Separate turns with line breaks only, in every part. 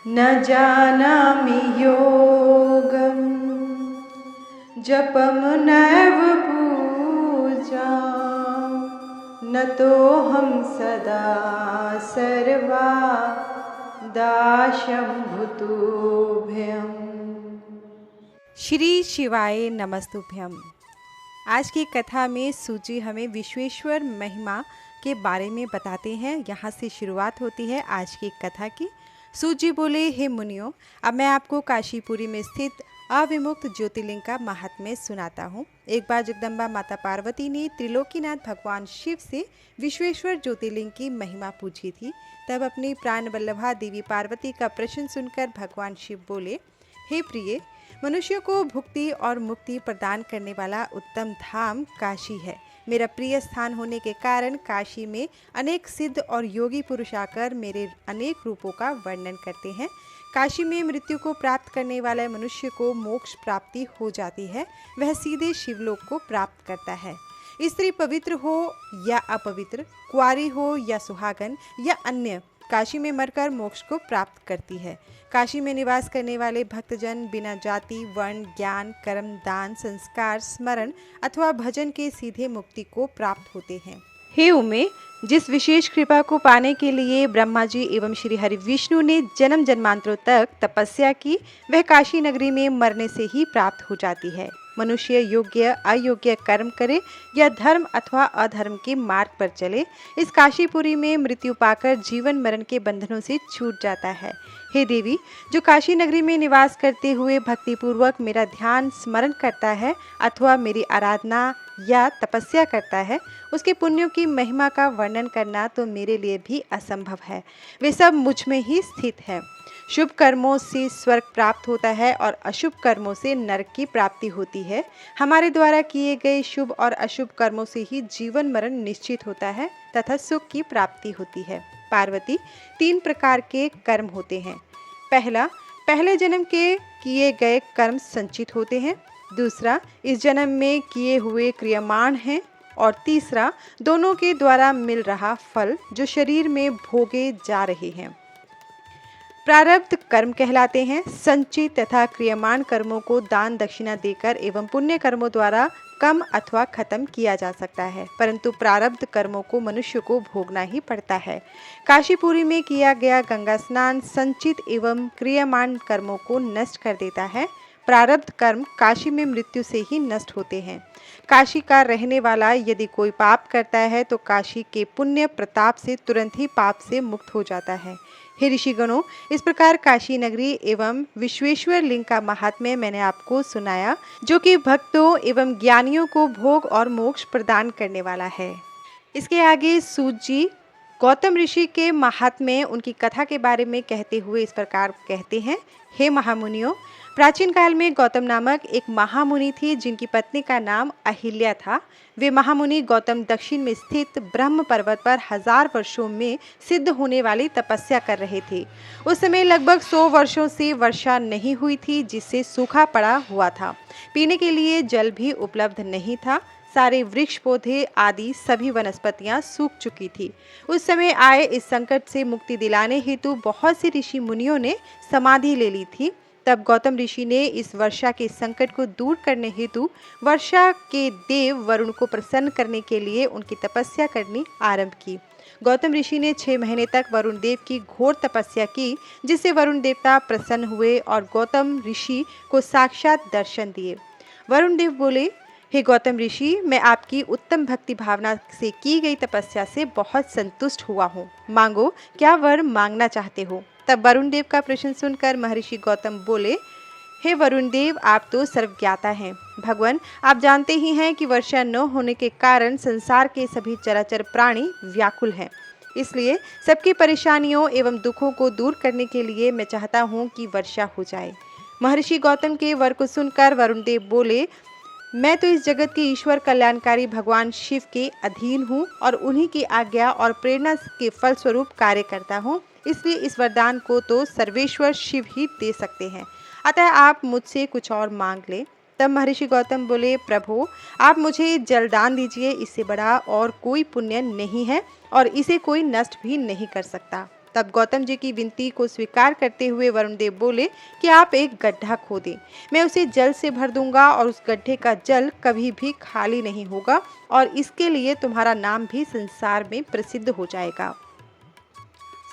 न जानामि योगं जपं नैव पूजां नतोऽहं सदा सर्वा दाशंभुतुभ्यम्।
श्री शिवाय नमस्तुभ्यम। आज की कथा में सूजी हमें विश्वेश्वर महिमा के बारे में बताते हैं। यहाँ से शुरुआत होती है आज की कथा की। सूजी बोले, हे मुनियों, अब मैं आपको काशीपुरी में स्थित अविमुक्त ज्योतिर्लिंग का महात्म्य सुनाता हूँ। एक बार जगदम्बा माता पार्वती ने त्रिलोकीनाथ भगवान शिव से विश्वेश्वर ज्योतिर्लिंग की महिमा पूछी थी। तब अपनी प्राण वल्लभा देवी पार्वती का प्रश्न सुनकर भगवान शिव बोले, हे प्रिय, मनुष्य को भुक्ति और मुक्ति प्रदान करने वाला उत्तम धाम काशी है। मेरा प्रिय स्थान होने के कारण काशी में अनेक सिद्ध और योगी पुरुष आकर मेरे अनेक रूपों का वर्णन करते हैं। काशी में मृत्यु को प्राप्त करने वाले मनुष्य को मोक्ष प्राप्ति हो जाती है। वह सीधे शिवलोक को प्राप्त करता है। स्त्री पवित्र हो या अपवित्र, कुंवारी हो या सुहागन या अन्य, काशी में मरकर मोक्ष को प्राप्त करती है। काशी में निवास करने वाले भक्तजन बिना जाति, वर्ण, ज्ञान, कर्म, दान, संस्कार, स्मरण अथवा भजन के सीधे मुक्ति को प्राप्त होते हैं। हे उमे, जिस विशेष कृपा को पाने के लिए ब्रह्मा जी एवं श्री हरि विष्णु ने जन्म जन्मांतरों तक तपस्या की, वह काशी नगरी में मरने से ही प्राप्त हो जाती है। मनुष्य योग्य अयोग्य कर्म करे या धर्म अथवा अधर्म के मार्ग पर चले, इस काशीपुरी में मृत्यु पाकर जीवन मरण के बंधनों से छूट जाता है। हे देवी, जो काशी नगरी में निवास करते हुए भक्तिपूर्वक मेरा ध्यान स्मरण करता है अथवा मेरी आराधना या तपस्या करता है, उसके पुण्यों की महिमा का वर्णन करना तो मेरे लिए भी असंभव है। वे सब मुझ में ही स्थित है। शुभ कर्मों से स्वर्ग प्राप्त होता है और अशुभ कर्मों से नरक की प्राप्ति होती है। हमारे द्वारा किए गए शुभ और अशुभ कर्मों से ही जीवन मरण निश्चित होता है तथा सुख की प्राप्ति होती है। पार्वती, 3 प्रकार के कर्म होते हैं। पहला, पहले जन्म के किए गए कर्म संचित होते हैं। दूसरा, इस जन्म में किए हुए क्रियमाण हैं। और तीसरा, दोनों के द्वारा मिल रहा फल जो शरीर में भोगे जा रहे हैं। प्रारब्ध कर्म कहलाते हैं। संचित तथा क्रियमाण कर्मों को दान दक्षिणा देकर एवं पुण्य कर्मों द्वारा कम अथवा खत्म किया जा सकता है, परंतु प्रारब्ध कर्मों को मनुष्य को भोगना ही पड़ता है। काशीपुरी में किया गया गंगा स्नान संचित एवं क्रियमाण कर्मों को नष्ट कर देता है। प्रारब्ध कर्म काशी में मृत्यु से ही नष्ट होते हैं। काशी का रहने वाला यदि कोई पाप करता है तो काशी के पुण्य प्रताप से तुरंत ही पाप से मुक्त हो जाता है। हे ऋषिगणों, इस प्रकार काशी नगरी एवं विश्वेश्वर लिंग का महात्म्य मैंने आपको सुनाया, जो कि भक्तों एवं ज्ञानियों को भोग और मोक्ष प्रदान करने वाला है। इसके आगे सूत जी गौतम ऋषि के महात्म्य, उनकी कथा के बारे में कहते हुए इस प्रकार कहते हैं। हे महामुनियों, प्राचीन काल में गौतम नामक एक महामुनि थी जिनकी पत्नी का नाम अहिल्या था। वे महामुनि गौतम दक्षिण में स्थित ब्रह्म पर्वत पर 1000 वर्षों में सिद्ध होने वाली तपस्या कर रहे थे। उस समय लगभग 100 वर्षों से वर्षा नहीं हुई थी, जिससे सूखा पड़ा हुआ था। पीने के लिए जल भी उपलब्ध नहीं था। सारे वृक्ष पौधे आदि सभी वनस्पतियां सूख चुकी थी। उस समय आए इस संकट से मुक्ति दिलाने हेतु बहुत से ऋषि मुनियों ने समाधि ले ली थी। तब गौतम ऋषि ने इस वर्षा के संकट को दूर करने हेतु वर्षा के देव वरुण को प्रसन्न करने के लिए उनकी तपस्या करनी आरंभ की। गौतम ऋषि ने 6 महीने तक वरुण देव की घोर तपस्या की, जिससे वरुण देवता प्रसन्न हुए और गौतम ऋषि को साक्षात दर्शन दिए। वरुण देव बोले, हे गौतम ऋषि, मैं आपकी उत्तम भक्ति भावना से की गई तपस्या से बहुत संतुष्ट हुआ हूँ। मांगो, क्या वर मांगना चाहते हो? तब वरुण देव का प्रश्न सुनकर महर्षि गौतम बोले, हे वरुण देव, आप तो सर्वज्ञाता हैं। भगवान, आप जानते ही हैं कि वर्षा न होने के कारण संसार के सभी चराचर प्राणी व्याकुल हैं। इसलिए सबकी परेशानियों एवं दुखों को दूर करने के लिए मैं चाहता हूँ कि वर्षा हो जाए। महर्षि गौतम के वर को सुनकर वरुण देव बोले, मैं तो इस जगत के ईश्वर कल्याणकारी भगवान शिव के अधीन हूँ और उन्हीं की आज्ञा और प्रेरणा के फलस्वरूप कार्य करता हूँ। इसलिए इस वरदान को तो सर्वेश्वर शिव ही दे सकते हैं। अतः आप मुझसे कुछ और मांग लें। तब महर्षि गौतम बोले, प्रभु, आप मुझे जलदान दीजिए। इससे बड़ा और कोई पुण्य नहीं है और इसे कोई नष्ट भी नहीं कर सकता। तब गौतम जी की विनती को स्वीकार करते हुए वरुण देव बोले कि आप एक गड्ढा खोदें, मैं उसे जल से भर दूंगा और उस गड्ढे का जल कभी भी खाली नहीं होगा और इसके लिए तुम्हारा नाम भी संसार में प्रसिद्ध हो जाएगा।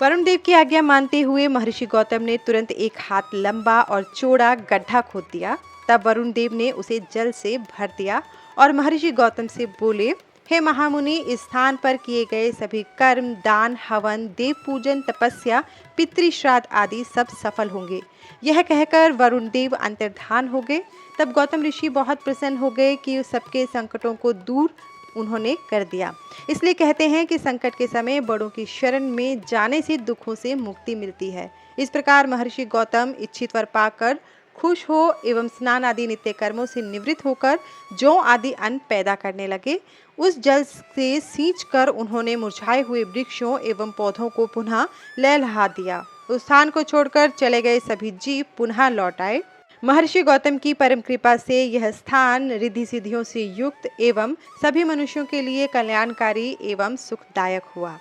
वरुण देव की आज्ञा मानते हुए महर्षि गौतम ने तुरंत एक हाथ लंबा और चौड़ा गड्ढा खोद दिया। तब वरुण देव ने उसे जल से भर दिया और महर्षि गौतम से बोले, हे महामुनि, इस स्थान पर किए गए सभी कर्म, दान, हवन, देव पूजन, तपस्या, पितृश्राद्ध आदि सब सफल होंगे। यह कहकर वरुण देव अंतर्धान हो गए। तब गौतम ऋषि बहुत प्रसन्न हो गए कि सबके संकटों को दूर उन्होंने कर दिया। इसलिए कहते हैं कि संकट के समय बड़ों की शरण में जाने से दुखों से मुक्ति मिलती है। इस प्रकार महर्षि गौतम इच्छित वर पाकर खुश हो एवं स्नान आदि नित्य कर्मों से निवृत्त होकर जौ आदि अन्न पैदा करने लगे। उस जल से सींच कर उन्होंने मुरझाए हुए वृक्षों एवं पौधों को पुनः लहलहा दिया। उस स्थान को छोड़कर चले गए सभी जीव पुनः लौट आए। महर्षि गौतम की परम कृपा से यह स्थान रिद्धि सिद्धियों से युक्त एवं सभी मनुष्यों के लिए कल्याणकारी एवं सुखदायक हुआ।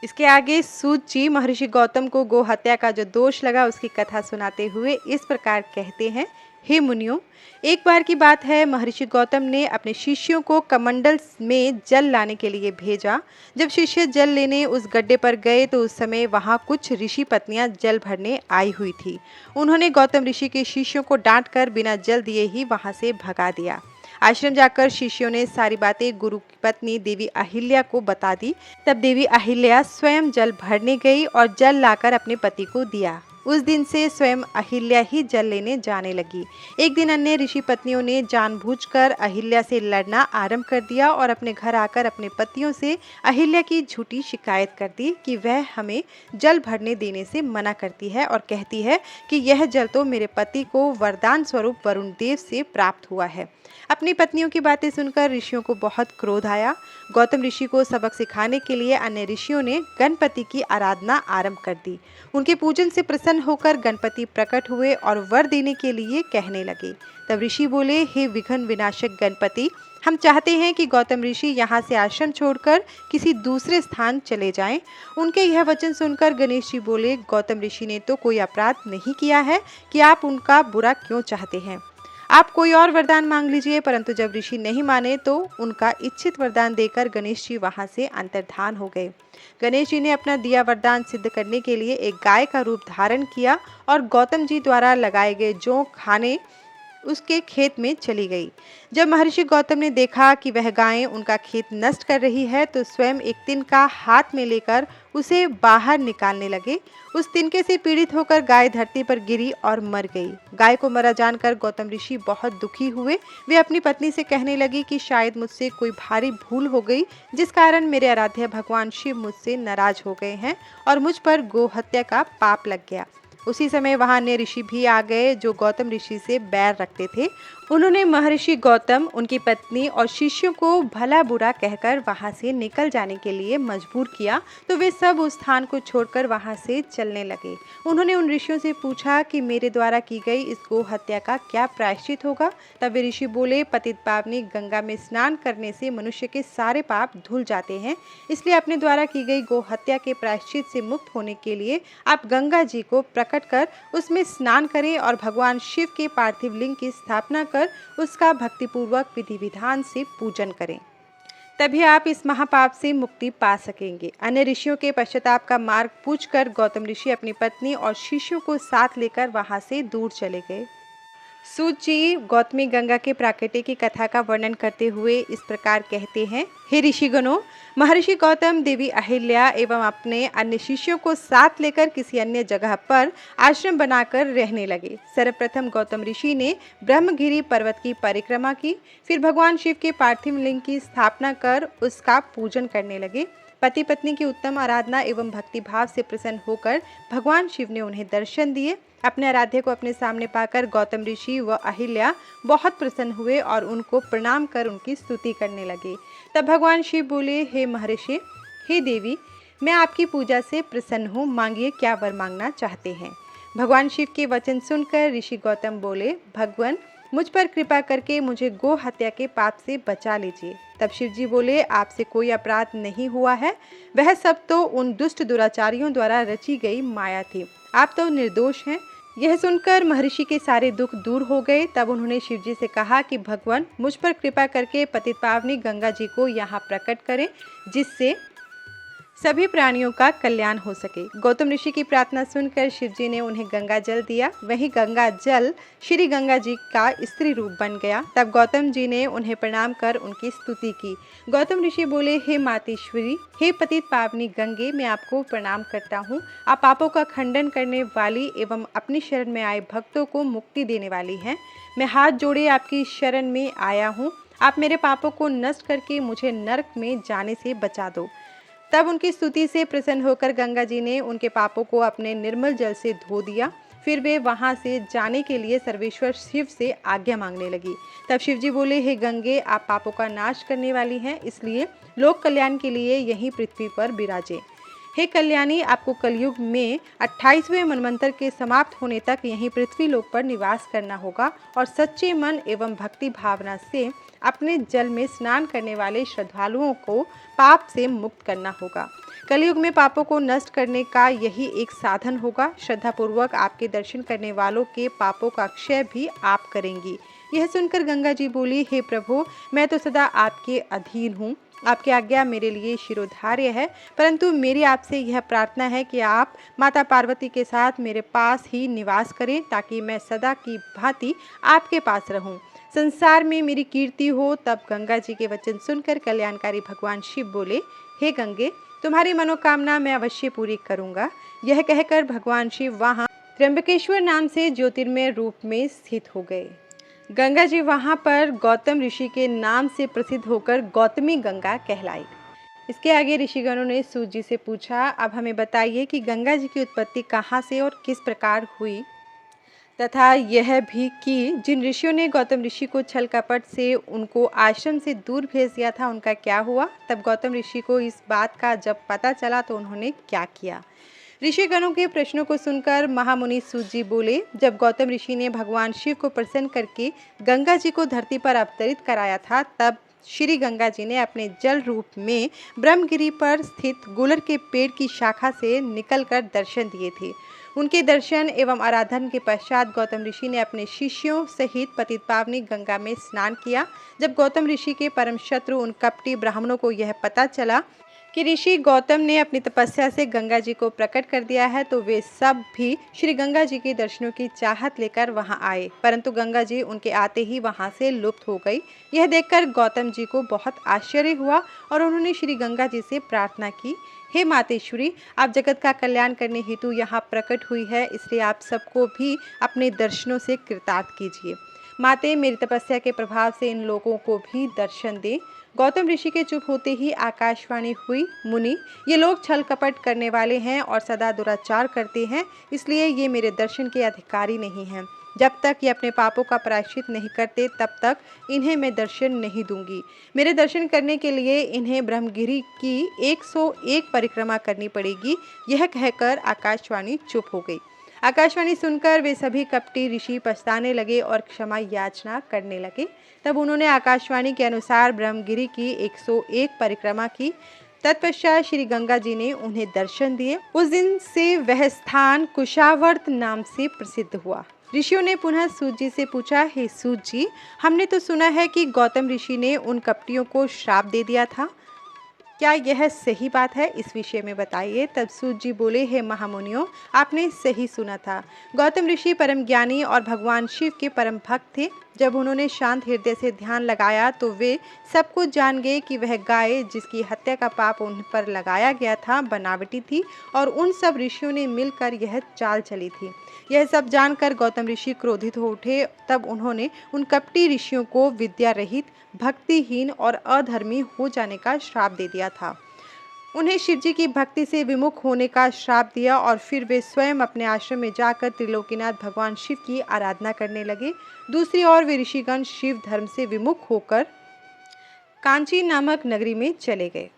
इसके आगे सूत जी महर्षि गौतम को गो हत्या का जो दोष लगा उसकी कथा सुनाते हुए इस प्रकार कहते हैं, हे मुनियों, एक बार की बात है, महर्षि गौतम ने अपने शिष्यों को कमंडल में जल लाने के लिए भेजा। जब शिष्य जल लेने उस गड्ढे पर गए तो उस समय वहां कुछ ऋषि पत्नियां जल भरने आई हुई थी। उन्होंने गौतम ऋषि के शिष्यों को डांटकर बिना जल दिए ही वहां से भगा दिया। आश्रम जाकर शिष्यों ने सारी बातें गुरु की पत्नी देवी अहिल्या को बता दी। तब देवी अहिल्या स्वयं जल भरने गई और जल लाकर अपने पति को दिया। उस दिन से स्वयं अहिल्या ही जल लेने जाने लगी। एक दिन अन्य ऋषि पत्नियों ने जानबूझकर अहिल्या से लड़ना आरंभ कर दिया और अपने घर आकर अपने पतियों से अहिल्या की झूठी शिकायत कर दी कि वह हमें जल भरने देने से मना करती है और कहती है कि यह जल तो मेरे पति को वरदान स्वरूप वरुण देव से प्राप्त हुआ है। अपनी पत्नियों की बातें सुनकर ऋषियों को बहुत क्रोध आया। गौतम ऋषि को सबक सिखाने के लिए अन्य ऋषियों ने गणपति की आराधना आरंभ कर दी। उनके पूजन से प्रसन्न होकर गणपति प्रकट हुए और वर देने के लिए कहने लगे। तब ऋषि बोले, हे विघ्न विनाशक गणपति, हम चाहते हैं कि गौतम ऋषि यहाँ से आश्रम छोड़कर किसी दूसरे स्थान चले जाएं। उनके यह वचन सुनकर गणेश जी बोले, गौतम ऋषि ने तो कोई अपराध नहीं किया है कि आप उनका बुरा क्यों चाहते हैं। आप कोई और वरदान मांग लीजिए। परंतु जब ऋषि नहीं माने तो उनका इच्छित वरदान देकर गणेश जी वहां से अंतर्धान हो गए। गणेश जी ने अपना दिया वरदान सिद्ध करने के लिए एक गाय का रूप धारण किया और गौतम जी द्वारा लगाए गए जौ खाने उसके खेत में चली गई। जब महर्षि गौतम ने देखा कि वह गाय उनका खेत नष्ट कर रही है तो स्वयं एक तिनका हाथ में लेकर उसे बाहर निकालने लगे। उस तिनके से पीड़ित होकर गाय धरती पर गिरी और मर गई। गाय को मरा जानकर गौतम ऋषि बहुत दुखी हुए। वे अपनी पत्नी से कहने लगी कि शायद मुझसे कोई भारी भूल हो गई जिस कारण मेरे आराध्य भगवान शिव मुझसे नाराज हो गए हैं और मुझ पर गो हत्या का पाप लग गया। उसी समय वहां अन्य ऋषि भी आ गए जो गौतम ऋषि से बैर रखते थे। उन्होंने महर्षि गौतम, उनकी पत्नी और शिष्यों को भला बुरा कहकर वहां से निकल जाने के लिए मजबूर किया तो वे सब उस स्थान को छोड़कर वहां से चलने लगे। उन्होंने उन ऋषियों से पूछा कि मेरे द्वारा की गई इस गो हत्या का क्या प्रायश्चित होगा। तब वे ऋषि बोले, पतित पावनी गंगा में स्नान करने से मनुष्य के सारे पाप धुल जाते हैं, इसलिए अपने द्वारा की गई गो हत्या के प्रायश्चित से मुक्त होने के लिए आप गंगा जी को प्रकट कर उसमें स्नान करें और भगवान शिव के पार्थिव लिंग की स्थापना कर उसका भक्तिपूर्वक विधि विधान से पूजन करें। तभी आप इस महापाप से मुक्ति पा सकेंगे। अन्य ऋषियों के पश्चाताप का मार्ग पूछकर गौतम ऋषि अपनी पत्नी और शिष्यों को साथ लेकर वहां से दूर चले गए। सूत जी गौतमी गंगा के प्राकट्य की कथा का वर्णन करते हुए इस प्रकार कहते हैं, हे ऋषिगणों, महर्षि गौतम देवी अहिल्या एवं अपने अन्य शिष्यों को साथ लेकर किसी अन्य जगह पर आश्रम बनाकर रहने लगे। सर्वप्रथम गौतम ऋषि ने ब्रह्मगिरी पर्वत की परिक्रमा की, फिर भगवान शिव के पार्थिव लिंग की स्थापना कर उसका पूजन करने लगे। पति पत्नी की उत्तम आराधना एवं भक्ति भाव से प्रसन्न होकर भगवान शिव ने उन्हें दर्शन दिए। अपने आराध्य को अपने सामने पाकर गौतम ऋषि व अहिल्या बहुत प्रसन्न हुए और उनको प्रणाम कर उनकी स्तुति करने लगे। तब भगवान शिव बोले, हे महर्षि, हे देवी, मैं आपकी पूजा से प्रसन्न हूँ, मांगिए क्या वर मांगना चाहते हैं। भगवान शिव के वचन सुनकर ऋषि गौतम बोले, भगवान, मुझ पर कृपा करके मुझे गो हत्या के पाप से बचा लीजिए। तब शिव जी बोले, आपसे कोई अपराध नहीं हुआ है, वह सब तो उन दुष्ट दुराचारियों द्वारा रची गई माया थी, आप तो निर्दोष हैं। यह सुनकर महर्षि के सारे दुख दूर हो गए। तब उन्होंने शिव जी से कहा कि भगवान, मुझ पर कृपा करके पतित पावनी गंगा जी को यहाँ प्रकट करें, जिससे सभी प्राणियों का कल्याण हो सके। गौतम ऋषि की प्रार्थना सुनकर शिव जी ने उन्हें गंगा जल दिया। वही गंगा जल श्री गंगा जी का स्त्री रूप बन गया। तब गौतम जी ने उन्हें प्रणाम कर उनकी स्तुति की। गौतम ऋषि बोले, हे मातेश्वरी, हे पतित पावनी गंगे, मैं आपको प्रणाम करता हूँ। आप पापों का खंडन करने वाली एवं अपनी शरण में आए भक्तों को मुक्ति देने वाली हैं। मैं हाथ जोड़े आपकी शरण में आया हूँ। आप मेरे पापों को नष्ट करके मुझे नरक में जाने से बचा दो। तब उनकी स्तुति से प्रसन्न होकर गंगा जी ने उनके पापों को अपने निर्मल जल से धो दिया। फिर वे वहां से जाने के लिए सर्वेश्वर शिव से आज्ञा मांगने लगी। तब शिव जी बोले, हे गंगे, आप पापों का नाश करने वाली हैं, इसलिए लोक कल्याण के लिए यहीं पृथ्वी पर विराजे। हे कल्याणी, आपको कलयुग में 28वें मनवंतर के समाप्त होने तक यहीं पृथ्वी लोक पर निवास करना होगा और सच्चे मन एवं भक्ति भावना से अपने जल में स्नान करने वाले श्रद्धालुओं को पाप से मुक्त करना होगा। कलयुग में पापों को नष्ट करने का यही एक साधन होगा। श्रद्धापूर्वक आपके दर्शन करने वालों के पापों का क्षय भी आप करेंगी। यह सुनकर गंगा जी बोली, हे प्रभु, मैं तो सदा आपके अधीन हूँ, आपकी आज्ञा मेरे लिए शिरोधार्य है, परंतु मेरी आपसे यह प्रार्थना है कि आप माता पार्वती के साथ मेरे पास ही निवास करें, ताकि मैं सदा की भांति आपके पास रहूं, संसार में मेरी कीर्ति हो। तब गंगा जी के वचन सुनकर कल्याणकारी भगवान शिव बोले, हे गंगे, तुम्हारी मनोकामना मैं अवश्य पूरी करूंगा। यह कहकर भगवान शिव वहाँ त्र्यंबकेश्वर नाम से ज्योतिर्मय रूप में स्थित हो गए। गंगा जी वहाँ पर गौतम ऋषि के नाम से प्रसिद्ध होकर गौतमी गंगा कहलाई। इसके आगे ऋषिगणों ने सूत जी से पूछा, अब हमें बताइए कि गंगा जी की उत्पत्ति कहाँ से और किस प्रकार हुई, तथा यह भी कि जिन ऋषियों ने गौतम ऋषि को छल कपट से उनको आश्रम से दूर भेज दिया था, उनका क्या हुआ। तब गौतम ऋषि को इस बात का जब पता चला तो उन्होंने क्या किया। ऋषिगणों के प्रश्नों को सुनकर महामुनि सूत जी बोले, जब गौतम ऋषि ने भगवान शिव को प्रसन्न करके गंगा जी को धरती पर अवतरित कराया था, तब श्री गंगा जी ने अपने जल रूप में ब्रह्मगिरी पर स्थित गुलर के पेड़ की शाखा से निकलकर दर्शन दिए थे। उनके दर्शन एवं आराधन के पश्चात गौतम ऋषि ने अपने शिष्यों सहित पतित पावनी गंगा में स्नान किया। जब गौतम ऋषि के परम शत्रु उन कपटी ब्राह्मणों को यह पता चला कि ऋषि गौतम ने अपनी तपस्या से गंगा जी को प्रकट कर दिया है, तो वे सब भी श्री गंगा जी के दर्शनों की चाहत लेकर वहां आए, परंतु गंगा जी उनके आते ही वहां से लुप्त हो गई। यह देखकर गौतम जी को बहुत आश्चर्य हुआ और उन्होंने श्री गंगा जी से प्रार्थना की, हे मातेश्वरी, आप जगत का कल्याण करने हेतु यहाँ प्रकट हुई है, इसलिए आप सबको भी अपने दर्शनों से कृतार्थ कीजिए। माते, मेरी तपस्या के प्रभाव से इन लोगों को भी दर्शन दें। गौतम ऋषि के चुप होते ही आकाशवाणी हुई, मुनि, ये लोग छल कपट करने वाले हैं और सदा दुराचार करते हैं, इसलिए ये मेरे दर्शन के अधिकारी नहीं हैं। जब तक ये अपने पापों का प्रायश्चित नहीं करते, तब तक इन्हें मैं दर्शन नहीं दूंगी। मेरे दर्शन करने के लिए इन्हें ब्रह्मगिरी की 101 परिक्रमा करनी पड़ेगी। यह कहकर आकाशवाणी चुप हो गई। आकाशवाणी सुनकर वे सभी कपटी ऋषि पछताने लगे और क्षमा याचना करने लगे। तब उन्होंने आकाशवाणी के अनुसार ब्रह्मगिरी की 101 परिक्रमा की। तत्पश्चात श्री गंगा जी ने उन्हें दर्शन दिए। उस दिन से वह स्थान कुशावर्त नाम से प्रसिद्ध हुआ। ऋषियों ने पुनः सूत जी से पूछा, हे सूत जी, हमने तो सुना है कि गौतम ऋषि ने उन कपटियों को श्राप दे दिया था, क्या यह सही बात है? इस विषय में बताइए। तब सूत जी बोले, हे महामुनियों, आपने सही सुना था। गौतम ऋषि परम ज्ञानी और भगवान शिव के परम भक्त थे। जब उन्होंने शांत हृदय से ध्यान लगाया तो वे सब कुछ जान गए कि वह गाय जिसकी हत्या का पाप उन पर लगाया गया था बनावटी थी और उन सब ऋषियों ने मिलकर यह चाल चली थी। यह सब जानकर गौतम ऋषि क्रोधित हो उठे। तब उन्होंने उन कपटी ऋषियों को विद्या रहित, भक्तिहीन और अधर्मी हो जाने का श्राप दे दिया था। उन्हें शिवजी की भक्ति से विमुख होने का श्राप दिया और फिर वे स्वयं अपने आश्रम में जाकर त्रिलोकीनाथ भगवान शिव की आराधना करने लगे। दूसरी ओर वे ऋषिगण शिव धर्म से विमुख होकर कांची नामक नगरी में चले गए।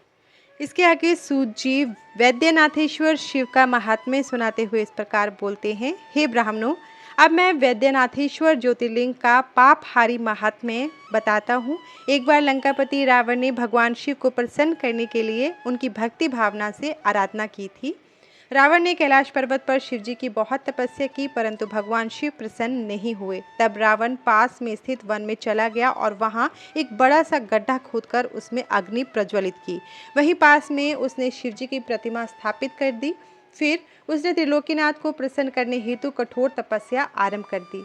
इसके आगे सूत जी वैद्यनाथेश्वर शिव का महात्म्य सुनाते हुए इस प्रकार बोलते हैं, हे ब्राह्मणों, अब मैं वैद्यनाथेश्वर ज्योतिर्लिंग का पापहारी महात्म्य बताता हूँ। एक बार लंकापति रावण ने भगवान शिव को प्रसन्न करने के लिए उनकी भक्ति भावना से आराधना की थी। रावण ने कैलाश पर्वत पर शिव जी की बहुत तपस्या की, परंतु भगवान शिव प्रसन्न नहीं हुए। तब रावण पास में स्थित वन में चला गया और वहां एक बड़ा सा गड्ढा खोदकर उसमें अग्नि प्रज्वलित की। वहीं पास में उसने शिव जी की प्रतिमा स्थापित कर दी। फिर उसने त्रिलोकीनाथ को प्रसन्न करने हेतु कठोर तपस्या आरंभ कर दी।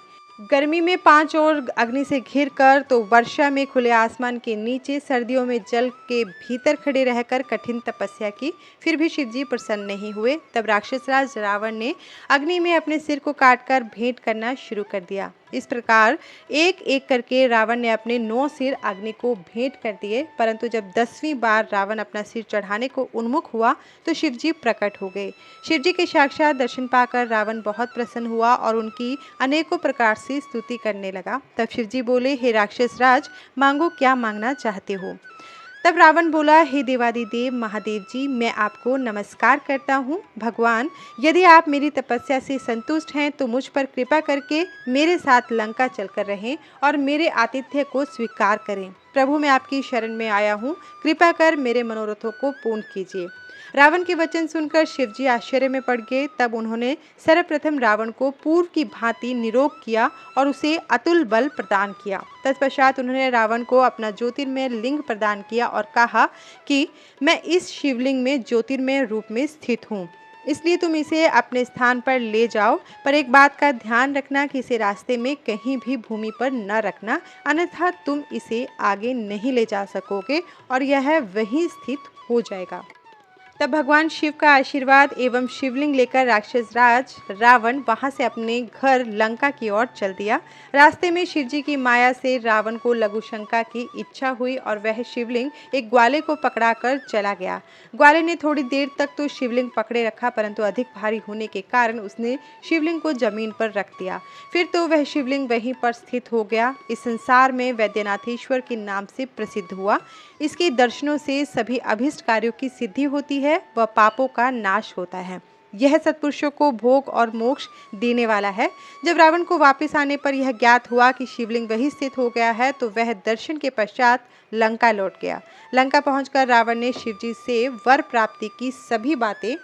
गर्मी में 5 ओर अग्नि से घिर कर, तो वर्षा में खुले आसमान के नीचे, सर्दियों में जल के भीतर खड़े रहकर कठिन तपस्या की। फिर भी शिवजी प्रसन्न नहीं हुए। तब राक्षसराज रावण ने अग्नि में अपने सिर को काटकर भेंट करना शुरू कर दिया। इस प्रकार एक एक करके रावण ने अपने 9 सिर अग्नि को भेंट कर दिए। परंतु जब 10वीं बार रावण अपना सिर चढ़ाने को उन्मुख हुआ तो शिवजी प्रकट हो गए। शिवजी के साक्षात दर्शन पाकर रावण बहुत प्रसन्न हुआ और उनकी अनेकों प्रकार से स्तुति करने लगा। तब शिवजी बोले, हे राक्षस राज, मांगो, क्या मांगना चाहते हो? तब रावण बोला, हे देवादिदेव महादेव जी, मैं आपको नमस्कार करता हूँ। भगवान, यदि आप मेरी तपस्या से संतुष्ट हैं तो मुझ पर कृपा करके मेरे साथ लंका चलकर रहें और मेरे आतिथ्य को स्वीकार करें। प्रभु, मैं आपकी शरण में आया हूँ, कृपा कर मेरे मनोरथों को पूर्ण कीजिए। रावण के वचन सुनकर शिवजी आश्चर्य में पड़ गए। तब उन्होंने सर्वप्रथम रावण को पूर्व की भांति निरोग किया और उसे अतुल बल प्रदान किया। तत्पश्चात उन्होंने रावण को अपना ज्योतिर्मय लिंग प्रदान किया और कहा कि मैं इस शिवलिंग में ज्योतिर्मय रूप में स्थित हूँ, इसलिए तुम इसे अपने स्थान पर ले जाओ। पर एक बात का ध्यान रखना कि इसे रास्ते में कहीं भी भूमि पर न रखना, अन्यथा तुम इसे आगे नहीं ले जा सकोगे और यह वहीं स्थित हो जाएगा। तब भगवान शिव का आशीर्वाद एवं शिवलिंग लेकर राक्षस राज रावण वहां से अपने घर लंका की ओर चल दिया। रास्ते में शिवजी की माया से रावण को लघुशंका की इच्छा हुई और वह शिवलिंग एक ग्वाले को पकड़ाकर चला गया। ग्वाले ने थोड़ी देर तक तो शिवलिंग पकड़े रखा, परंतु अधिक भारी होने के कारण उसने शिवलिंग को जमीन पर रख दिया। फिर तो वह शिवलिंग वहीं पर स्थित हो गया। इस संसार में वैद्यनाथेश्वर के नाम से प्रसिद्ध हुआ। इसके दर्शनों से सभी अभिष्ट कार्यों की सिद्धि होती है व पापों का नाश होता है। यह सत्पुरुषों को भोग और मोक्ष देने वाला है। जब रावण को वापस आने पर यह ज्ञात हुआ कि शिवलिंग वहीं स्थित हो गया है, तो वह दर्शन के पश्चात लंका लौट गया। लंका पहुंचकर रावण ने शिवजी से वर प्राप्ति की सभी बातें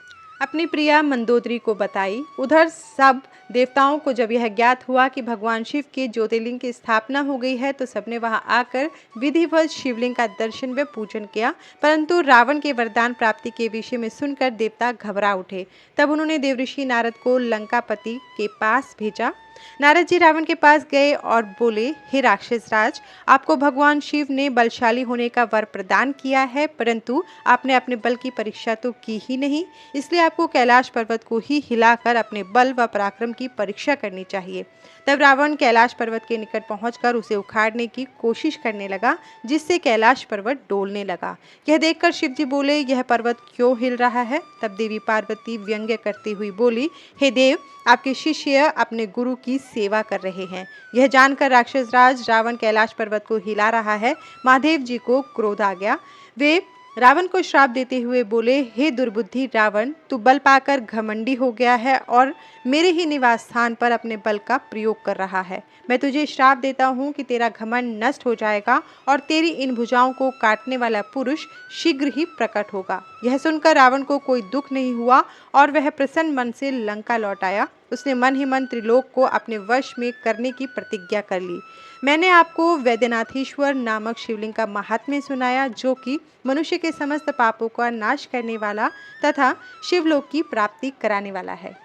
अपनी प्रिया मंदोदरी को बताई। उधर सब देवताओं को जब यह ज्ञात हुआ कि भगवान शिव के ज्योतिर्लिंग की स्थापना हो गई है, तो सबने वहां आकर विधिवत शिवलिंग का दर्शन व पूजन किया। परंतु रावण के वरदान प्राप्ति के विषय में सुनकर देवता घबरा उठे। तब उन्होंने देवऋषि नारद को लंकापति के पास भेजा। नारद जी रावण के पास गए और बोले, हे राक्षस राज, आपको भगवान शिव ने बलशाली होने का वर प्रदान किया है, परंतु आपने अपने बल की परीक्षा तो की ही नहीं, इसलिए आपको कैलाश पर्वत को ही हिलाकर अपने बल व पराक्रम की परीक्षा करनी चाहिए। तब रावण कैलाश पर्वत के निकट पहुंचकर उसे उखाड़ने की कोशिश करने लगा, जिससे कैलाश पर्वत डोलने लगा। यह देखकर शिवजी बोले, यह पर्वत क्यों हिल रहा है? तब देवी पार्वती व्यंग्य करती हुई बोली, हे देव, आपके शिष्य अपने गुरु की सेवा कर रहे हैं। यह जानकर राक्षस राज रावण कैलाश पर्वत को हिला रहा है, महादेव जी को क्रोध आ गया। वे रावण को श्राप देते हुए बोले, हे दुर्बुद्धि रावण, तू बल पाकर घमंडी हो गया है और मेरे ही निवास स्थान पर अपने बल का प्रयोग कर रहा है। मैं तुझे श्राप देता हूँ कि तेरा घमंड नष्ट हो जाएगा और तेरी इन भुजाओं को काटने वाला पुरुष शीघ्र ही प्रकट होगा। यह सुनकर रावण को कोई दुख नहीं हुआ और वह प्रसन्न मन से लंका लौट आया। उसने मन ही मन त्रिलोक को अपने वश में करने की प्रतिज्ञा कर ली। मैंने आपको वैद्यनाथेश्वर नामक शिवलिंग का महात्म्य सुनाया, जो कि मनुष्य के समस्त पापों का नाश करने वाला तथा शिवलोक की प्राप्ति कराने वाला है।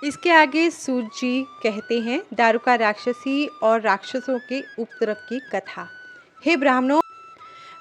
इसके आगे सूत जी कहते हैं, दारुका राक्षसी और राक्षसों के उपद्रव की कथा। हे ब्राह्मणों,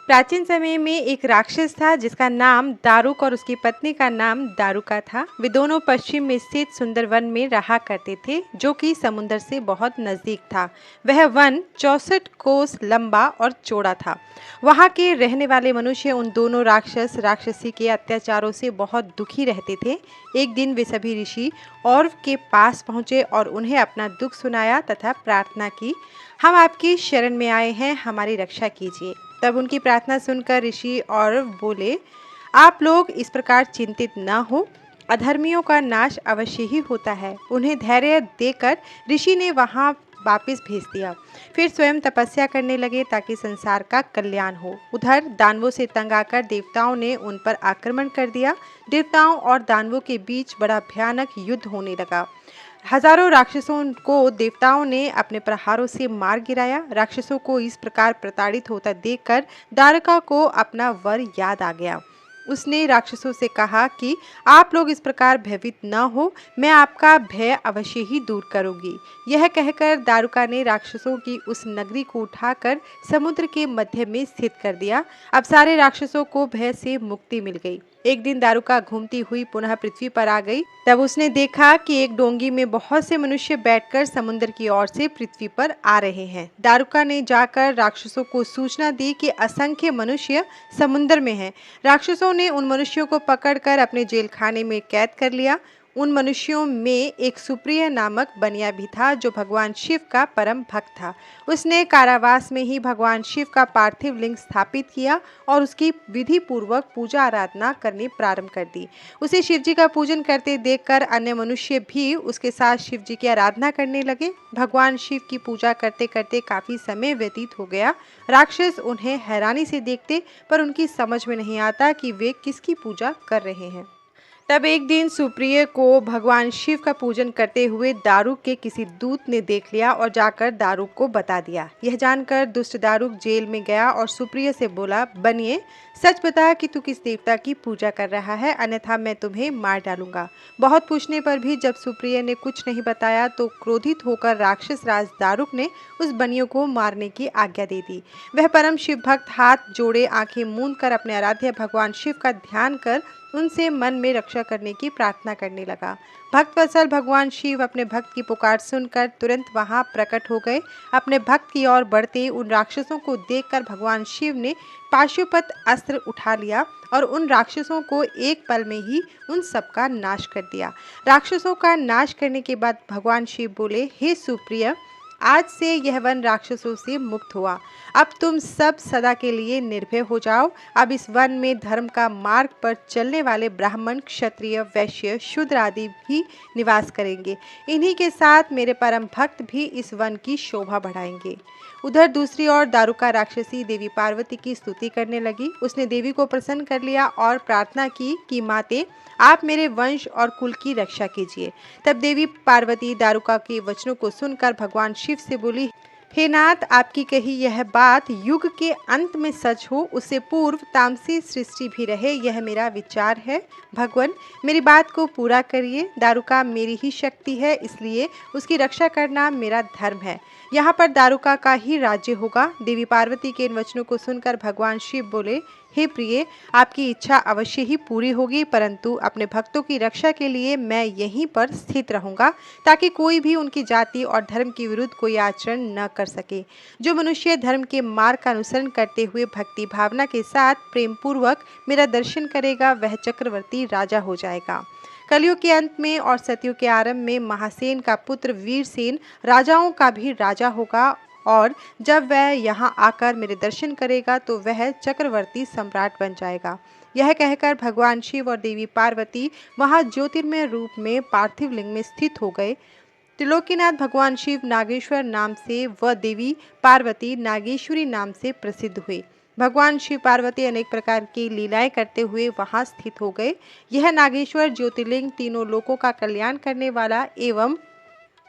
प्राचीन समय में एक राक्षस था जिसका नाम दारुक और उसकी पत्नी का नाम दारुका था। वे दोनों पश्चिम में स्थित सुंदर वन में रहा करते थे, जो कि समुद्र से बहुत नजदीक था। वह वन 64 कोस लंबा और चौड़ा था। वहां के रहने वाले मनुष्य उन दोनों राक्षस राक्षसी के अत्याचारों से बहुत दुखी रहते थे। एक दिन वे सभी ऋषि और के पास पहुंचे और उन्हें अपना दुख सुनाया तथा प्रार्थना की, हम आपकी शरण में आए हैं, हमारी रक्षा कीजिए। तब उनकी प्रार्थना सुनकर ऋषि और बोले, आप लोग इस प्रकार चिंतित न हो। अधर्मियों का नाश अवश्य ही होता है। उन्हें धैर्य देकर ऋषि ने वहां वापस भेज दिया। फिर स्वयं तपस्या करने लगे ताकि संसार का कल्याण हो। उधर दानवों से तंग आकर देवताओं ने उन पर आक्रमण कर दिया। देवताओं और दानवों के बीच बड़ा भयानक युद्ध होने लगा। हजारों राक्षसों को देवताओं ने अपने प्रहारों से मार गिराया। राक्षसों को इस प्रकार प्रताड़ित होता देखकर दारुका को अपना वर याद आ गया। उसने राक्षसों से कहा कि आप लोग इस प्रकार भयभीत न हो, मैं आपका भय अवश्य ही दूर करूंगी। यह कहकर दारुका ने राक्षसों की उस नगरी को उठाकर समुद्र के मध्य में स्थित कर दिया। अब सारे राक्षसों को भय से मुक्ति मिल गई। एक दिन दारुका घूमती हुई पुनः पृथ्वी पर आ गई। तब उसने देखा कि एक डोंगी में बहुत से मनुष्य बैठकर समुद्र की ओर से पृथ्वी पर आ रहे हैं। दारुका ने जाकर राक्षसों को सूचना दी कि असंख्य मनुष्य समुद्र में हैं। राक्षसों ने उन मनुष्यों को पकड़कर अपने जेल खाने में कैद कर लिया। उन मनुष्यों में एक सुप्रिय नामक बनिया भी था जो भगवान शिव का परम भक्त था। उसने कारावास में ही भगवान शिव का पार्थिव लिंग स्थापित किया और उसकी विधि पूर्वक पूजा आराधना करनी प्रारंभ कर दी। उसे शिव जी का पूजन करते देखकर अन्य मनुष्य भी उसके साथ शिव जी की आराधना करने लगे। भगवान शिव की पूजा करते करते काफी समय व्यतीत हो गया। राक्षस उन्हें हैरानी से देखते पर उनकी समझ में नहीं आता कि वे किसकी पूजा कर रहे हैं। तब एक दिन सुप्रिय को भगवान शिव का पूजन करते हुए दारुक के किसी दूत ने देख लिया और जाकर दारुक को बता दिया। यह जानकर दुष्ट दारुक जेल में गया और सुप्रिय से बोला, बनिए सच बता कि तू किस देवता की पूजा कर रहा है, अन्यथा मैं तुम्हें मार डालूंगा। बहुत पूछने पर भी जब सुप्रिय ने कुछ नहीं बताया तो क्रोधित होकर राक्षस राज दारुक ने उस बनियों को मारने की आज्ञा दे दी। वह परम शिव भक्त हाथ जोड़े आंखें मूंद कर अपने आराध्य भगवान शिव का ध्यान कर उनसे मन में रक्षा करने की प्रार्थना करने लगा। भक्तवत्सल भगवान शिव अपने भक्त की पुकार सुनकर तुरंत वहां प्रकट हो गए। अपने भक्त की ओर बढ़ते उन राक्षसों को देखकर भगवान शिव ने पाशुपत अस्त्र उठा लिया और उन राक्षसों को एक पल में ही उन सबका नाश कर दिया। राक्षसों का नाश करने के बाद भगवान शिव बोले, हे सुप्रिय, आज से यह वन राक्षसों से मुक्त हुआ। अब तुम सब सदा के लिए निर्भय हो जाओ। अब इस वन में धर्म का मार्ग पर चलने वाले ब्राह्मण, क्षत्रिय, वैश्य, शूद्र आदि भी निवास करेंगे। इन्हीं के साथ मेरे परम भक्त भी इस वन की शोभा बढ़ाएंगे। उधर दूसरी ओर दारुका राक्षसी देवी पार्वती की स्तुति करने लगी। उसने देवी को प्रसन्न कर लिया और प्रार्थना की कि माते, आप मेरे वंश और कुल की रक्षा कीजिए। तब देवी पार्वती दारुका के वचनों को सुनकर भगवान शिव से बोली, हे नाथ, आपकी कही यह बात युग के अंत में सच हो, उससे पूर्व तामसी सृष्टि भी रहे, यह मेरा विचार है। भगवान, मेरी बात को पूरा करिए। दारुका मेरी ही शक्ति है, इसलिए उसकी रक्षा करना मेरा धर्म है। यहाँ पर दारुका का ही राज्य होगा। देवी पार्वती के इन वचनों को सुनकर भगवान शिव बोले, हे प्रिय, आपकी इच्छा अवश्य ही पूरी होगी, परंतु अपने भक्तों की रक्षा के लिए मैं यहीं पर स्थित रहूंगा ताकि कोई भी उनकी जाति और धर्म के विरुद्ध कोई आचरण न कर सके। जो मनुष्य धर्म के मार्ग का अनुसरण करते हुए भक्ति भावना के साथ प्रेम पूर्वक मेरा दर्शन करेगा वह चक्रवर्ती राजा हो जाएगा। कलयुग के अंत में और सतयुग के आरंभ में महासेन का पुत्र वीरसेन राजाओं का भी राजा होगा और जब वह यहाँ आकर मेरे दर्शन करेगा तो वह चक्रवर्ती सम्राट बन जाएगा। यह कहकर भगवान शिव और देवी पार्वती वहाँ ज्योतिर्मय रूप में पार्थिव लिंग में स्थित हो गए। त्रिलोकीनाथ भगवान शिव नागेश्वर नाम से व देवी पार्वती नागेश्वरी नाम से प्रसिद्ध हुए। भगवान शिव पार्वती अनेक प्रकार की लीलाएं करते हुए वहां स्थित हो गए। यह नागेश्वर ज्योतिर्लिंग तीनों लोकों का कल्याण करने वाला एवं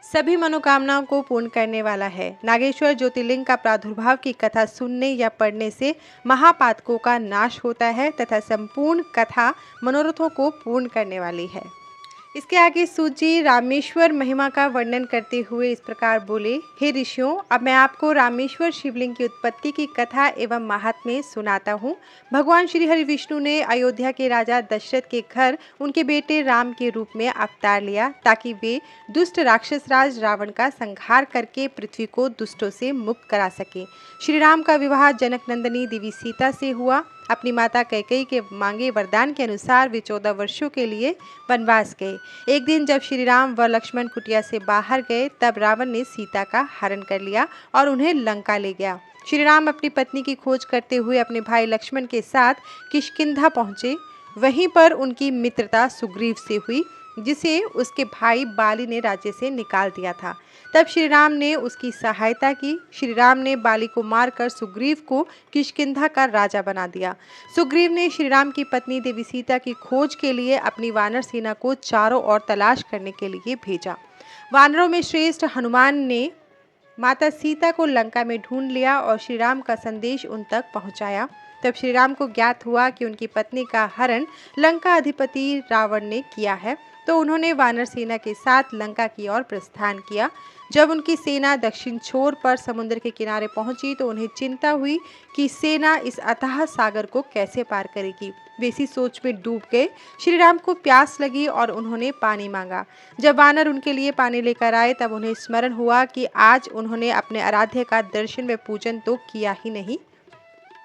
सभी मनोकामनाओं को पूर्ण करने वाला है। नागेश्वर ज्योतिर्लिंग का प्रादुर्भाव की कथा सुनने या पढ़ने से महापातकों का नाश होता है तथा संपूर्ण कथा मनोरथों को पूर्ण करने वाली है। इसके आगे सूत जी रामेश्वर महिमा का वर्णन करते हुए इस प्रकार बोले, हे ऋषियों, अब मैं आपको रामेश्वर शिवलिंग की उत्पत्ति की कथा एवं महात्म्य सुनाता हूँ। भगवान श्री हरि विष्णु ने अयोध्या के राजा दशरथ के घर उनके बेटे राम के रूप में अवतार लिया ताकि वे दुष्ट राक्षस राज रावण का संहार करके पृथ्वी को दुष्टों से मुक्त करा सके। श्री राम का विवाह जनक नंदिनी देवी सीता से हुआ। अपनी माता कैकेयी के मांगे वरदान के अनुसार वे 14 वर्षों के लिए वनवास गए। एक दिन जब श्री राम व लक्ष्मण कुटिया से बाहर गए तब रावण ने सीता का हरण कर लिया और उन्हें लंका ले गया। श्री राम अपनी पत्नी की खोज करते हुए अपने भाई लक्ष्मण के साथ किष्किंधा पहुंचे। वहीं पर उनकी मित्रता सुग्रीव से हुई, जिसे उसके भाई बाली ने राज्य से निकाल दिया था। तब श्री राम ने उसकी सहायता की। श्री राम ने बाली को मारकर सुग्रीव को किष्किंधा का राजा बना दिया। सुग्रीव ने श्री राम की पत्नी देवी सीता की खोज के लिए अपनी वानर सेना को चारों ओर तलाश करने के लिए भेजा। वानरों में श्रेष्ठ हनुमान ने माता सीता को लंका में ढूंढ लिया और श्री राम का संदेश उन तक पहुंचाया। तब श्री राम को ज्ञात हुआ कि उनकी पत्नी का हरण लंका अधिपति रावण ने किया है, तो उन्होंने वानर सेना के साथ लंका की ओर प्रस्थान किया। जब उनकी सेना दक्षिण छोर पर समुद्र के किनारे पहुंची तो उन्हें चिंता हुई कि सेना इस अथाह सागर को कैसे पार करेगी। वे इसी सोच में डूब गए। श्री राम को प्यास लगी और उन्होंने पानी मांगा। जब वानर उनके लिए पानी लेकर आए तब उन्हें स्मरण हुआ कि आज उन्होंने अपने आराध्य का दर्शन व पूजन तो किया ही नहीं।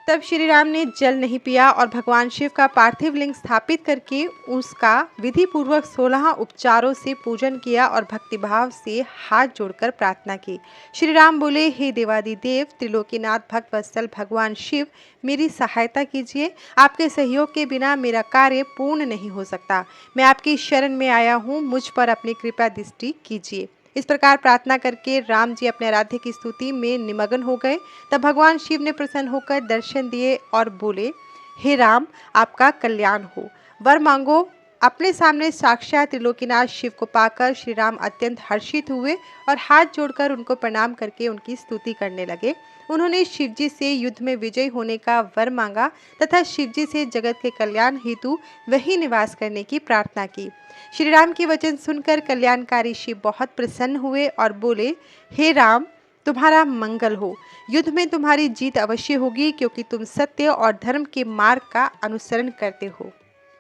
तब श्री राम ने जल नहीं पिया और भगवान शिव का पार्थिव लिंग स्थापित करके उसका विधि पूर्वक 16 उपचारों से पूजन किया और भक्तिभाव से हाथ जोड़कर प्रार्थना की। श्री राम बोले, हे देवादिदेव त्रिलोकीनाथ भक्त वत्सल भगवान शिव, मेरी सहायता कीजिए। आपके सहयोग के बिना मेरा कार्य पूर्ण नहीं हो सकता। मैं आपकी शरण में आया हूँ, मुझ पर अपनी कृपा दृष्टि कीजिए। इस प्रकार प्रार्थना करके राम जी अपने आराध्य की स्तुति में निमग्न हो गए। तब भगवान शिव ने प्रसन्न होकर दर्शन दिए और बोले, हे राम, आपका कल्याण हो, वर मांगो। अपने सामने साक्षात त्रिलोकीनाथ शिव को पाकर श्री राम अत्यंत हर्षित हुए और हाथ जोड़कर उनको प्रणाम करके उनकी स्तुति करने लगे। उन्होंने शिवजी से युद्ध में विजयी होने का वर मांगा तथा शिवजी से जगत के कल्याण हेतु वही निवास करने की प्रार्थना की। श्री राम की वचन सुनकर कल्याणकारी शिव बहुत प्रसन्न हुए और बोले, हे राम, तुम्हारा मंगल हो। युद्ध में तुम्हारी जीत अवश्य होगी, क्योंकि तुम सत्य और धर्म के मार्ग का अनुसरण करते हो।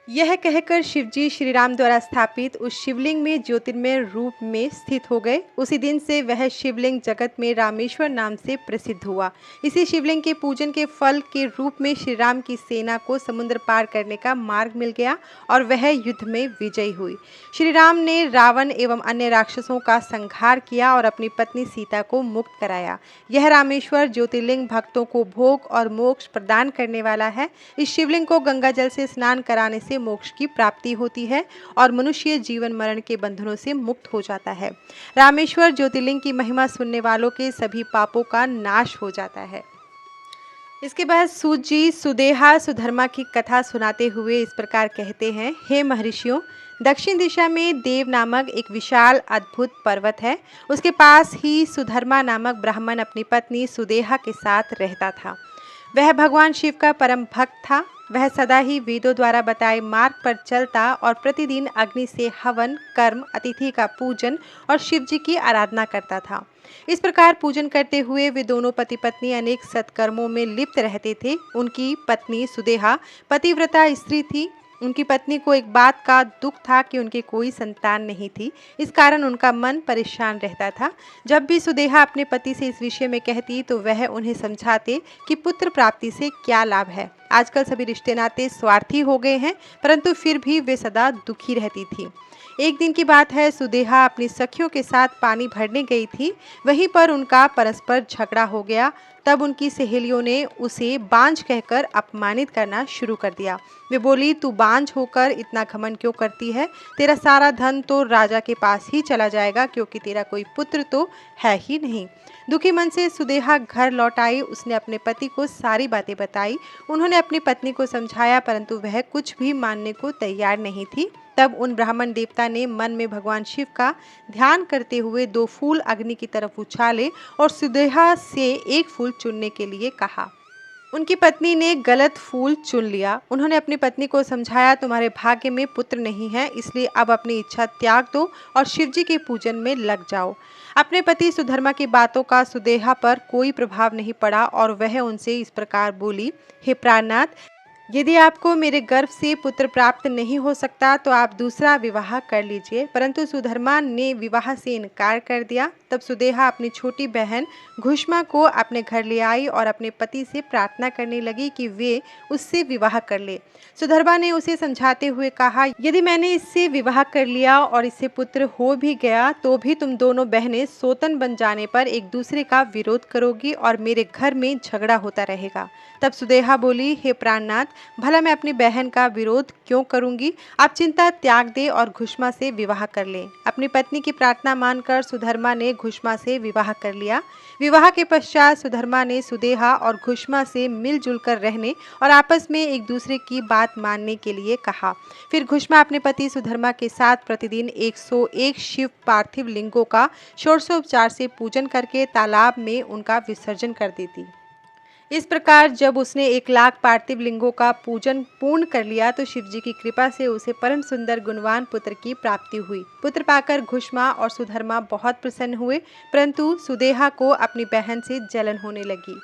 यह कहकर शिवजी श्री राम द्वारा स्थापित उस शिवलिंग में ज्योतिर्मय रूप में स्थित हो गए। उसी दिन से वह शिवलिंग जगत में रामेश्वर नाम से प्रसिद्ध हुआ। इसी शिवलिंग के पूजन के फल के रूप में श्री राम की सेना को समुद्र पार करने का मार्ग मिल गया और वह युद्ध में विजयी हुई। श्री राम ने रावण एवं अन्य राक्षसों का संहार किया और अपनी पत्नी सीता को मुक्त कराया। यह रामेश्वर ज्योतिर्लिंग भक्तों को भोग और मोक्ष प्रदान करने वाला है। इस शिवलिंग को गंगा जल से स्नान कराने से मोक्ष की प्राप्ति होती है और मनुष्य जीवन मरण के बंधनों से मुक्त हो जाता है। रामेश्वर ज्योतिर्लिंग की महिमा सुनने वालों के सभी पापों का नाश हो जाता है। इसके बाद सूत जी सुदेहा सुधर्मा की कथा सुनाते हुए इस प्रकार कहते हैं, हे महर्षियों, दक्षिण दिशा में देव नामक एक विशाल अद्भुत पर्वत है। उसके पास ही सुधर्मा नामक ब्राह्मण अपनी पत्नी सुदेहा के साथ रहता था। वह भगवान शिव का परम भक्त था। वह सदा ही वेदों द्वारा बताए मार्ग पर चलता और प्रतिदिन अग्नि से हवन, कर्म, अतिथि का पूजन और शिव जी की आराधना करता था। इस प्रकार पूजन करते हुए वे दोनों पति पत्नी अनेक सत्कर्मों में लिप्त रहते थे। उनकी पत्नी सुदेहा पतिव्रता स्त्री थी। उनकी पत्नी को एक बात का दुख था कि उनकी कोई संतान नहीं थी। इस कारण उनका मन परेशान रहता था। जब भी सुदेहा अपने पति से इस विषय में कहती तो वह उन्हें समझाते कि पुत्र प्राप्ति से क्या लाभ है। आजकल सभी रिश्ते नाते स्वार्थी हो गए हैं, परंतु फिर भी वे सदा दुखी रहती थी। एक दिन की बात है, सुदेहा अपनी सखियों के साथ पानी भरने गई थी। वहीं पर उनका परस्पर झगड़ा हो गया। तब उनकी सहेलियों ने उसे बांझ कहकर अपमानित करना शुरू कर दिया। वे बोली, तू बांझ होकर इतना घमंड क्यों करती है? तेरा सारा धन तो राजा के पास ही चला जाएगा, क्योंकि तेरा कोई पुत्र तो है ही नहीं। दुखी मन से सुदेहा घर लौट आई। उसने अपने पति को सारी बातें बताई। उन्होंने अपनी पत्नी को समझाया, परंतु वह कुछ भी मानने को तैयार नहीं थी। तब उन ब्राह्मण देवता ने मन में भगवान शिव का ध्यान करते हुए 2 फूल अग्नि की तरफ उछाले और सुदेहा से एक फूल चुनने के लिए कहा। उनकी पत्नी ने गलत फूल चुन लिया। उन्होंने अपनी पत्नी को समझाया, तुम्हारे भाग्य में पुत्र नहीं है, इसलिए अब अपनी इच्छा त्याग दो और शिवजी के पूजन में लग जाओ। अपने पति सुधर्मा की बातों का सुदेहा पर कोई प्रभाव नहीं पड़ा और वह उनसे इस प्रकार बोली, हे प्राणनाथ, यदि आपको मेरे गर्भ से पुत्र प्राप्त नहीं हो सकता तो आप दूसरा विवाह कर लीजिए। परंतु सुधर्मा ने विवाह से इनकार कर दिया। तब सुदेहा अपनी छोटी बहन घुष्मा को अपने घर ले आई और अपने पति से प्रार्थना करने लगी कि वे उससे विवाह कर ले। सुधर्मा ने उसे समझाते हुए कहा, यदि मैंने इससे विवाह कर लिया और इससे पुत्र हो भी गया तो भी तुम दोनों बहनें सोतन बन जाने पर एक दूसरे का विरोध करोगी और मेरे घर में झगड़ा होता रहेगा। तब सुदेहा बोली, हे प्राणनाथ, भला मैं अपनी बहन का विरोध क्यों करूंगी? आप चिंता त्याग दे और घुष्मा से विवाह कर लें। अपनी पत्नी की प्रार्थना मानकर सुधर्मा ने घुष्मा से विवाह कर लिया। विवाह के पश्चात सुधर्मा ने सुदेहा और घुष्मा से मिलजुल कर रहने और आपस में एक दूसरे की बात मानने के लिए कहा। फिर घुष्मा अपने पति सुधर्मा के साथ प्रतिदिन 101 शिव पार्थिव लिंगों का षोडशोपचार से पूजन करके तालाब में उनका विसर्जन कर देती। इस प्रकार जब उसने 1,00,000 पार्थिव लिंगों का पूजन पूर्ण कर लिया तो शिवजी की कृपा से उसे परम सुंदर गुणवान पुत्र की प्राप्ति हुई। पुत्र पाकर घुष्मा और सुधर्मा बहुत प्रसन्न हुए, परंतु सुदेहा को अपनी बहन से जलन होने लगी।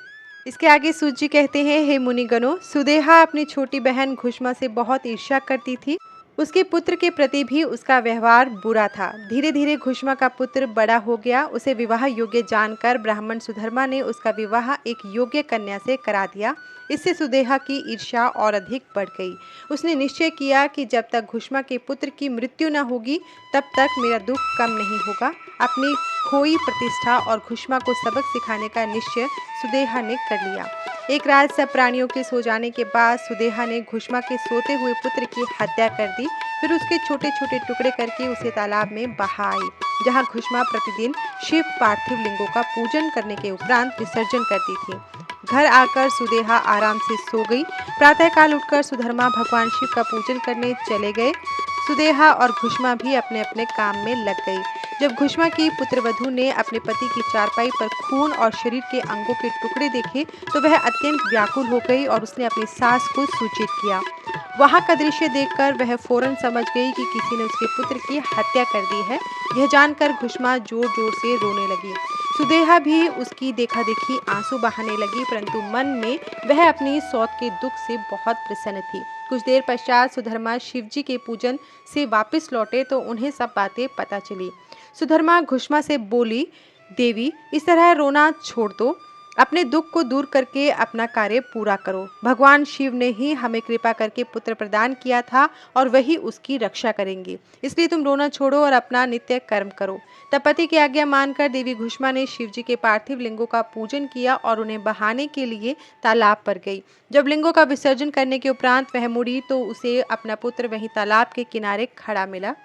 इसके आगे सूत जी कहते हैं, हे मुनिगणों, सुदेहा अपनी छोटी बहन घुष्मा से बहुत ईर्ष्या करती थी। उसके पुत्र के प्रति भी उसका व्यवहार बुरा था। धीरे धीरे घुष्मा का पुत्र बड़ा हो गया। उसे विवाह योग्य जानकर ब्राह्मण सुधर्मा ने उसका विवाह एक योग्य कन्या से करा दिया। इससे सुदेहा की ईर्ष्या और अधिक बढ़ गई। उसने निश्चय किया कि जब तक घुष्मा के पुत्र की मृत्यु न होगी तब तक मेरा दुख कम नहीं होगा। अपनी खोई प्रतिष्ठा और घुष्मा को सबक सिखाने का निश्चय सुदेहा ने कर लिया। एक रात सब प्राणियों के सो जाने के बाद सुदेहा ने घुष्मा के सोते हुए पुत्र की हत्या कर दी। फिर उसके छोटे छोटे टुकड़े करके उसे तालाब में बहा आई, जहाँ घुष्मा प्रतिदिन शिव पार्थिव लिंगों का पूजन करने के उपरांत विसर्जन करती थी। घर आकर सुदेहा आराम से सो गई। प्रातःकाल उठकर सुधर्मा भगवान शिव का पूजन करने चले गए। सुदेहा और घुष्मा भी अपने अपने काम में लग गई। जब घुष्मा की पुत्रवधू ने अपने पति की चारपाई पर खून और शरीर के अंगों के टुकड़े देखे तो वह अत्यंत व्याकुल हो गई और उसने अपनी सास को सूचित किया। वहां का दृश्य देखकर वह फौरन समझ गई कि किसी ने उसके पुत्र की हत्या कर दी है। यह जानकर घुष्मा जोर जोर से रोने लगी। सुदेहा भी उसकी देखा देखी आंसू बहाने लगी, परंतु मन में वह अपनी सौत के दुख से बहुत प्रसन्न थी। कुछ देर पश्चात सुधर्मा शिवजी के पूजन से वापस लौटे तो उन्हें सब बातें पता चली। सुधर्मा घुष्मा से बोली, देवी, इस तरह रोना छोड़ दो। अपने दुख को दूर करके अपना कार्य पूरा करो। भगवान शिव ने ही हमें कृपा करके पुत्र प्रदान किया था और वही उसकी रक्षा करेंगे। इसलिए तुम रोना छोड़ो और अपना नित्य कर्म करो। तब पति की आज्ञा मानकर देवी घुष्मा ने शिवजी के पार्थिव लिंगों का पूजन किया और उन्हें बहाने के लिए तालाब पर गई। जब लिंगों का विसर्जन करने के उपरांत वह मुड़ी तो उसे अपना पुत्र वहीं तालाब के किनारे खड़ा मिला।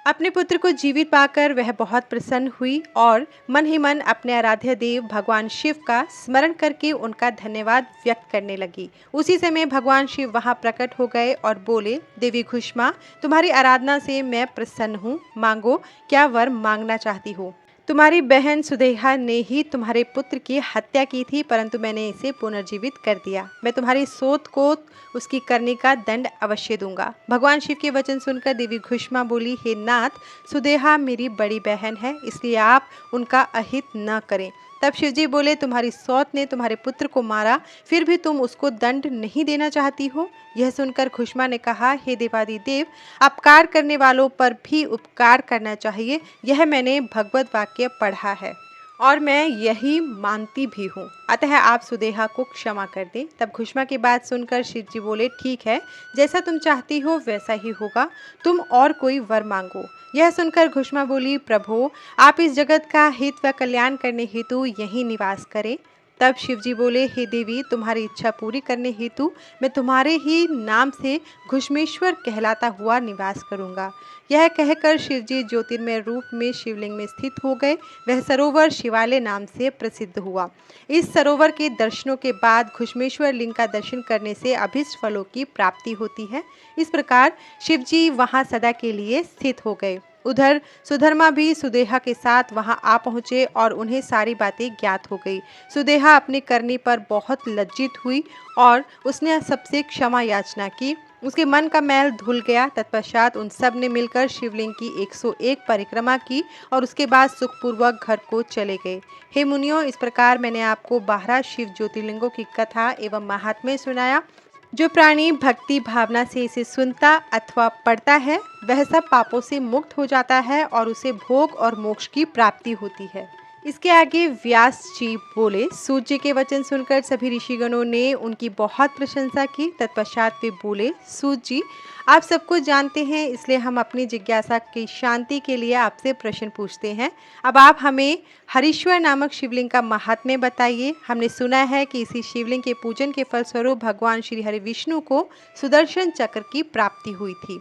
अपने पुत्र को जीवित पाकर वह बहुत प्रसन्न हुई और मन ही मन अपने आराध्य देव भगवान शिव का स्मरण करके उनका धन्यवाद व्यक्त करने लगी। उसी समय भगवान शिव वहां प्रकट हो गए और बोले, देवी घुष्मा, तुम्हारी आराधना से मैं प्रसन्न हूँ। मांगो, क्या वर मांगना चाहती हो? तुम्हारी बहन सुदेहा ने ही तुम्हारे पुत्र की हत्या की थी, परंतु मैंने इसे पुनर्जीवित कर दिया। मैं तुम्हारी सोत को उसकी करने का दंड अवश्य दूंगा। भगवान शिव के वचन सुनकर देवी घुष्मा बोली, हे नाथ, सुदेहा मेरी बड़ी बहन है, इसलिए आप उनका अहित न करें। तब शिवजी बोले, तुम्हारी सौत ने तुम्हारे पुत्र को मारा, फिर भी तुम उसको दंड नहीं देना चाहती हो? यह सुनकर घुष्मा ने कहा, हे देवादिदेव, अपकार करने वालों पर भी उपकार करना चाहिए। यह मैंने भगवत वाक्य पढ़ा है और मैं यही मानती भी हूँ, अतः आप सुदेहा को क्षमा कर दें। तब घुष्मा की बात सुनकर शिवजी बोले, ठीक है, जैसा तुम चाहती हो वैसा ही होगा। तुम और कोई वर मांगो। यह सुनकर घुष्मा बोली, प्रभु, आप इस जगत का हित व कल्याण करने हेतु यहीं निवास करें। तब शिवजी बोले, हे देवी, तुम्हारी इच्छा पूरी करने हेतु मैं तुम्हारे ही नाम से घुष्मेश्वर कहलाता हुआ निवास करूंगा। यह कहकर शिवजी ज्योतिर्मय रूप में शिवलिंग में स्थित हो गए। वह सरोवर शिवालय नाम से प्रसिद्ध हुआ। इस सरोवर के दर्शनों के बाद घुष्मेश्वर लिंग का दर्शन करने से अभीष्ट फलों की प्राप्ति होती है। इस प्रकार शिवजी वहां सदा के लिए स्थित हो गए। उधर सुधर्मा भी सुदेहा के साथ वहां आ पहुंचे और उन्हें सारी बातें ज्ञात हो गई। सुदेहा अपने करने पर बहुत लज्जित हुई और उसने सबसे क्षमा याचना की। उसके मन का मैल धुल गया। तत्पश्चात उन सब ने मिलकर शिवलिंग की 101 परिक्रमा की और उसके बाद सुखपूर्वक घर को चले गए। हे मुनियों, इस प्रकार मैंने आपको 12 शिव ज्योतिर्लिंगों की कथा एवं महात्म्य सुनाया। जो प्राणी भक्ति भावना से इसे सुनता अथवा पढ़ता है वह सब पापों से मुक्त हो जाता है और उसे भोग और मोक्ष की प्राप्ति होती है। इसके आगे व्यास जी बोले। सूत जी के वचन सुनकर सभी ऋषिगणों ने उनकी बहुत प्रशंसा की। तत्पश्चात वे बोले, सूत जी, आप सब कुछ जानते हैं, इसलिए हम अपनी जिज्ञासा की शांति के लिए आपसे प्रश्न पूछते हैं। अब आप हमें हरीश्वर नामक शिवलिंग का महात्म्य बताइए। हमने सुना है कि इसी शिवलिंग के पूजन के फलस्वरूप भगवान श्री हरि विष्णु को सुदर्शन चक्र की प्राप्ति हुई थी।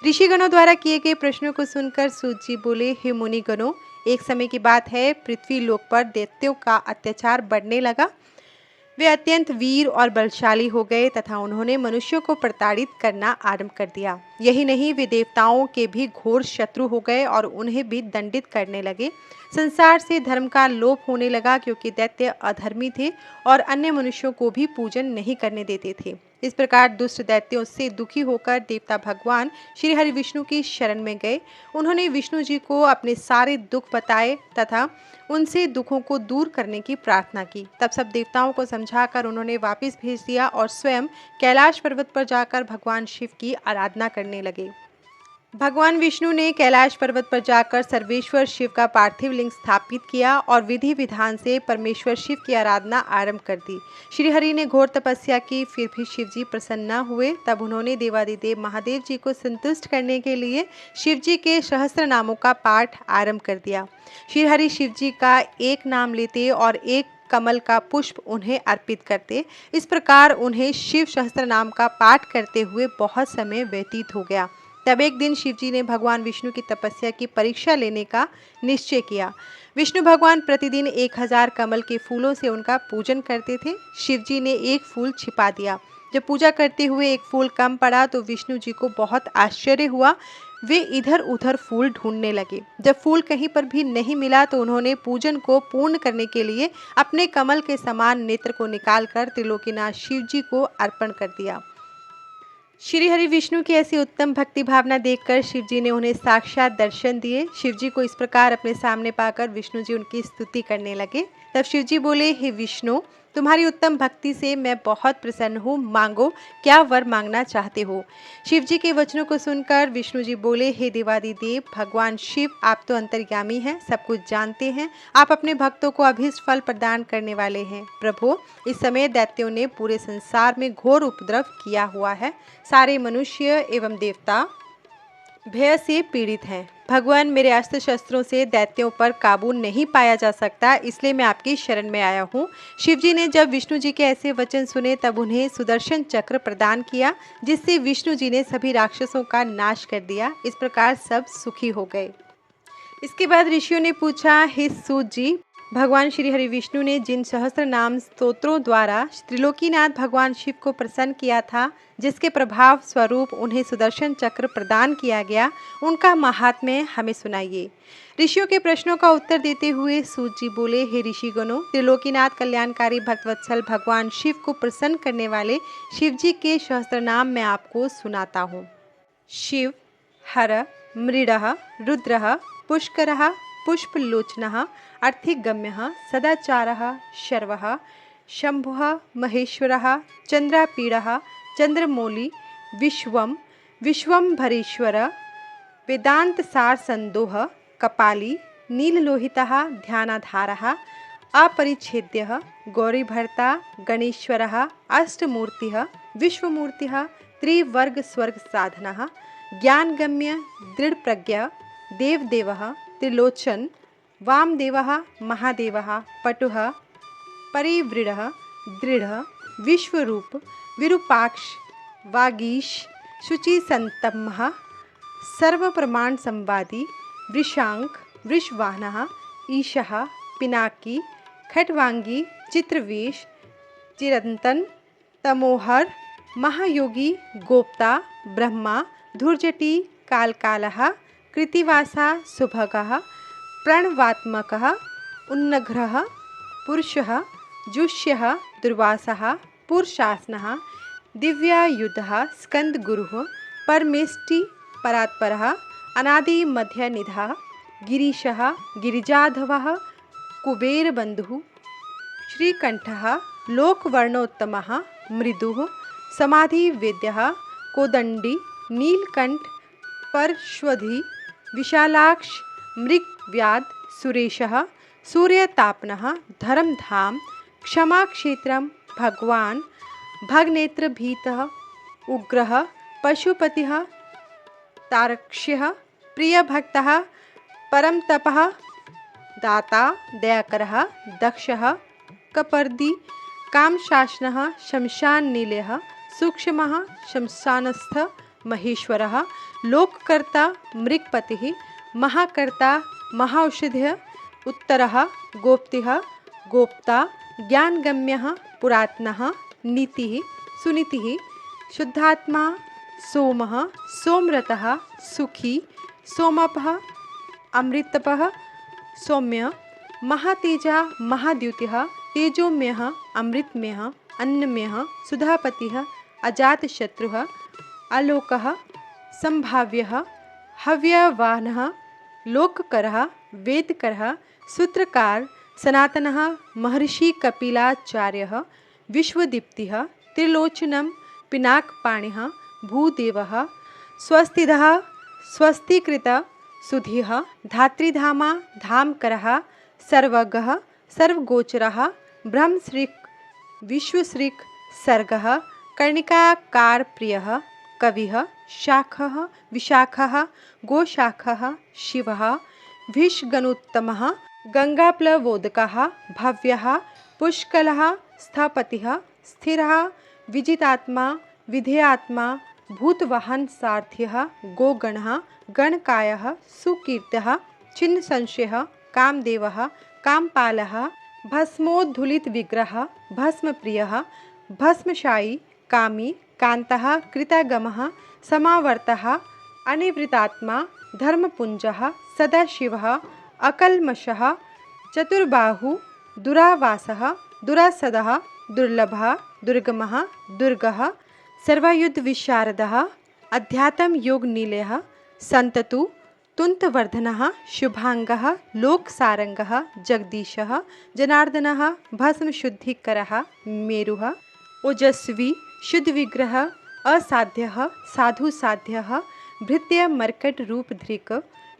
ऋषिगणों द्वारा किए गए प्रश्नों को सुनकर सूत जी बोले, हे मुनिगणों, एक समय की बात है, पृथ्वी लोक पर दैत्यों का अत्याचार बढ़ने लगा। वे अत्यंत वीर और बलशाली हो गए तथा उन्होंने मनुष्यों को प्रताड़ित करना आरंभ कर दिया। यही नहीं, वे देवताओं के भी घोर शत्रु हो गए और उन्हें भी दंडित करने लगे। संसार से धर्म का लोप होने लगा, क्योंकि दैत्य अधर्मी थे और अन्य मनुष्यों को भी पूजन नहीं करने देते थे। इस प्रकार दुष्ट दैत्यों से दुखी होकर देवता भगवान श्री हरि विष्णु की शरण में गए। उन्होंने विष्णु जी को अपने सारे दुख बताए तथा उनसे दुखों को दूर करने की प्रार्थना की। तब सब देवताओं को समझाकर उन्होंने वापस भेज दिया और स्वयं कैलाश पर्वत पर जाकर भगवान शिव की आराधना करने लगे। भगवान विष्णु ने कैलाश पर्वत पर जाकर सर्वेश्वर शिव का पार्थिव लिंग स्थापित किया और विधि विधान से परमेश्वर शिव की आराधना आरंभ कर दी। श्री हरि ने घोर तपस्या की, फिर भी शिव जी प्रसन्न न हुए। तब उन्होंने देवादिदेव महादेव जी को संतुष्ट करने के लिए शिव जी के सहस्त्र नामों का पाठ आरंभ कर दिया। श्री हरि शिव जी का एक नाम लेते और एक कमल का पुष्प उन्हें अर्पित करते। इस प्रकार उन्हें शिव सहस्त्र नाम का पाठ करते हुए बहुत समय व्यतीत हो गया। तब एक दिन शिवजी ने भगवान विष्णु की तपस्या की परीक्षा लेने का निश्चय किया। विष्णु भगवान प्रतिदिन 1000 कमल के फूलों से उनका पूजन करते थे। शिवजी ने एक फूल छिपा दिया। जब पूजा करते हुए एक फूल कम पड़ा तो विष्णु जी को बहुत आश्चर्य हुआ। वे इधर उधर फूल ढूंढने लगे। जब फूल कहीं पर भी नहीं मिला तो उन्होंने पूजन को पूर्ण करने के लिए अपने कमल के समान नेत्र को निकालकर त्रिलोकीनाथ शिव जी को अर्पण कर दिया। श्री हरि विष्णु की ऐसी उत्तम भक्ति भावना देखकर शिवजी ने उन्हें साक्षात दर्शन दिए। शिवजी को इस प्रकार अपने सामने पाकर विष्णु जी उनकी स्तुति करने लगे। तब शिवजी बोले, हे विष्णु, तुम्हारी उत्तम भक्ति से मैं बहुत प्रसन्न हूँ, मांगो, क्या वर मांगना चाहते हो। शिवजी के वचनों को सुनकर विष्णु जी बोले, हे देवादिदेव भगवान शिव, आप तो अंतर्यामी हैं, सब कुछ जानते हैं, आप अपने भक्तों को अभीष्ट फल प्रदान करने वाले हैं। प्रभु, इस समय दैत्यों ने पूरे संसार में घोर उपद्रव किया हुआ है। सारे मनुष्य एवं देवता भय से पीड़ित हैं। भगवान, मेरे अस्त्र शस्त्रों से दैत्यों पर काबू नहीं पाया जा सकता, इसलिए मैं आपकी शरण में आया हूँ। शिवजी ने जब विष्णु जी के ऐसे वचन सुने तब उन्हें सुदर्शन चक्र प्रदान किया, जिससे विष्णु जी ने सभी राक्षसों का नाश कर दिया। इस प्रकार सब सुखी हो गए। इसके बाद ऋषियों ने पूछा, हे सूत जी, भगवान श्री हरि विष्णु ने जिन सहस्त्र नाम स्तोत्रों द्वारा त्रिलोकीनाथ भगवान शिव को प्रसन्न किया था, जिसके प्रभाव स्वरूप उन्हें सुदर्शन चक्र प्रदान किया गया, उनका महात्म्य हमें सुनाइए। ऋषियों के प्रश्नों का उत्तर देते हुए सूत जी बोले, हे ऋषिगणों, त्रिलोकीनाथ कल्याणकारी भक्तवत्सल भगवान शिव को प्रसन्न करने वाले शिव जी के सहस्त्र नाम मैं आपको सुनाता हूँ। शिव, हर, मृडः, रुद्रः, पुष्करः, पुष्पलोचनः, अर्थिगम्यः, सदाचारः, शर्वः, शंभुः, महेश्वरः, चंद्रापीडः, चंद्रमौली, विश्वम, विश्वम्भरेश्वर, वेदांत सार संदोह, कपाली, नीललोहितः, ध्यानाधारः, अपरिच्छेद्यः, गौरीभर्ता, गणेश्वरः, अष्टमूर्तिः, विश्वमूर्तिः, त्रिवर्ग स्वर्ग साधनः, ज्ञानगम्य, दृढ़प्रज्ञ, देवदेवः, त्रिलोचन, वामदेवः, महादेवः, पटुः, परिवृढ़, दृढ़, विश्वरूप, विरूपाक्ष, वागीश, शुचिसंतमः, सर्वप्रमाण संवादी, वृषांक, वृषवाहनः, ईशः, पिनाकी, खट्वांगी, चित्रवेश, चिरंतन, तमोहर, महायोगी, गोप्ता, ब्रह्मा, धुर्जटी, कालकालः, कृतिवासा, सुभगः, प्रणवात्मकः, उन्नघ्रः, पुरुषः, जुष्यः, दुर्वासः, पुरुषासनः, दिव्यायुधः, स्कंदगुरुः, परमेष्टि, परात्परः, अनादिमध्यनिधः, गिरीशः, गिरिजाधवः, कुबेरबन्धुः, श्रीकण्ठः, लोकवर्णोत्तमः, मृदुः, समाधिवेद्यः, कोदण्डी, नीलकंठ, परश्वधी, विशालाक्ष, मृगव्याध, सुरेशः, सूर्यतापनः धर्मधाम क्षमाक्षेत्रं भगवान् भगनेत्रभीतः उग्रः पशुपतिः तारक्ष्यः प्रियभक्तः परमतपः दाता दयाकरः दक्षः कपर्दी कामशासनः शमशाननिलयः सूक्ष्मः शमशानस्थ महेश्वरः लोककर्ता मृगपतिः महाकर्ता महाऔषधः उत्तरः गोप्तिः गोप्ता ज्ञानगम्यः पुरातनः नीतिः सुनीतिः शुद्धात्मा सोमः सोमरतः सुखी सोमपः अमृतपः सौम्य महातेजा महाद्युतिः तेजोमयः अमृतमयः अन्नमयः सुधापतिः अजातशत्रुः आलोकः संभाव्यः हव्यवाहनः लोककरः वेदकरः सूत्रकार सनातनः महर्षि कपिलाचार्यः विश्वदीप्तिः त्रिलोचनं पिनाकपाणिः भूदेवः स्वस्तिदः स्वस्तिकृत सुधिः धात्रीधामा धामकरः सर्वगः सर्वगोचरः ब्रह्मश्रीक विश्वश्रीक सर्गः कर्णिकाकारप्रियः कविः शाखः विशाखः गोशाखः शिवः भीष्गणोत्तमः गङ्गाप्लवोदकः भव्यः पुष्कलः स्थपतिः स्थिरः विजितात्मा विधेयात्मा भूतवाहन सारथिः गोगणः गणकायः सुकीर्तः छिन्नसंशयः कामदेवः कामपालः भस्मोद्धुलित विग्रह भस्मप्रियः भस्मशायी कामी कान्तः कृतागमः समावर्तः अनिवृतात्मा धर्मपुञ्जः सदाशिवः अकल्मषः चतुर्बाहु दुरावासः दुरासदः दुर्लभः दुर्गमः दुर्गः सर्वायुधविशारदः अध्यात्मयोगनिलयः सन्ततु तुन्तवर्धनः शुभांगः लोकसारंगः जगदीशः जनार्दनः भस्मशुद्धिकरः मेरुः ओजस्वी शुद्धविग्रह असाध्यः साधुसाध्यः भृत्यमर्कटरूपधृक्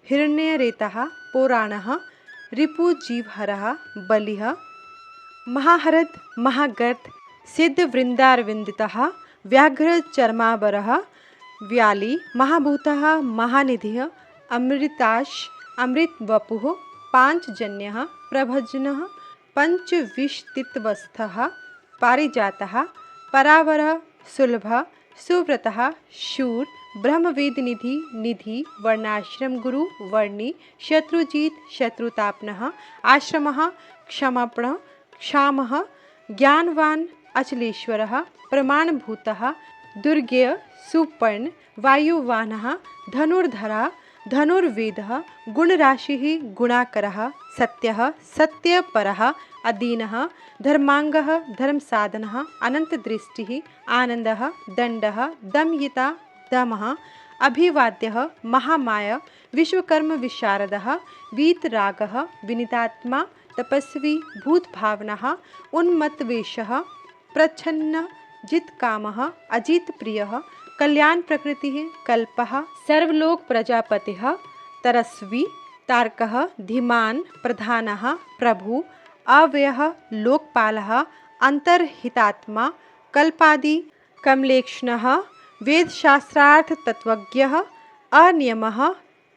हिरण्यरेतः पुराणः रिपुजीवहरः बलिः महाहरद महागर्त सिद्धवृन्दारविन्दितः व्याघ्रचर्मावरः व्याली महाभूतः महानिधिः अमृताश अमृतवपुः पाञ्चजन्यः प्रभजनः पञ्चविंशतितवस्थः पारिजातः परावरः सुलभः सुव्रतः शूर ब्रह्मवेदनिधि निधि वर्णाश्रम गुरु वर्णी शत्रुजीत शत्रुतापनः आश्रमः क्षमापण क्षामः ज्ञानवान अचलेश्वरः प्रमाणभूतः दुर्गेय सुपर्ण वायुवानः धनुर्धरः धनुर्वेदः गुणराशिः गुणाकरः सत्यः सत्यपरः अदीनः धर्मांगः धर्मसाधनः अनन्तदृष्टिः आनन्दः दण्डः दमयिता दमः अभिवाद्यः महामाया विश्वकर्म विशारदः वीतरागः विनीतात्मा तपस्वी भूतभावनः उन्मत्तवेषः प्रच्छन्न जितकामः अजितप्रियः कल्याण प्रकृतिः कल्पः सर्वलोक प्रजापतिः तरस्वी तारकः धीमान् प्रधानः प्रभु अव्ययः लोकपालः अंतर्हितात्मा कल्पादि कमलेक्षणः वेदशास्त्रार्थ तत्वज्ञः अनियमः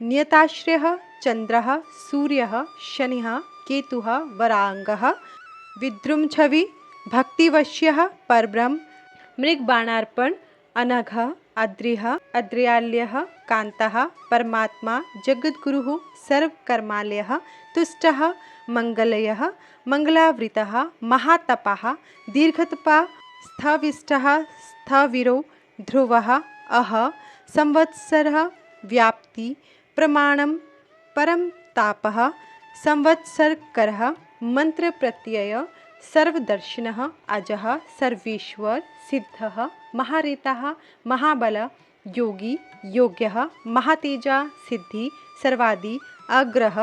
नियताश्रयः चन्द्रः सूर्यः शनिः केतुः वरांगः विद्रुमछवि भक्तिवश्यः परब्रह्म मृगबाणार्पण अनघ अद्रिः अद्र्याल्यः कान्तः परमात्मा जगद्गुरुः सर्वकर्मालयः तुष्टः मंगलयः मंगलावृतः महातपः दीर्घतपः स्थविष्टः स्थविरो ध्रुवः अह संवत्सरः व्याप्ति प्रमाणं परम तापः संवत्सरकरः मंत्र प्रत्यय सर्वदर्शिनः अजः सर्वेश्वर सिद्धः महारेतः महाबल योगी योग्यः महातेजा सिद्धि सर्वादि अग्रह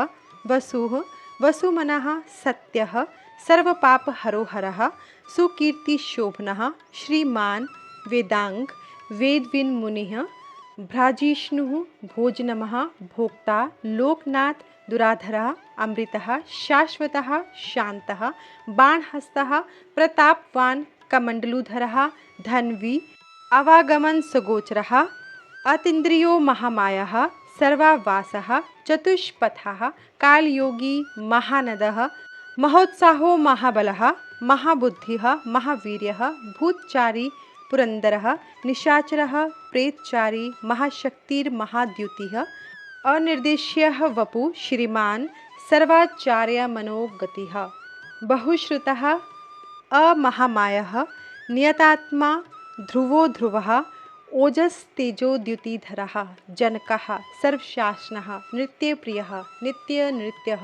वसुः वसुमनः सत्यः सर्वपापहरोहरः सुकीर्तिशोभनः श्रीमान् वेदांग वेदविन्मुनिः भ्राजिष्णुः भोजनमः भोक्ता लोकनाथ दुराधरः अमृतः शाश्वतः शान्तः बाणहस्तः प्रतापवान् कमण्डलुधरः धन्वी अवागमन सुगोचरः अतीन्द्रियो महामायः सर्वावासः चतुष्पथः कालयोगी महानदः महोत्साहो महाबलः महाबुद्धिः महावीर्यः भूतचारी पुरंदरः निशाचरः प्रेतचारी महाशक्तिर्महाद्युतिः अनिर्देश्यः वपु श्रीमान् सर्वाचार्यमनोगतिः बहुश्रुतः अमहामायः नियतात्मा ध्रुवो ध्रुवः ओजस्तेजोद्युतिधरः जनकः सर्वशासनः नृत्यप्रियः नित्यनृत्यः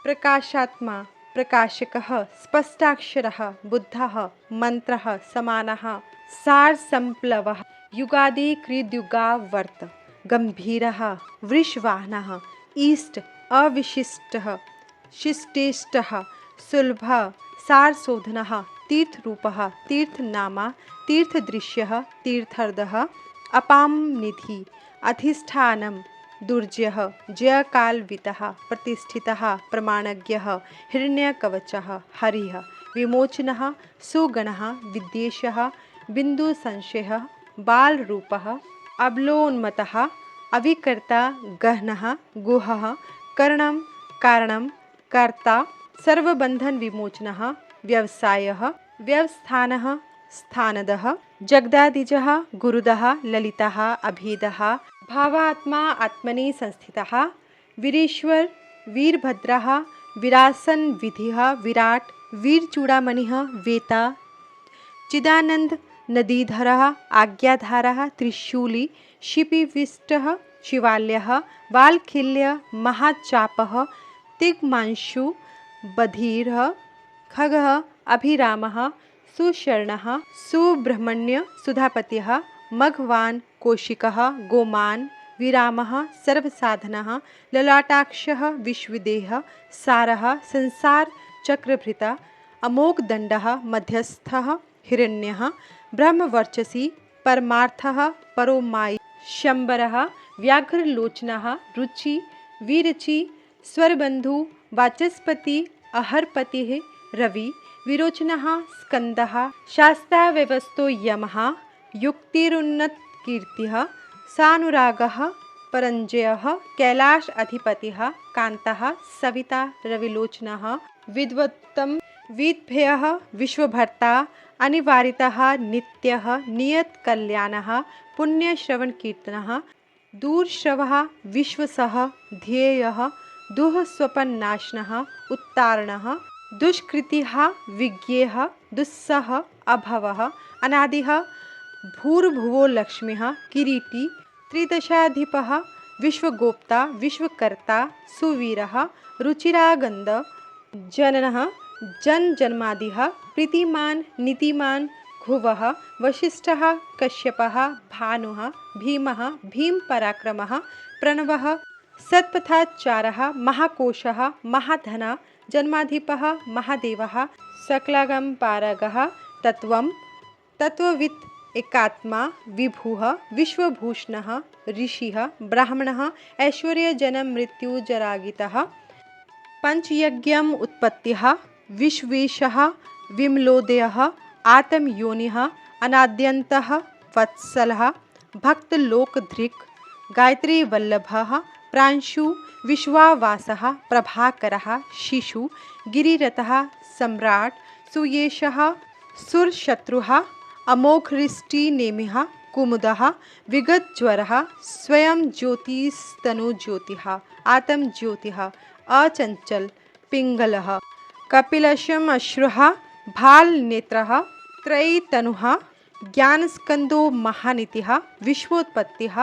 प्रकाशात्मा प्रकाशकः स्पष्टाक्षरः बुद्धः मंत्रः समानः सारसंप्लवः युगादि कृद्युगावर्त गंभीरः वृषवाहनः ईष्ट अविशिष्टः शिष्टेष्टः सुलभः सारशोधनः तीर्थरूपः तीर्थनामा तीर्थदृश्यः तीर्थर्दः अपामनिधि अधिष्ठानं दुर्जयः जयकालवितः प्रतिष्ठितः प्रमाणज्ञः हिरण्यकवचः हरिः विमोचनः सुगणः विद्वेषः बिन्दुसंशयः बालरूपः अबलोन्मतः अविकर्ता गहनः गुहः करणं कारणं कर्ता सर्वबन्धन विमोचनः व्यवसायः व्यवस्थानः स्थानदः जगदादिजः गुरुदः ललितः अभेदः भावात्मा आत्मनि संस्थितः वीरेश्वर वीरभद्रः विरासन विधिः विराट वीरचूड़ामणिः वेता चिदानंद नदीधरः आज्ञाधारः त्रिशूली शिपिविष्टः शिवाल्यः वालखिल्य महाचापः तिग्मांशु बधिरः खगः अभिरामः सुशर्णः सुब्रह्मण्य सुधापतिः मघवान् कौशिकः गोमान् विरामः सर्वसाधनः ललाटाक्षः विश्वदेहः सारः संसार चक्रभृता अमोघदण्डः मध्यस्थः हिरण्यः ब्रह्मवर्चसी परमार्थः परोमायी शंबरः व्याघ्रलोचनः रुचि विरचि स्वरबंधु वाचस्पति अहरपतिः रवि विरोचनः स्कंदः शास्ताव्यवस्थो यमः युक्तिरुन्नतकीर्तिः सानुरागः परञ्जयः कैलाश अधिपतिः कान्तः सविता रविलोचनः विद्वत्तम विद्भयः विश्वभर्ता अनिवारितः नित्यः नियतकल्याणः पुण्यश्रवणकीर्तनः दूरश्रवः विश्वसः ध्येयः दुःस्वपन्नाशनः उत्तारणः दुष्कृतिः विज्ञेयः दुस्सह अभवः अनादिः भूर्भुवो लक्ष्मीः किरीटी त्रिदशाधिपः विश्वगोप्ता विश्वकर्ता सुवीरः रुचिरागन्ध जननः जन्मादिः प्रीतिमान् नीतिमान् घुवः वशिष्ठः कश्यपः भानुः भीमः भीमपराक्रमः प्रणवः सत्पथाचारः महाकोशः महाधनः जन्माधिपः महादेवः सकलागमपारगः तत्त्वं तत्त्ववित् एकात्मा विभुः विश्वभूषणः ऋषिः ब्राह्मणः ऐश्वर्यजनं मृत्युजरागितः पंचयज्ञम उत्पत्तिः विश्वेशः विमलोदयः आत्मयोनिः अनाद्यन्तः वत्सलः भक्तलोकधृक् गायत्रीवल्लभः प्रांशु विश्वावासः प्रभाकरः शिशु गिरिरथः सम्राट सुयेशः सुरशत्रुः अमोघहृष्टिनेमिः कुमुदः विगतज्वरः स्वयं ज्योतिस्तनुज्योतिः आत्मज्योतिः अचंचल पिंगलः कपिलशम अश्रुः भालनेत्रः त्रयीतनुः ज्ञानस्कंदो महानितिः विश्वोत्पत्तिः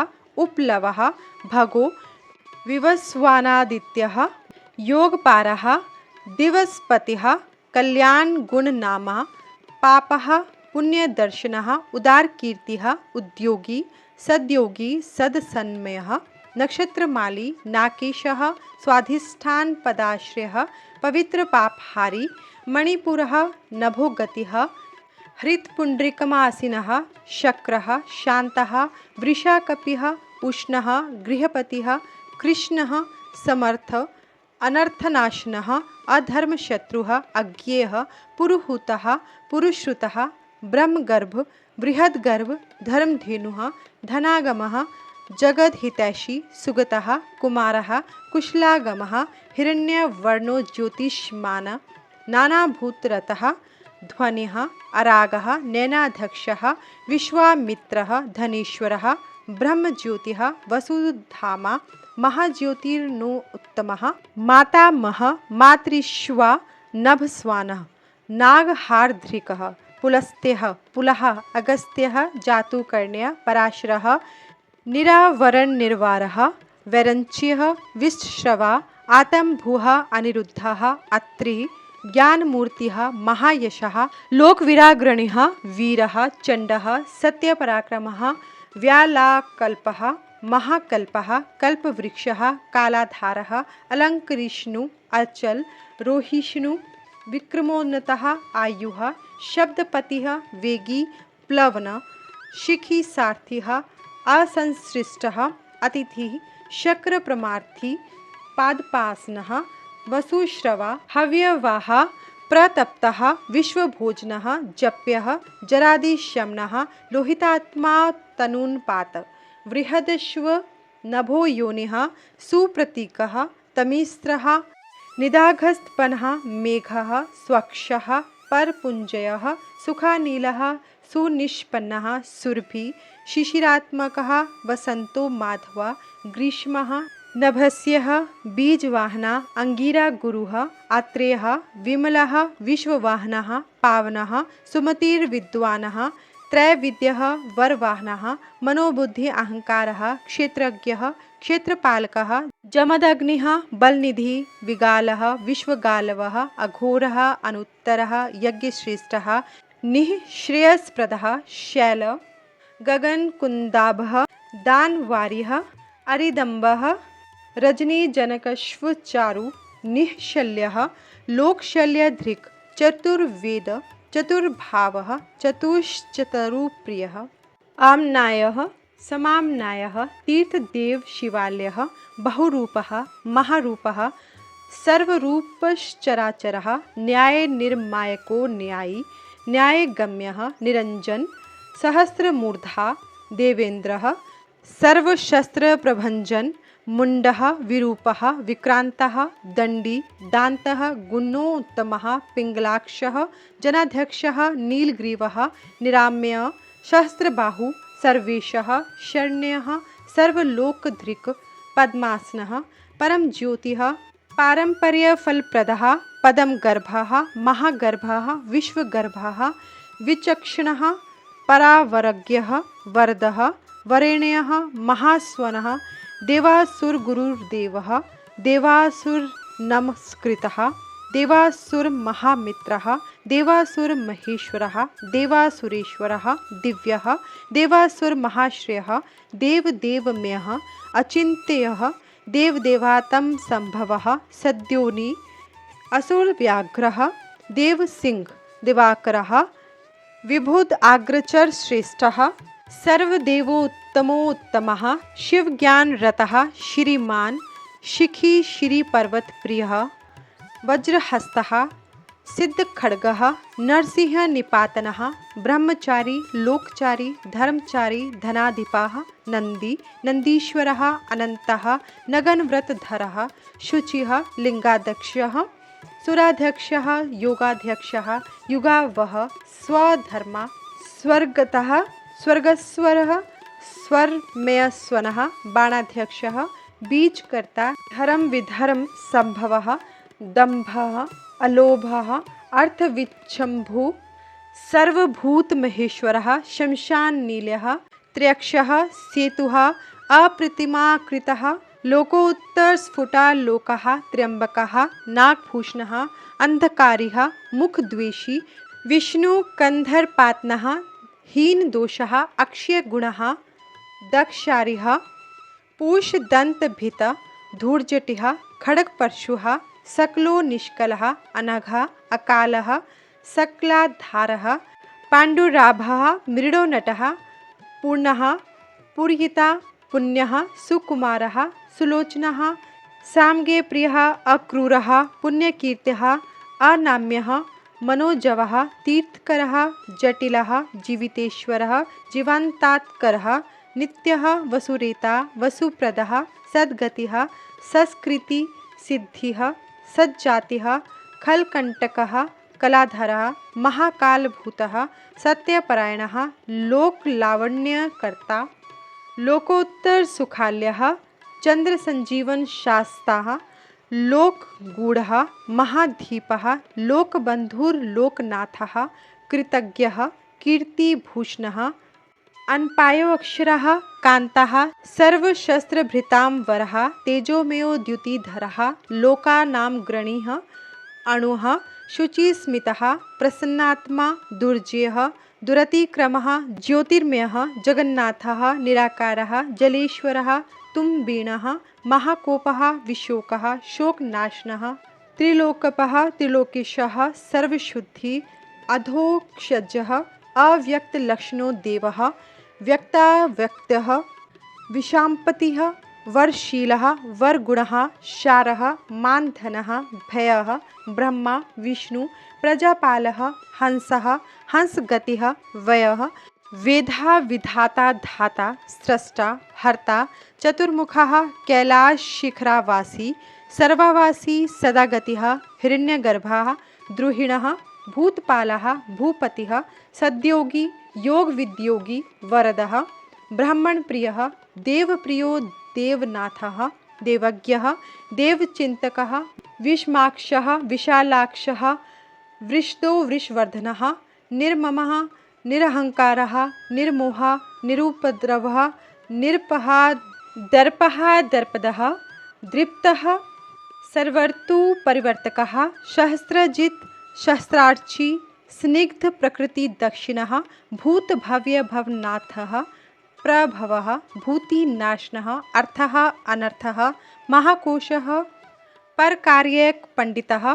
उपलवः भगो विवस्वानादित्यः योगपारः दिवसपतिः कल्याणगुणनामा पापः पुण्यदर्शनः उदारकीर्तिः उद्योगी सद्योगी सदसन्मयः नक्षत्रमाली नाकेशः स्वाधिष्ठान पदाश्रयः पवित्रपापहारी मणिपुरः नभोगतिः हृत्पुण्ड्रिकमासीनः शक्रः शान्तः वृषाकपिः उष्णः गृहपतिः कृष्णः समर्थ अनर्थनाशनः अधर्मशत्रुः अज्ञेयः पुरुहूतः पुरुश्रुतः ब्रह्मगर्भ बृहद्गर्भ धर्मधेनुः धनागमः जगद्हितैषी सुगतः कुमारः कुशलागमः हिरण्यवर्णो ज्योतिष्मान नानाभूतरतः ध्वनिः अरागः नैनाध्यक्षः विश्वामित्रः धनेश्वरः ब्रह्मज्योतिः वसुधामा महाज्योतिर्नो उत्तमः मातामह मातृश्वा नभस्वानः नागहार्द्रिकः पुलस्त्यः पुलः अगस्त्यः जातुकर्ण्य पराशरः निरावरणनिर्वारः वैरञ्च्यः विश्रवा आतम्भुः अनिरुद्धः अत्रिः ज्ञानमूर्तिः महायशः लोकविराग्रणिः वीरः चण्डः सत्यपराक्रमः व्यालाकल्पः महाकल्पः कल्पवृक्षः कालाधारः अलङ्कृष्णु अचल रोहिष्णु विक्रमोन्नतः आयुः शब्दपतिः वेगी प्लवन शिखी सार्थिः असंसृष्टः अतिथिः शक्रप्रमार्थी पादपासनः वसुश्रवा हव्यवाः प्रतप्तः विश्वभोजनः जप्यः जरादिशमनः लोहितात्मा तनून्पात बृहदश्व नभो योनिः सुप्रतीकः तमिस्रः निदाघस्तपनः मेघः स्वक्षः परपुञ्जयः सुखानीलः सुनिष्पन्नः सुरभि शिशिरात्मकः वसन्तो माधव ग्रीष्मः नभस्यः बीजवाहना अंगिरा गुरुः आत्रेयः विमलः विश्ववाहनः पावनः सुमतिर्विद्वानः त्रैविद्यः वरवाहनः मनोबुद्धि अहंकारः क्षेत्रज्ञः क्षेत्रपालकः जमदग्निः बलनिधि विगालः विश्वगालवः अघोरः अनुत्तरः यज्ञश्रेष्ठः निःश्रेयस्प्रदः शैल गगनकुन्दाभः दानवारिः अरिदम्बः रजनीजनकश्वचारु निःशल्यः लोकशल्यधृक् चतुर्वेद चतुर्भावः चतुश्चतुप्रियः आम्नायः समाम्नायः तीर्थदेव शिवालयः बहुरूपः महारूपः सर्वरूपश्चराचरः न्यायनिर्मायको न्यायी न्यायगम्यः निरञ्जन सहस्रमूर्धा देवेन्द्रः सर्वशस्त्रप्रभञ्जन मुण्डः विरूपः विक्रान्तः दण्डी दान्तः गुणोत्तमः पिङ्गलाक्षः जनाध्यक्षः नीलग्रीवः निराम्यः सहस्रबाहु सर्वेशः शरण्यः सर्वलोकधृक् पद्मासनः परमज्योतिः पारम्पर्यफलप्रदः पदमगर्भः महागर्भः विश्वगर्भः विचक्षणः परावरज्ञः वरदः वरेण्यः महास्वनः देवासुरगुरुर्देवः देवासुरनमस्कृतः देवासुरमहामित्रः देवासुरमहेश्वरः देवासुरेश्वरः दिव्यः देवासुरमहाश्रयः देवदेवमयः अचिन्त्यः देवदेवातं संभवः सद्योनि असुरव्याघ्रः देवसिंह दिवाकरः विबुध आग्रचर श्रेष्ठः सर्वदेवोत्तमोत्तमः शिवज्ञानरतः श्रीमान् शिखी श्रीपर्वतप्रियः वज्रहस्तः सिद्धखड्गः नरसिंहनिपातनः ब्रह्मचारी लोकचारी धर्मचारी धनाधिपः नंदी नंदीश्वरः अनन्तः नगनव्रतधरः शुचिः लिंगाध्यक्षः सुराध्यक्षः योगाध्यक्षः युगावः स्वधर्मा स्वर्गतः स्वर्गस्वरः स्वरमयस्वनः बाणाध्यक्षः बीजकर्ता धर्मविधर्म संभवः दम्भः अलोभः अर्थविच्छम्भु सर्वभूतमहेश्वरः शमशाननीलः त्र्यक्षः सेतुः अप्रतिमाकृतः लोकोत्तरस्फुटालोकः त्र्यम्बकः नागभूषणः अंधकारिः मुखद्वेषी विष्णुकन्धरपात्नः हीनदोषः अक्षयगुणः दक्षारिः पूषदन्तभित धूर्जटिः खड्गपरशुः सकलो निष्कलः अनघः अकालः सकलाधारः पाण्डुराभः मृडोनटः पूर्णः पुरहिता पुण्यः सुकुमारः सुलोचनः साम्गे प्रियः अक्रूरः पुण्यकीर्तिः अनाम्यः मनोजवः तीर्थकरः जटिलः जीवितेश्वरः जीवान्तात्करः नित्यः वसुरेता वसुप्रदः सद्गतिः संस्कृति सिद्धिः सज्जातिः खलकण्टकः कलाधरः महाकालभूतः सत्यपरायणः लोकलावण्यकर्ता लोकोत्तरसुखालयः चन्द्रसञ्जीवनशास्ताः लोकगूढः महाधीपः लोकबन्धुर्लोकनाथः कृतज्ञः कीर्तिभूषणः अनपायोऽक्षरः कान्तः सर्वशस्त्रभृतां वरः तेजोमयो द्युतिधरः लोकानां ग्रणीः अणुः शुचिस्मितः प्रसन्नात्मा दुर्जयः दुरतिक्रमः ज्योतिर्मयः जगन्नाथः निराकारः जलेश्वरः तुम्बिणः महाकोपः विशोकः शोकनाशनः त्रिलोकपः त्रिलोकेशः सर्वशुद्धि अधोक्षजः अव्यक्तलक्षणो देवः व्यक्ताव्यक्तः विशाम्पतिः वरशीलः वरगुणः शारः मानधनः भयः ब्रह्मा विष्णु प्रजापालः हंसः हंसगतिः वयः वेधा विधाता धाता स्रष्टा हर्ता चतुर्मुखः कैलासशिखरावासी सर्वावासी सदागतिः हिरण्यगर्भः द्रुहिणः भूतपालः भूपतिः सद्योगी योगविद्योगी वरदः ब्राह्मणप्रियः देवप्रियो देवनाथः देवज्ञः देवचिन्तकः विषमाक्षः विशालाक्षः वृषदो वृषवर्धनः निर्ममः निरहङ्कारः निर्मोहः निरुपद्रवः निरपः दर्पः दर्पदः दृप्तः सर्वर्तु परिवर्तकः सहस्रजित् सहस्रार्ची स्निग्ध प्रकृति दक्षिणः भूतभव्यभवनाथः प्रभवः भूतिनाशनः अर्थः अनर्थः महाकोशः परकार्यक पंडितः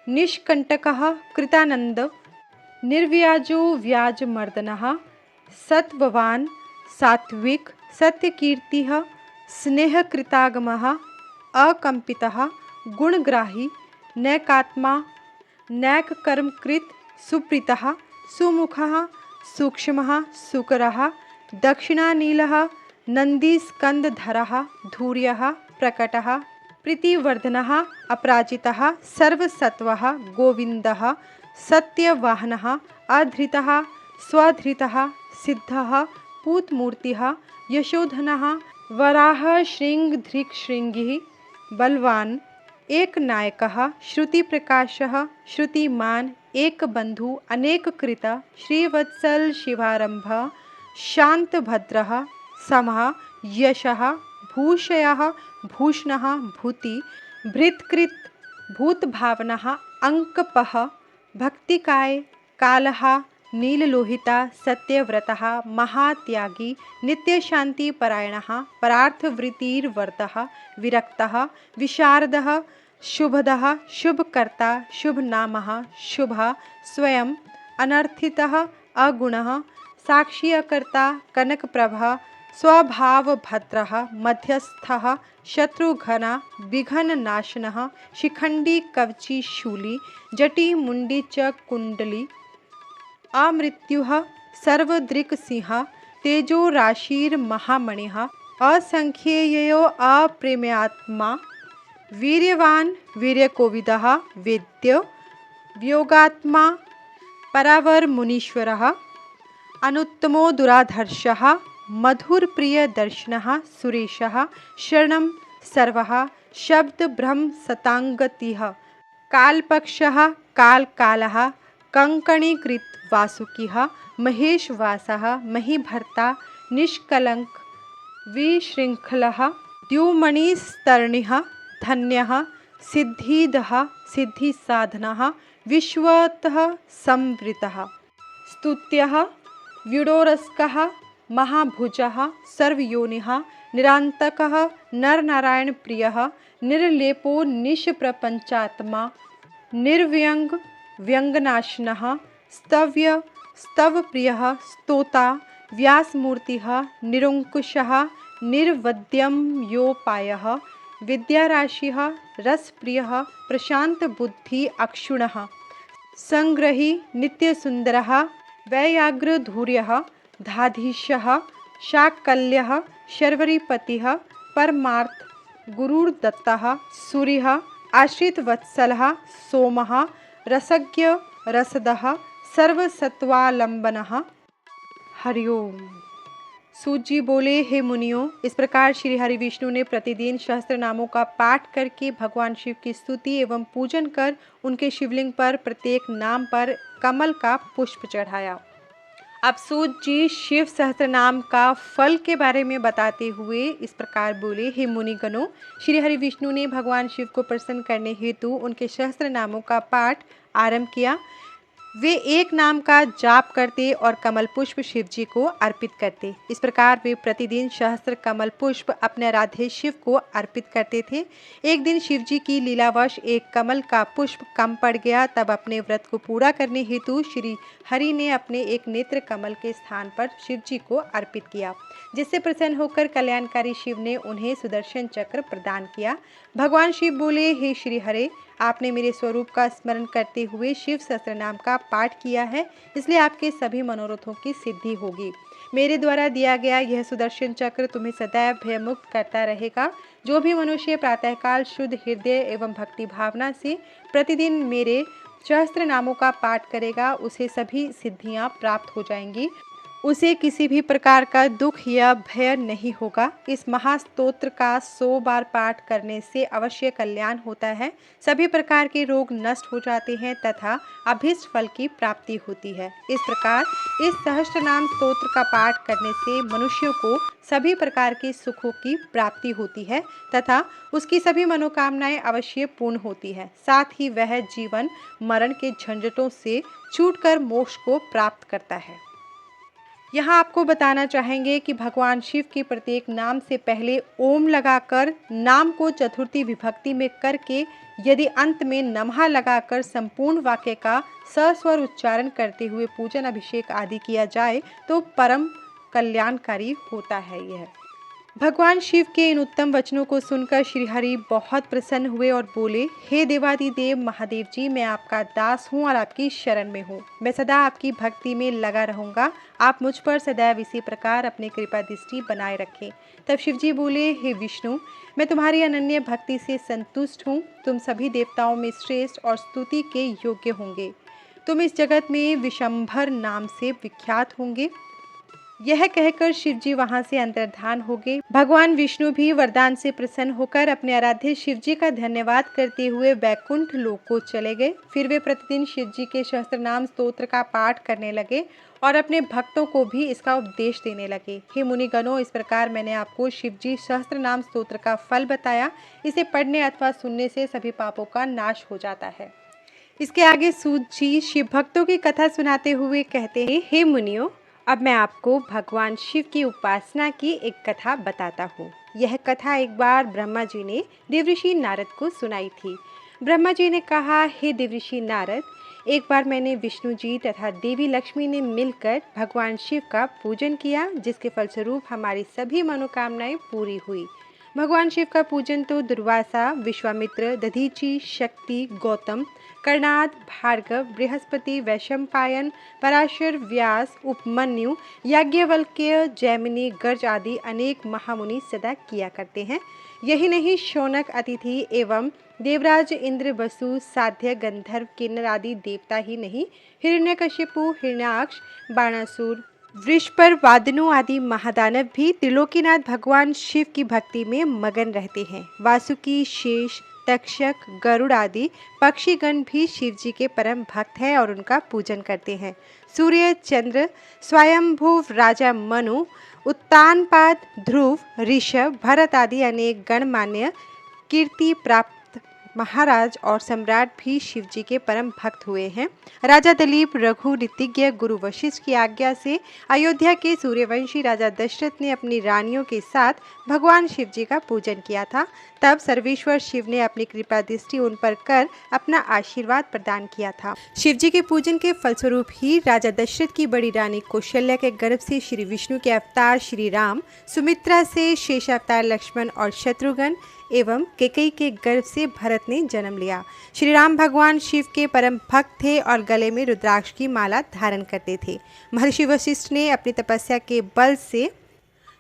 निष्कंटकः कृतानंद निर्व्याजो व्याजमर्दनः सत्ववान सात्विक सत्यकीर्तिः स्नेहकृतागमः अकंपितः गुणग्राही नैकात्मा नैककर्मकृत सुप्रीतः सुमुखः सूक्ष्मः सुकरः दक्षिणानीलः नन्दीस्कन्धरः धूर्यः प्रकटः प्रीतिवर्धनः अपराजितः सर्वसत्वः गोविन्दः सत्यवाहनः अधृतः स्वधृतः सिद्धः पूतमूर्तिः यशोधनः वराहः शृङ्गधृक्शृङ्गिः बलवान् एकनायकः श्रुतिप्रकाशः श्रुतिमान् एकबन्धु अनेककृत श्रीवत्सल शिवारंभ शान्तभद्रः समः यशः भूषयः भूषणः भूति भृत्कृत भूतभावनः अंकपः भक्तिकाय कालः नीललोहिता सत्यव्रतः महात्यागी नित्यशान्तिपरायणः परार्थवृत्तिर्वर्तः विरक्तः विशारदः शुभदः शुभकर्ता शुभनामः शुभः स्वयं अनर्थितः अगुणः साक्षी अकर्ता कनकप्रभः स्वभावभद्रः मध्यस्थः शत्रुघ्नः विघ्ननाशनः शिखण्डी कवची शूली जटी मुंडी च कुंडली अमृत्युः सर्वदृक्सिंह तेजोराशिर्महामणिः असंख्येयो अप्रेम्यात्मा वीर्यवान् वीर्यकोविदः वेद्य वियोगात्मा परावरमुनीश्वरः अनुत्तमो दुराधर्षः मधुरप्रियदर्शनः सुरेशः शरणं सर्वः शब्दब्रह्मसताङ्गतिः कालपक्षः कालकालः कङ्कणीकृत वासुकिः महेशवासः महीभर्ता निष्कलंक विशृङ्खलः द्युमणिस्तरणिः धन्यः सिद्धिदः सिद्धिसाधनः विश्वतः संवृतः स्तुत्यः व्युडोरस्कः महाभुजः सर्वयोनिः निरान्तकः नरनारायणप्रियः निर्लेपो निष्प्रपञ्चात्मा निर्व्यङ्ग व्यङ्गनाशनः स्तव्य स्तवप्रियः स्तोता व्यासमूर्तिः निरङ्कुशः निर्वद्यं योपायः विद्याराशिः रसप्रियः प्रशान्तबुद्धि अक्षुण्णः संग्रही नित्यसुन्दरः वैयाग्रधूर्यः धाधीशः शाकल्यः शर्वरीपतिः परमार्थ गुरुर्दत्तः सूर्यः आश्रितवत्सलः सोमः रसज्ञ रसदः सर्वसत्वालंबनः। हरिओम। सूत जी बोले, हे मुनियों, इस प्रकार श्री हरि विष्णु ने प्रतिदिन सहस्त्र नामों का पाठ करके भगवान शिव की स्तुति एवं पूजन कर उनके शिवलिंग पर प्रत्येक नाम पर कमल का पुष्प चढ़ाया। अब सूत जी शिव सहस्त्र नाम का फल के बारे में बताते हुए इस प्रकार बोले, हे मुनिगणों, श्री हरि विष्णु ने भगवान शिव को प्रसन्न करने हेतु उनके सहस्त्र नामों का पाठ आरंभ किया। वे एक नाम का जाप करते और कमल पुष्प शिव जी को अर्पित करते। इस प्रकार वे प्रतिदिन सहस्त्र कमल पुष्प अपने आराध्य शिव को अर्पित करते थे। एक दिन शिव जी की लीलावश एक कमल का पुष्प कम पड़ गया। तब अपने व्रत को पूरा करने हेतु श्री हरि ने अपने एक नेत्र कमल के स्थान पर शिव जी को अर्पित किया, जिससे प्रसन्न होकर कल्याणकारी शिव ने उन्हें सुदर्शन चक्र प्रदान किया। भगवान शिव बोले, हे श्री हरे, आपने मेरे स्वरूप का स्मरण करते हुए शिव सहस्त्र नाम का पाठ किया है, इसलिए आपके सभी मनोरथों की सिद्धि होगी। मेरे द्वारा दिया गया यह सुदर्शन चक्र तुम्हें सदैव भयमुक्त करता रहेगा। जो भी मनुष्य प्रातःकाल शुद्ध हृदय एवं भक्ति भावना से प्रतिदिन मेरे सहस्त्र नामों का पाठ करेगा, उसे सभी सिद्धियां प्राप्त हो जाएंगी। उसे किसी भी प्रकार का दुख या भय नहीं होगा। इस महास्तोत्र का 100 बार पाठ करने से अवश्य कल्याण होता है, सभी प्रकार के रोग नष्ट हो जाते हैं तथा अभीष्ट फल की प्राप्ति होती है। इस प्रकार इस सहस्त्रनाम स्तोत्र का पाठ करने से मनुष्यों को सभी प्रकार के सुखों की प्राप्ति होती है तथा उसकी सभी मनोकामनाएं अवश्य पूर्ण होती है। साथ ही वह जीवन मरण के झंझटों से छूटकर मोक्ष को प्राप्त करता है। यहाँ आपको बताना चाहेंगे कि भगवान शिव के प्रत्येक नाम से पहले ओम लगाकर नाम को चतुर्थी विभक्ति में करके यदि अंत में नमः लगाकर संपूर्ण वाक्य का सस्वर उच्चारण करते हुए पूजन अभिषेक आदि किया जाए तो परम कल्याणकारी होता है। यह भगवान शिव के इन उत्तम वचनों को सुनकर श्री हरि बहुत प्रसन्न हुए और बोले, हे देवादिदेव महादेव जी, मैं आपका दास हूँ और आपकी शरण में हूँ। मैं सदा आपकी भक्ति में लगा रहूँगा। आप मुझ पर सदैव इसी प्रकार अपनी कृपा दृष्टि बनाए रखें। तब शिव जी बोले, हे विष्णु, मैं तुम्हारी अनन्य भक्ति से संतुष्ट हूँ। तुम सभी देवताओं में श्रेष्ठ और स्तुति के योग्य होंगे। तुम इस जगत में विशंभर नाम से विख्यात होंगे। यह कहकर शिव जी वहां से अंतर्धान हो गए। भगवान विष्णु भी वरदान से प्रसन्न होकर अपने आराध्य शिव जी का धन्यवाद करते हुए वैकुंठ लोक को चले गए। फिर वे प्रतिदिन शिव जी के सहस्त्रनाम स्तोत्र का पाठ करने लगे और अपने भक्तों को भी इसका उपदेश देने लगे। हे मुनिगणों, इस प्रकार मैंने आपको शिव जी सहस्त्रनाम स्तोत्र का फल बताया। इसे पढ़ने अथवा सुनने से सभी पापों का नाश हो जाता है। इसके आगे सूत जी शिव भक्तों की कथा सुनाते हुए कहते हैं, हे मुनियों, अब मैं आपको भगवान शिव की उपासना की एक कथा बताता हूँ। यह कथा एक बार ब्रह्मा जी ने देवऋषि नारद को सुनाई थी। ब्रह्मा जी ने कहा, हे देवऋषि नारद, एक बार मैंने विष्णु जी तथा देवी लक्ष्मी ने मिलकर भगवान शिव का पूजन किया, जिसके फलस्वरूप हमारी सभी मनोकामनाएं पूरी हुई। भगवान शिव का पूजन तो दुर्वासा, विश्वामित्र, दधीचि, शक्ति, गौतम, कर्णाद, भार्गव, बृहस्पति, वैशंपायन, पराशर, व्यास, उपमन्यु, याज्ञवल्क्य, जैमिनी, गर्ज आदि अनेक महामुनि सदा किया करते हैं। यही नहीं, शौनक, अतिथि एवं देवराज, इंद्र, वसु, साध्य, गंधर्व, किन्नर आदि देवता ही नहीं, हिरण्यकशिपु, हिरण्याक्ष, बाणासुर, वृषपर, वादनु आदि महादानव भी त्रिलोकीनाथ भगवान शिव की भक्ति में मगन रहते हैं। वासुकी, शेष, तक्षक, गरुड़ आदि पक्षीगण भी शिव जी के परम भक्त हैं और उनका पूजन करते हैं। सूर्य, चंद्र, स्वयंभुव, राजा मनु, उत्तानपाद, ध्रुव, ऋषभ, भरत आदि अनेक गणमान्य कीर्ति प्राप्त महाराज और सम्राट भी शिव जी के परम भक्त हुए हैं। राजा दिलीप, रघु, ऋतिज्ञ, गुरु वशिष्ठ की आज्ञा से अयोध्या के सूर्यवंशी राजा दशरथ ने अपनी रानियों के साथ भगवान शिव जी का पूजन किया था। तब सर्वेश्वर शिव ने अपनी कृपा दृष्टि उन पर कर अपना आशीर्वाद प्रदान किया था। शिव जी के पूजन के फलस्वरूप ही राजा दशरथ की बड़ी रानी कौशल्या के गर्भ से श्री विष्णु के अवतार श्री राम, सुमित्रा से शेषावतार लक्ष्मण और शत्रुघ्न, एवं कैकेयी के गर्भ से भरत ने जन्म लिया। श्री राम भगवान शिव के परम भक्त थे और गले में रुद्राक्ष की माला धारण करते थे। महर्षि वशिष्ठ ने अपनी तपस्या के बल से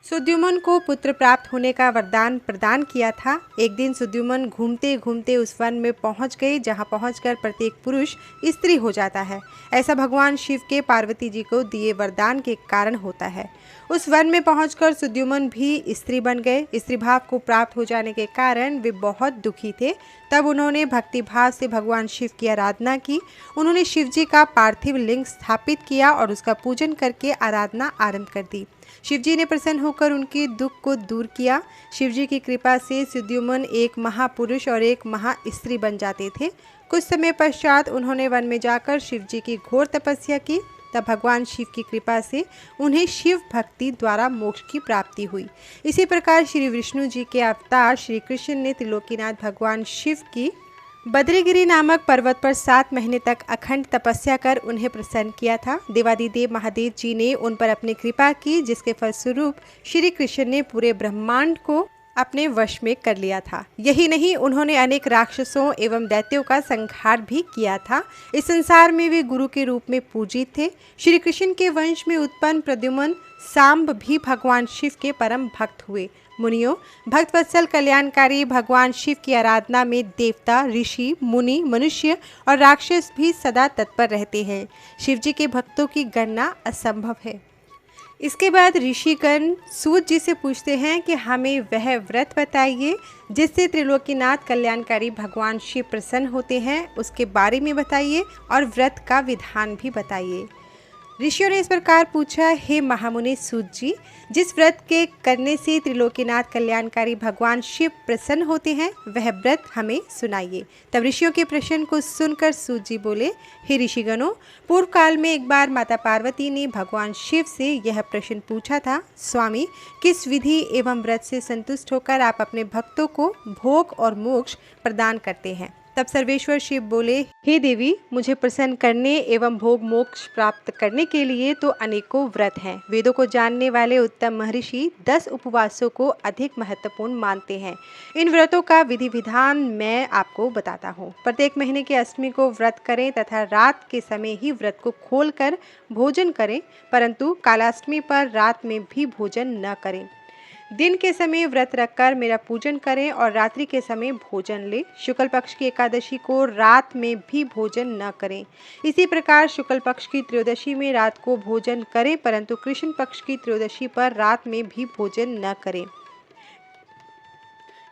सुद्युम्न को पुत्र प्राप्त होने का वरदान प्रदान किया था। एक दिन सुद्युम्न घूमते घूमते उस वन में पहुंच गए जहां पहुंचकर प्रत्येक पुरुष स्त्री हो जाता है। ऐसा भगवान शिव के पार्वती जी को दिए वरदान के कारण होता है। उस वन में पहुंचकर सुद्युम्न भी स्त्री बन गए। स्त्री भाव को प्राप्त हो जाने के कारण वे बहुत दुखी थे। तब उन्होंने भक्ति भाव से भगवान शिव की आराधना की। उन्होंने शिव जी का पार्थिव लिंग स्थापित किया और उसका पूजन करके आराधना आरंभ कर दी। शिव जी ने प्रसन्न होकर उनके दुख को दूर किया। शिव जी की कृपा से सुद्युम्न एक महापुरुष और एक महास्त्री बन जाते थे। कुछ समय पश्चात उन्होंने वन में जाकर शिव जी की घोर तपस्या की। तब भगवान शिव की कृपा से उन्हें शिव भक्ति द्वारा मोक्ष की प्राप्ति हुई। इसी प्रकार श्री विष्णु जी के अवतार श्री कृष्ण ने त्रिलोकीनाथ भगवान शिव की बद्रीगिरी नामक पर्वत पर 7 महीने तक अखंड तपस्या कर उन्हें प्रसन्न किया था। देवादिदेव महादेव जी ने उन पर अपनी कृपा की, जिसके फलस्वरूप श्री कृष्ण ने पूरे ब्रह्मांड को अपने वश में कर लिया था। यही नहीं, उन्होंने अनेक राक्षसों एवं दैत्यों का संहार भी किया था। इस संसार में वे गुरु के रूप में पूजित थे। श्री कृष्ण के वंश में उत्पन्न प्रद्युम्न सांब भी भगवान शिव के परम भक्त हुए। मुनियों, भक्त वत्सल कल्याणकारी भगवान शिव की आराधना में देवता, ऋषि, मुनि, मनुष्य और राक्षस भी सदा तत्पर रहते हैं। शिव जी के भक्तों की गणना असंभव है। इसके बाद ऋषिगण सूत जी से पूछते हैं कि हमें वह व्रत बताइए जिससे त्रिलोकीनाथ कल्याणकारी भगवान शिव प्रसन्न होते हैं, उसके बारे में बताइए और व्रत का विधान भी बताइए। ऋषियों ने इस प्रकार पूछा, हे महामुनि सूत जी, जिस व्रत के करने से त्रिलोकीनाथ कल्याणकारी भगवान शिव प्रसन्न होते हैं वह व्रत हमें सुनाइए। तब ऋषियों के प्रश्न को सुनकर सूत जी बोले, हे ऋषिगणों, पूर्व काल में एक बार माता पार्वती ने भगवान शिव से यह प्रश्न पूछा था, स्वामी, किस विधि एवं व्रत से संतुष्ट होकर आप अपने भक्तों को भोग और मोक्ष प्रदान करते हैं। तब सर्वेश्वर शिव बोले, हे देवी, मुझे प्रसन्न करने एवं भोग मोक्ष प्राप्त करने के लिए तो अनेकों व्रत हैं। वेदों को जानने वाले उत्तम महर्षि 10 उपवासों को अधिक महत्वपूर्ण मानते हैं। इन व्रतों का विधि विधान मैं आपको बताता हूँ। प्रत्येक महीने की अष्टमी को व्रत करें तथा रात के समय ही व्रत को खोलकर भोजन करें, परंतु कालाष्टमी पर रात में भी भोजन न करें। दिन के समय व्रत रखकर मेरा पूजन करें और रात्रि के समय भोजन लें। शुक्ल पक्ष की एकादशी को रात में भी भोजन न करें। इसी प्रकार शुक्ल पक्ष की त्रयोदशी में रात को भोजन करें, परंतु कृष्ण पक्ष की त्रयोदशी पर रात में भी भोजन न करें।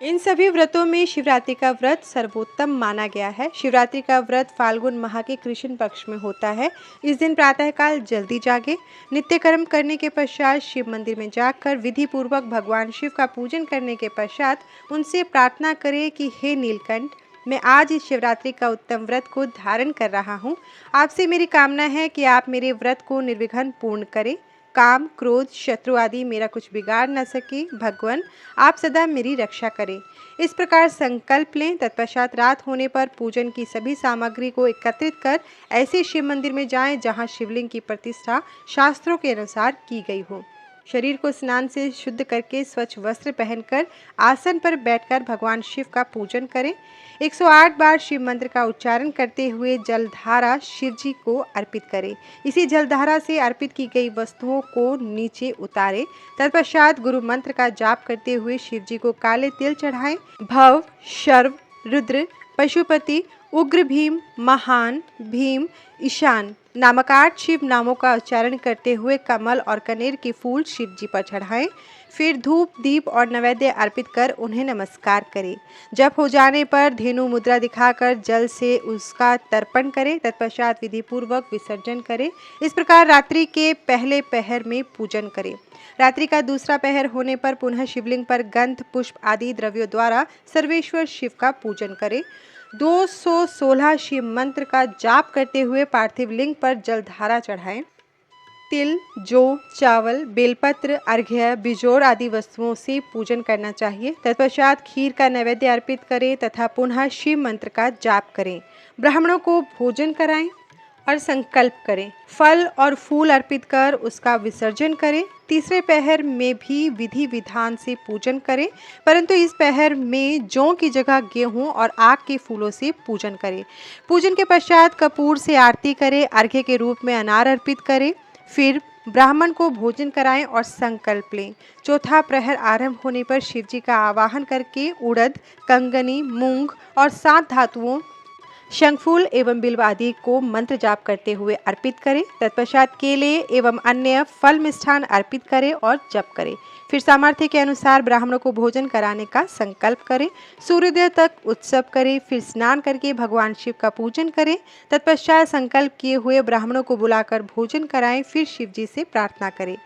इन सभी व्रतों में शिवरात्रि का व्रत सर्वोत्तम माना गया है। शिवरात्रि का व्रत फाल्गुन माह के कृष्ण पक्ष में होता है। इस दिन प्रातःकाल जल्दी जागे, नित्य कर्म करने के पश्चात शिव मंदिर में जाकर विधि पूर्वक भगवान शिव का पूजन करने के पश्चात उनसे प्रार्थना करें कि हे नीलकंठ, मैं आज इस शिवरात्रि का उत्तम व्रत को धारण कर रहा हूँ। आपसे मेरी कामना है कि आप मेरे व्रत को निर्विघ्न पूर्ण करें। काम, क्रोध, शत्रु आदि मेरा कुछ बिगाड़ न सके। भगवान, आप सदा मेरी रक्षा करें। इस प्रकार संकल्प लें। तत्पश्चात रात होने पर पूजन की सभी सामग्री को एकत्रित कर ऐसे शिव मंदिर में जाएं जहां शिवलिंग की प्रतिष्ठा शास्त्रों के अनुसार की गई हो। शरीर को स्नान से शुद्ध करके स्वच्छ वस्त्र पहनकर आसन पर बैठकर भगवान शिव का पूजन करें। 108 बार शिव मंत्र का उच्चारण करते हुए जलधारा शिव जी को अर्पित करें। इसी जलधारा से अर्पित की गई वस्तुओं को नीचे उतारें। तत्पश्चात गुरु मंत्र का जाप करते हुए शिव जी को काले तिल चढ़ाएं। भव, शर्व, रुद्र, पशुपति, उग्र भीम, महान, भीम, ईशान नामक 8 शिव नामों का उच्चारण करते हुए कमल और कनेर के फूल शिव जी पर चढ़ाएं। फिर धूप, दीप और नैवेद्य अर्पित कर उन्हें नमस्कार करें। जब हो जाने पर धेनु मुद्रा दिखाकर जल से उसका तर्पण करें। तत्पश्चात विधि पूर्वक विसर्जन करें। इस प्रकार रात्रि के पहले पहर में पूजन करें। रात्रि का दूसरा पहर होने पर पुनः शिवलिंग पर गंध, पुष्प आदि द्रव्यों द्वारा सर्वेश्वर शिव का पूजन करें। 216 शिव मंत्र का जाप करते हुए पार्थिव लिंग पर जलधारा चढ़ाएं। तिल, जौ, चावल, बेलपत्र, अर्घ्य, बिजोर आदि वस्तुओं से पूजन करना चाहिए। तत्पश्चात खीर का नैवेद्य अर्पित करें तथा पुनः शिव मंत्र का जाप करें। ब्राह्मणों को भोजन कराएं। और संकल्प करें। फल और फूल अर्पित कर उसका विसर्जन करें। तीसरे पहर में भी विधि विधान से पूजन करें, परंतु इस पहर में जौ की जगह गेहूं और आग के फूलों से पूजन करें। पूजन के पश्चात कपूर से आरती करें, अर्घ्य के रूप में अनार अर्पित करें, फिर ब्राह्मण को भोजन कराएं और संकल्प लें। चौथा प्रहर आरंभ होने पर शिव जी का आवाहन करके उड़द, कंगनी, मूंग और 7 धातुओं शंखफूल एवं बिल्व आदि को मंत्र जाप करते हुए अर्पित करें। तत्पश्चात केले एवं अन्य फल मिष्ठान अर्पित करें और जप करें। फिर सामर्थ्य के अनुसार ब्राह्मणों को भोजन कराने का संकल्प करें। सूर्योदय तक उत्सव करें, फिर स्नान करके भगवान शिव का पूजन करें। तत्पश्चात संकल्प किए हुए ब्राह्मणों को बुलाकर भोजन कराएं, फिर शिव जी से प्रार्थना करें।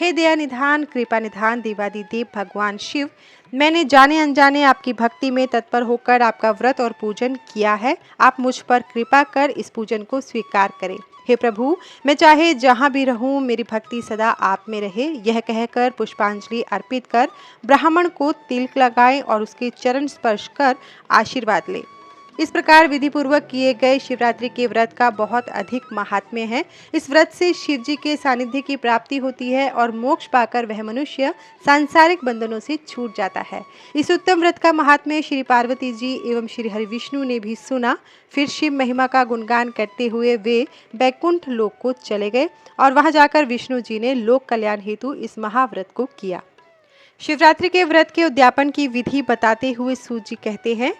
हे दया निधान, कृपा निधान देवादिदेव भगवान शिव, मैंने जाने अनजाने आपकी भक्ति में तत्पर होकर आपका व्रत और पूजन किया है। आप मुझ पर कृपा कर इस पूजन को स्वीकार करें। हे प्रभु, मैं चाहे जहाँ भी रहूँ मेरी भक्ति सदा आप में रहे। यह कहकर पुष्पांजलि अर्पित कर ब्राह्मण को तिलक लगाएं और उसके चरण स्पर्श कर आशीर्वाद लें। इस प्रकार विधि पूर्वक किए गए शिवरात्रि के व्रत का बहुत अधिक महात्म्य है। इस व्रत से शिव जी के सानिध्य की प्राप्ति होती है और मोक्ष पाकर वह मनुष्य सांसारिक बंधनों से छूट जाता है। इस उत्तम व्रत का महात्म्य श्री पार्वती जी एवं श्री हरिविष्णु ने भी सुना। फिर शिव महिमा का गुणगान करते हुए वे बैकुंठ लोक को चले गए और वहां जाकर विष्णु जी ने लोक कल्याण हेतु इस महाव्रत को किया। शिवरात्रि के व्रत के उद्यापन की विधि बताते हुए सूत जी कहते हैं,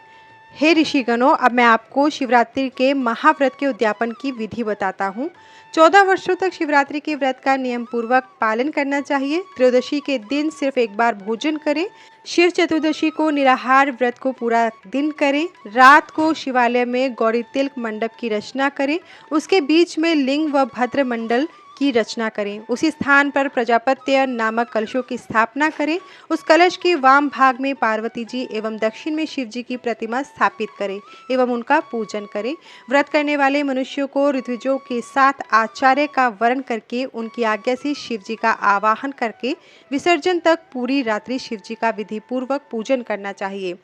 हे ऋषिगणों, अब मैं आपको शिवरात्रि के महाव्रत के उद्यापन की विधि बताता हूँ। 14 वर्षों तक शिवरात्रि के व्रत का नियम पूर्वक पालन करना चाहिए। त्रयोदशी के दिन सिर्फ एक बार भोजन करें। शिव चतुर्दशी को निराहार व्रत को पूरा दिन करें। रात को शिवालय में गौरी तिलक मंडप की रचना करें। उसके बीच में लिंग व भद्र मंडल की रचना करें। उसी स्थान पर प्रजापत्य नामक कलशों की स्थापना करें। उस कलश के वाम भाग में पार्वती जी एवं दक्षिण में शिव जी की प्रतिमा स्थापित करें एवं उनका पूजन करें। व्रत करने वाले मनुष्यों को ऋत्विजों के साथ आचार्य का वर्ण करके उनकी आज्ञा से शिव जी का आवाहन करके विसर्जन तक पूरी रात्रि शिव जी का विधि पूर्वक पूजन करना चाहिए।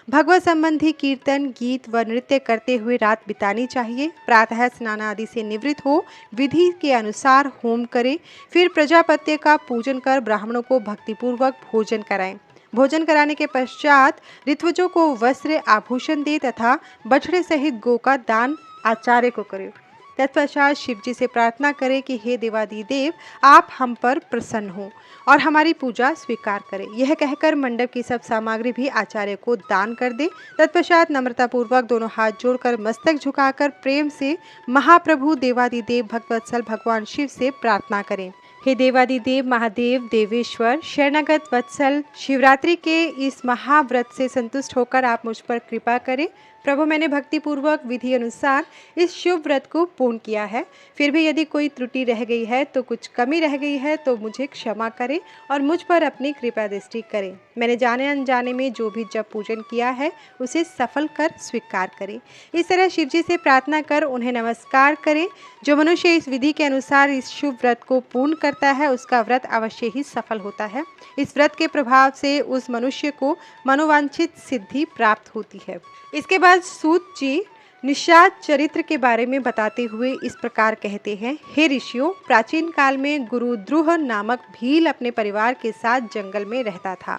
भगवत संबंधी कीर्तन, गीत व नृत्य करते हुए रात बितानी चाहिए। प्रातः स्नान आदि से निवृत्त हो विधि के अनुसार होम करें। फिर प्रजापत्य का पूजन कर ब्राह्मणों को भक्तिपूर्वक भोजन कराएं। भोजन कराने के पश्चात ऋत्विजों को वस्त्र आभूषण दे तथा बछड़े सहित गौ का दान आचार्य को करें। तत्पश्चात शिव जी से प्रार्थना करें कि हे देवादिदेव, आप हम पर प्रसन्न हो और हमारी पूजा स्वीकार करें। यह कहकर मंडप की सब सामग्री भी आचार्य को दान कर दे। तत्पश्चात नम्रतापूर्वक दोनों हाथ जोड़कर मस्तक झुकाकर प्रेम से महाप्रभु देवादिदेव भक्तवत्सल भगवान शिव से प्रार्थना करें। हे देवादिदेव महादेव देवेश्वर शरणागत वत्सल, शिवरात्रि के इस महाव्रत से संतुष्ट होकर आप मुझ पर कृपा करें। प्रभु, मैंने भक्तिपूर्वक विधि अनुसार इस शुभ व्रत को पूर्ण किया है। फिर भी यदि कोई त्रुटि रह गई है तो कुछ कमी रह गई है तो मुझे क्षमा करें और मुझ पर अपनी कृपा दृष्टि करें। मैंने जाने अनजाने में जो भी जब पूजन किया है उसे सफल कर स्वीकार करें। इस तरह शिव जी से प्रार्थना कर उन्हें नमस्कार करें। जो मनुष्य इस विधि के अनुसार इस शुभ व्रत को पूर्ण करता है उसका व्रत अवश्य ही सफल होता है। इस व्रत के प्रभाव से उस मनुष्य को मनोवांछित सिद्धि प्राप्त होती है। इसके बाद सूत जी निषाद चरित्र के बारे में बताते हुए इस प्रकार कहते हैं, हे ऋषियों, प्राचीन काल में गुरु द्रुह नामक भील अपने परिवार के साथ जंगल में रहता था।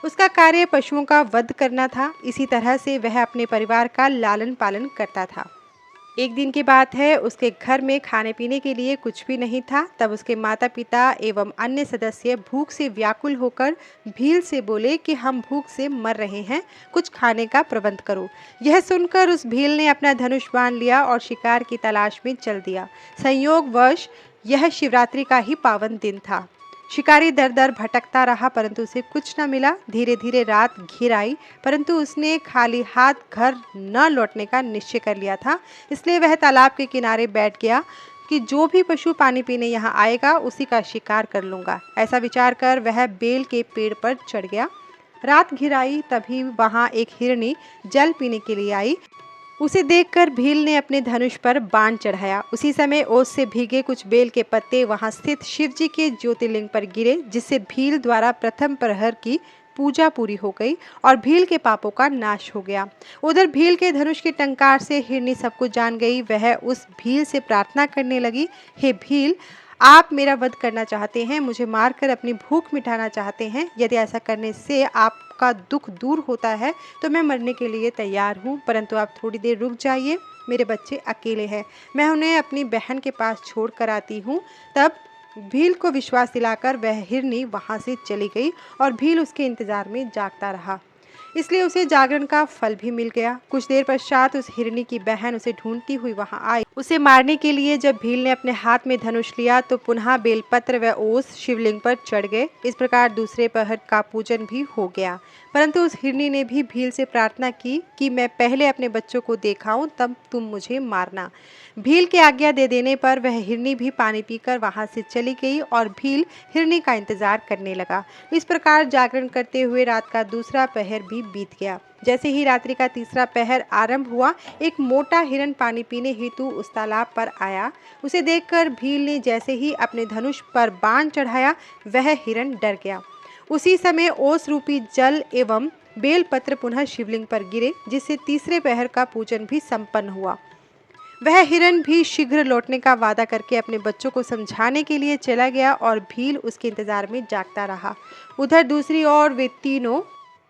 उसका कार्य पशुओं का वध करना था। इसी तरह से वह अपने परिवार का लालन पालन करता था। एक दिन की बात है, उसके घर में खाने पीने के लिए कुछ भी नहीं था। तब उसके माता पिता एवं अन्य सदस्य भूख से व्याकुल होकर भील से बोले कि हम भूख से मर रहे हैं, कुछ खाने का प्रबंध करो। यह सुनकर उस भील ने अपना धनुष बांध लिया और शिकार की तलाश में चल दिया। संयोगवश यह शिवरात्रि का ही पावन दिन था। शिकारी दर दर भटकता रहा परंतु उसे कुछ न मिला। धीरे धीरे रात घिर आई परंतु उसने खाली हाथ घर न लौटने का निश्चय कर लिया था। इसलिए वह तालाब के किनारे बैठ गया कि जो भी पशु पानी पीने यहाँ आएगा उसी का शिकार कर लूँगा। ऐसा विचार कर वह बेल के पेड़ पर चढ़ गया। रात घिर आई, तभी वहाँ एक हिरनी जल पीने के लिए आई। उसे देखकर भील ने अपने धनुष पर बाण चढ़ाया। उसी समय ओस से भीगे कुछ बेल के पत्ते वहां स्थित शिव जी के ज्योतिर्लिंग पर गिरे, जिससे भील द्वारा प्रथम प्रहर की पूजा पूरी हो गई और भील के पापों का नाश हो गया। उधर भील के धनुष के टंकार से हिरनी सब कुछ जान गई। वह उस भील से प्रार्थना करने लगी, हे भील, आप मेरा वध करना चाहते हैं, मुझे मारकर अपनी भूख मिटाना चाहते हैं। यदि ऐसा करने से आपका दुख दूर होता है तो मैं मरने के लिए तैयार हूँ, परंतु आप थोड़ी देर रुक जाइए। मेरे बच्चे अकेले हैं, मैं उन्हें अपनी बहन के पास छोड़ कर आती हूँ। तब भील को विश्वास दिलाकर वह हिरनी वहाँ से चली गई और भील उसके इंतजार में जागता रहा, इसलिए उसे जागरण का फल भी मिल गया। कुछ देर पश्चात उस हिरनी की बहन उसे ढूंढती हुई वहां आई। उसे मारने के लिए जब भील ने अपने हाथ में धनुष लिया तो पुनः बेलपत्र व ओस शिवलिंग पर चढ़ गए। इस प्रकार दूसरे पहर का पूजन भी हो गया, परंतु उस हिरनी ने भी भील से प्रार्थना की कि मैं पहले अपने बच्चों को देखाऊं, तब तुम मुझे मारना। भील की आज्ञा दे देने पर वह हिरनी भी पानी पीकर वहां से चली गई और भील हिरनी का इंतजार करने लगा। इस प्रकार जागरण करते हुए रात का दूसरा पहर भी बीत गया। जैसे ही रात्रि का तीसरा पहर आरंभ हुआ, एक मोटा हिरन पानी पीने हेतु उस तालाब पर आया। उसे देखकर भील ने जैसे ही अपने धनुष पर बाण चढ़ाया, वह हिरन डर गया। उसी समय ओस रूपी जल एवं बेलपत्र पुनः शिवलिंग पर गिरे, जिससे तीसरे पहर का पूजन भी संपन्न हुआ। वह हिरन भी शीघ्र लौटने का वादा करके अपने बच्चों को समझाने के लिए चला गया और भील उसके इंतजार में जागता रहा। उधर दूसरी ओर वे तीनों,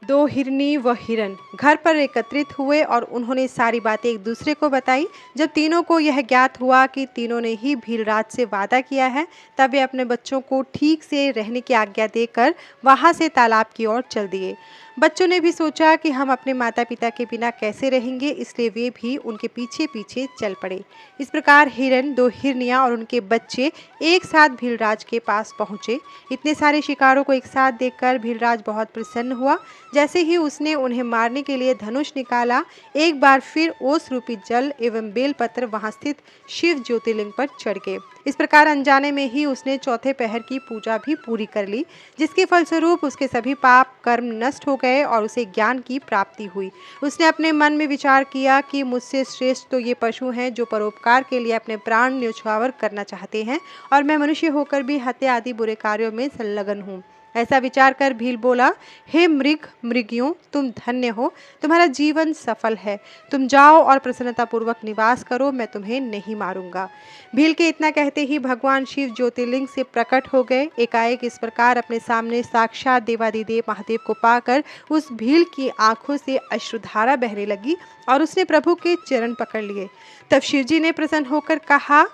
दो हिरनी व हिरन, घर पर एकत्रित हुए और उन्होंने सारी बातें एक दूसरे को बताई। जब तीनों को यह ज्ञात हुआ कि तीनों ने ही भीलराज से वादा किया है, तब वे अपने बच्चों को ठीक से रहने की आज्ञा देकर वहां से तालाब की ओर चल दिए। बच्चों ने भी सोचा कि हम अपने माता पिता के बिना कैसे रहेंगे, इसलिए वे भी उनके पीछे पीछे चल पड़े। इस प्रकार हिरन, दो हिरनियां और उनके बच्चे एक साथ भीलराज के पास पहुंचे। इतने सारे शिकारों को एक साथ देखकर भीलराज बहुत प्रसन्न हुआ। जैसे ही उसने उन्हें मारने के लिए धनुष निकाला, एक बार फिर ओस रूपी जल एवं बेलपत्र वहां स्थित शिव ज्योतिर्लिंग पर चढ़ गए। इस प्रकार अनजाने में ही उसने चौथे पहर की पूजा भी पूरी कर ली, जिसके फलस्वरूप उसके सभी पाप कर्म नष्ट हो गए और उसे ज्ञान की प्राप्ति हुई। उसने अपने मन में विचार किया कि मुझसे श्रेष्ठ तो ये पशु हैं जो परोपकार के लिए अपने प्राण न्यौछावर करना चाहते हैं, और मैं मनुष्य होकर भी हत्या आदि बुरे कार्यों में संलग्न हूँ। ऐसा विचार कर भील बोला, हे मृगियों, तुम धन्य हो, तुम्हारा जीवन सफल है। तुम जाओ और प्रसन्नतापूर्वक निवास करो, मैं तुम्हें नहीं मारूंगा। भील के इतना कहते ही भगवान शिव ज्योतिर्लिंग से प्रकट हो गए। एकाएक इस प्रकार अपने सामने साक्षात देवादिदेव महादेव को पाकर उस भील की आंखों से अश्रुधारा बहने लगी और उसने प्रभु के चरण पकड़ लिए। तब शिवजी ने प्रसन्न होकर कहा,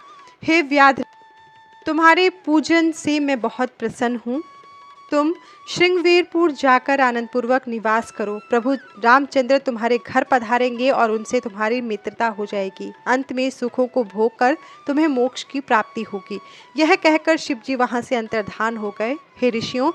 हे व्याध, तुम्हारे पूजन से मैं बहुत प्रसन्न हूँ। तुम श्रृंगवीरपुर जाकर आनंदपूर्वक निवास करो। प्रभु रामचंद्र तुम्हारे घर पधारेंगे और उनसे तुम्हारी मित्रता हो जाएगी। अंत में सुखों को भोग कर तुम्हें मोक्ष की प्राप्ति होगी। यह कहकर शिवजी वहां से अंतर्धान हो गए। हे ऋषियों,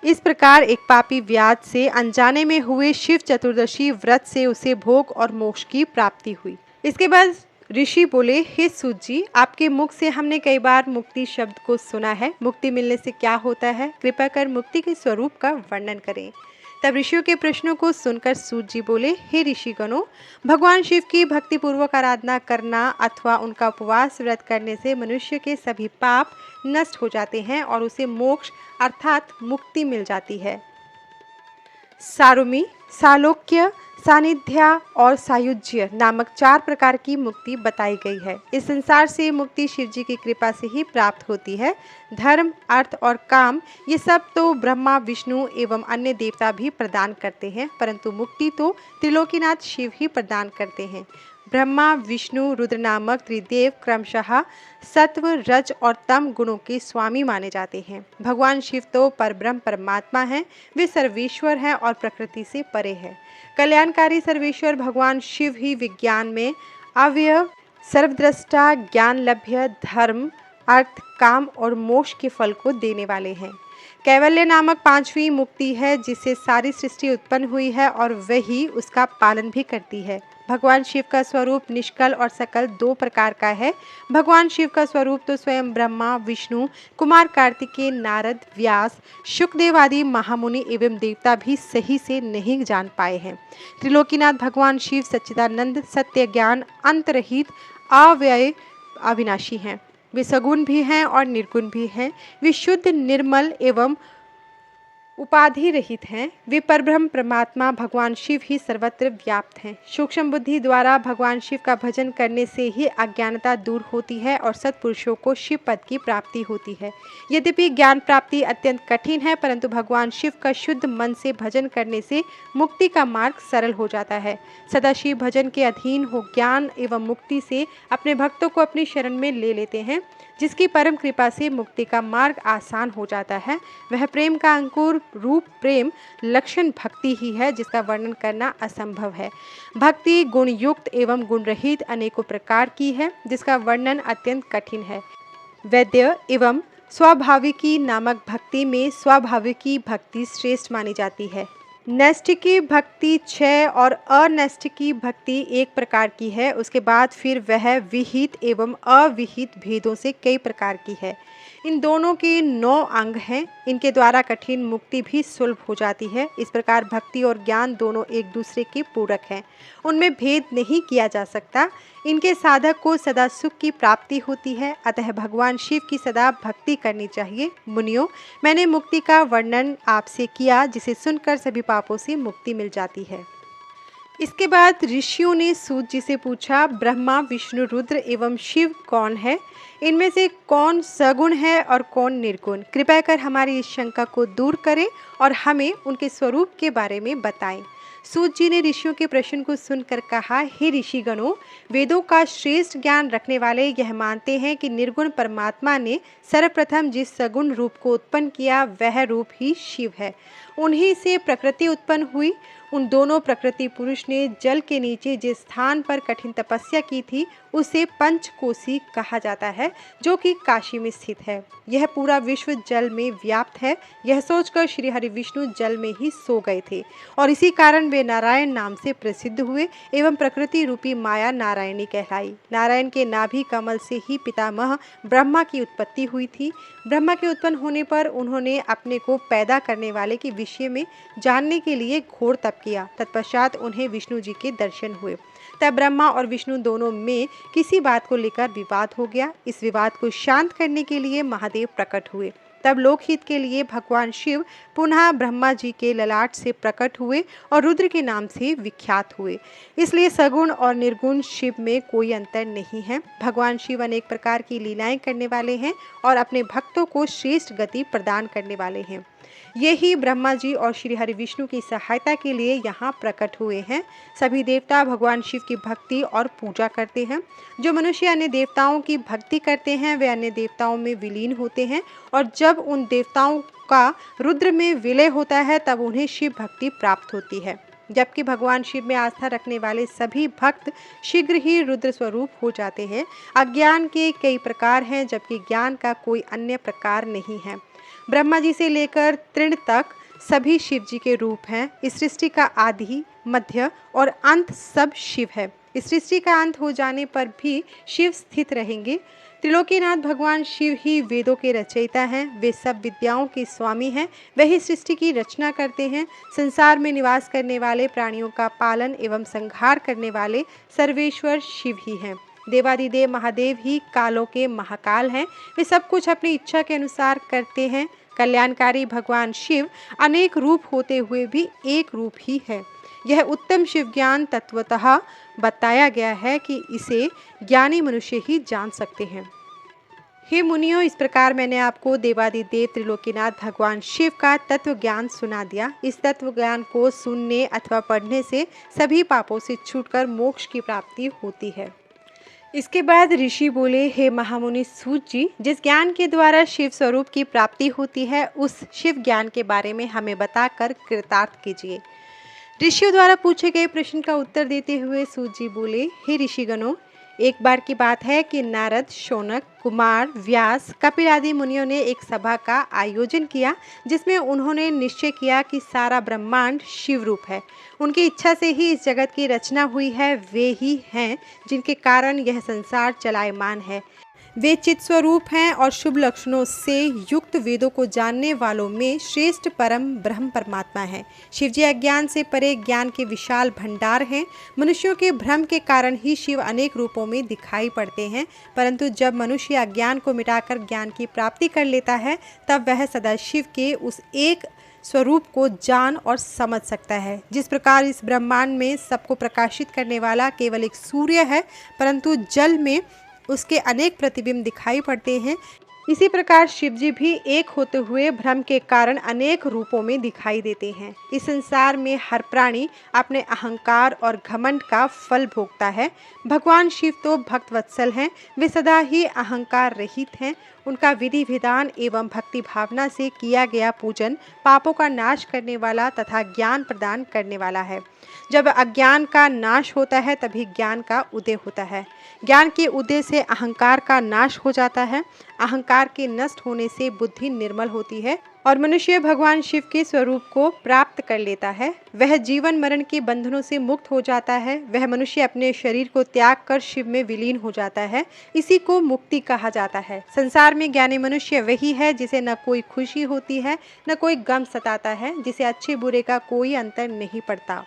इस प्रकार एक पापी व्याध से अनजाने में हुए शिव चतुर्दशी व्रत से उसे भोग और मोक्ष की प्राप्ति हुई। इसके बाद ऋषि बोले, हे सूत जी, आपके मुख से हमने कई बार मुक्ति शब्द को सुना है। मुक्ति मिलने से क्या होता है? कृपा कर मुक्ति के स्वरूप का वर्णन करें। तब ऋषियों के प्रश्नों को सुनकर सूत जी बोले, हे ऋषिगणों, भगवान शिव की भक्ति पूर्वक आराधना करना अथवा उनका उपवास व्रत करने से मनुष्य के सभी पाप नष्ट हो जाते हैं और उसे मोक्ष अर्थात मुक्ति मिल जाती है। सारुमी, सालोक्य, सानिध्या और सायुज्य नामक 4 प्रकार की मुक्ति बताई गई है। इस संसार से मुक्ति शिवजी की कृपा से ही प्राप्त होती है। धर्म, अर्थ और काम ये सब तो ब्रह्मा, विष्णु एवं अन्य देवता भी प्रदान करते हैं, परंतु मुक्ति तो त्रिलोकीनाथ शिव ही प्रदान करते हैं। ब्रह्मा, विष्णु, रुद्र नामक त्रिदेव क्रमशः सत्व, रज और तम गुणों के स्वामी माने जाते हैं। भगवान शिव तो परब्रह्म परमात्मा हैं। वे सर्वेश्वर हैं और प्रकृति से परे हैं। कल्याणकारी सर्वेश्वर भगवान शिव ही विज्ञान में अव्यय, सर्वद्रष्टा, ज्ञान लभ्य, धर्म, अर्थ, काम और मोक्ष के फल को देने वाले हैं। कैवल्य नामक 5वीं मुक्ति है, जिससे सारी सृष्टि उत्पन्न हुई है और वही उसका पालन भी करती है। भगवान शिव का स्वरूप निष्कल और सकल 2 प्रकार का है। भगवान शिव का स्वरूप तो स्वयं ब्रह्मा, विष्णु, कुमार कार्तिकेय, नारद, व्यास, शुकदेव आदि महामुनि एवं देवता भी सही से नहीं जान पाए हैं। त्रिलोकीनाथ भगवान शिव सच्चिदानंद, सत्य, ज्ञान, अंतरहित, अव्यय, अविनाशी हैं। वे सगुण भी हैं और निर्गुण भी हैं। वे शुद्ध, निर्मल एवं उपाधि रहित हैं। वे परब्रह्म परमात्मा भगवान शिव ही सर्वत्र व्याप्त हैं। सूक्ष्म बुद्धि द्वारा भगवान शिव का भजन करने से ही अज्ञानता दूर होती है और सत्पुरुषों को शिव पद की प्राप्ति होती है। यद्यपि ज्ञान प्राप्ति अत्यंत कठिन है, परंतु भगवान शिव का शुद्ध मन से भजन करने से मुक्ति का मार्ग सरल हो जाता है। सदाशिव भजन के अधीन हो ज्ञान एवं मुक्ति से अपने भक्तों को अपनी शरण में ले लेते हैं, जिसकी परम कृपा से मुक्ति का मार्ग आसान हो जाता है। वह प्रेम का अंकुर रूप प्रेम लक्षण भक्ति ही है, जिसका वर्णन करना असंभव है। भक्ति गुण युक्त एवं गुण रहित अनेकों प्रकार की है, जिसका वर्णन अत्यंत कठिन है। वैद्य एवं स्वाभाविकी नामक भक्ति में स्वाभाविकी भक्ति श्रेष्ठ मानी जाती है। नैष्ठिकी भक्ति 6 और अनैष्ठिकी भक्ति 1 प्रकार की है। उसके बाद फिर वह विहित एवं अविहित भेदों से कई प्रकार की है। इन दोनों के 9 अंग हैं। इनके द्वारा कठिन मुक्ति भी सुलभ हो जाती है। इस प्रकार भक्ति और ज्ञान दोनों एक दूसरे के पूरक हैं, उनमें भेद नहीं किया जा सकता। इनके साधक को सदा सुख की प्राप्ति होती है, अतः भगवान शिव की सदा भक्ति करनी चाहिए। मुनियों, मैंने मुक्ति का वर्णन आपसे किया, जिसे सुनकर सभी पापों से मुक्ति मिल जाती है। इसके बाद ऋषियों ने सूत जी से पूछा, ब्रह्मा विष्णु रुद्र एवं शिव कौन है? इनमें से कौन सगुण है और कौन निर्गुण? कृपया कर हमारी इस शंका को दूर करें और हमें उनके स्वरूप के बारे में बताएं। सूत जी ने ऋषियों के प्रश्न को सुनकर कहा, हे ऋषिगणों, वेदों का श्रेष्ठ ज्ञान रखने वाले यह मानते हैं कि निर्गुण परमात्मा ने सर्वप्रथम जिस सगुण रूप को उत्पन्न किया वह रूप ही शिव है। उन्हीं से प्रकृति उत्पन्न हुई। उन दोनों प्रकृति पुरुष ने जल के नीचे जिस स्थान पर कठिन तपस्या की थी उसे पंचकोशी कहा जाता है, जो कि काशी में स्थित है। यह पूरा विश्व जल में व्याप्त है। यह सोचकर श्री हरि विष्णु जल में ही सो गए थे और इसी कारण वे नारायण नाम से प्रसिद्ध हुए एवं प्रकृति रूपी माया नारायणी कहलाई। नारायण के नाभि कमल से ही पितामह ब्रह्मा की उत्पत्ति हुई थी। ब्रह्मा के उत्पन्न होने पर उन्होंने अपने को पैदा करने वाले के विषय में जानने के लिए घोर तप किया। तत्पश्चात उन्हें विष्णु जी के दर्शन हुए। तब ब्रह्मा और विष्णु दोनों में किसी बात को लेकर विवाद हो गया। इस विवाद को शांत करने के लिए महादेव प्रकट हुए। तब लोकहित के लिए भगवान शिव पुनः ब्रह्मा जी के ललाट से प्रकट हुए और रुद्र के नाम से विख्यात हुए। इसलिए सगुण और निर्गुण शिव में कोई अंतर नहीं है। भगवान शिव अनेक प्रकार की लीलाएं करने वाले हैं और अपने भक्तों को श्रेष्ठ गति प्रदान करने वाले हैं। यही ब्रह्मा जी और श्री हरि विष्णु की सहायता के लिए यहाँ प्रकट हुए हैं। सभी देवता भगवान शिव की भक्ति और पूजा करते हैं। जो मनुष्य अन्य देवताओं की भक्ति करते हैं वे अन्य देवताओं में विलीन होते हैं और जब उन देवताओं का रुद्र में विलय होता है तब उन्हें शिव भक्ति प्राप्त होती है। जबकि भगवान शिव में आस्था रखने वाले सभी भक्त शीघ्र ही रुद्र स्वरूप हो जाते हैं। अज्ञान के कई प्रकार हैं, जबकि ज्ञान का कोई अन्य प्रकार नहीं है। ब्रह्मा जी से लेकर तृण तक सभी शिव जी के रूप हैं। इस सृष्टि का आदि, मध्य और अंत सब शिव है। इस सृष्टि का अंत हो जाने पर भी शिव स्थित रहेंगे। त्रिलोकीनाथ भगवान शिव ही वेदों के रचयिता हैं। वे सब विद्याओं के स्वामी हैं। वही सृष्टि की रचना करते हैं। संसार में निवास करने वाले प्राणियों का पालन एवं संहार करने वाले सर्वेश्वर शिव ही हैं। देवादिदेव महादेव ही कालों के महाकाल हैं। वे सब कुछ अपनी इच्छा के अनुसार करते हैं। कल्याणकारी भगवान शिव अनेक रूप होते हुए भी एक रूप ही है। यह उत्तम शिव ज्ञान तत्वतः बताया गया है कि इसे ज्ञानी मनुष्य ही जान सकते हैं। हे मुनियों, इस प्रकार मैंने आपको देवादिदेव त्रिलोकीनाथ भगवान शिव का तत्व ज्ञान सुना दिया। इस तत्व ज्ञान को सुनने अथवा पढ़ने से सभी पापों से छूटकर मोक्ष की प्राप्ति होती है। इसके बाद ऋषि बोले, हे महामुनि सूत जी, जिस ज्ञान के द्वारा शिव स्वरूप की प्राप्ति होती है उस शिव ज्ञान के बारे में हमें बताकर कृतार्थ कीजिए। ऋषियों द्वारा पूछे गए प्रश्न का उत्तर देते हुए सूत जी बोले, हे ऋषिगणों, एक बार की बात है कि नारद, शौनक, कुमार, व्यास, कपिल आदि मुनियों ने एक सभा का आयोजन किया, जिसमें उन्होंने निश्चय किया कि सारा ब्रह्मांड शिव रूप है। उनकी इच्छा से ही इस जगत की रचना हुई है। वे ही हैं जिनके कारण यह संसार चलायमान है। वे चित स्वरूप हैं और शुभ लक्षणों से युक्त वेदों को जानने वालों में श्रेष्ठ परम ब्रह्म परमात्मा है। शिवजी अज्ञान से परे ज्ञान के विशाल भंडार हैं। मनुष्यों के भ्रम के कारण ही शिव अनेक रूपों में दिखाई पड़ते हैं, परंतु जब मनुष्य अज्ञान को मिटाकर ज्ञान की प्राप्ति कर लेता है तब वह सदाशिव के उस एक स्वरूप को जान और समझ सकता है। जिस प्रकार इस ब्रह्मांड में सबको प्रकाशित करने वाला केवल एक सूर्य है, परंतु जल में उसके अनेक प्रतिबिंब दिखाई पड़ते हैं, इसी प्रकार शिव जी भी एक होते हुए भ्रम के कारण अनेक रूपों में दिखाई देते हैं। इस संसार में हर प्राणी अपने अहंकार और घमंड का फल भोगता है। भगवान शिव तो भक्त वत्सल हैं, वे सदा ही अहंकार रहित हैं। उनका विधि विधान एवं भक्ति भावना से किया गया पूजन पापों का नाश करने वाला तथा ज्ञान प्रदान करने वाला है। जब अज्ञान का नाश होता है तभी ज्ञान का उदय होता है। ज्ञान के उदय से अहंकार का नाश हो जाता है। अहंकार के नष्ट होने से बुद्धि निर्मल होती है और मनुष्य भगवान शिव के स्वरूप को प्राप्त कर लेता है। वह जीवन मरण के बंधनों से मुक्त हो जाता है। वह मनुष्य अपने शरीर को त्याग कर शिव में विलीन हो जाता है। इसी को मुक्ति कहा जाता है। संसार में ज्ञानी मनुष्य वही है जिसे न कोई खुशी होती है, न कोई गम सताता है, जिसे अच्छे बुरे का कोई अंतर नहीं पड़ता।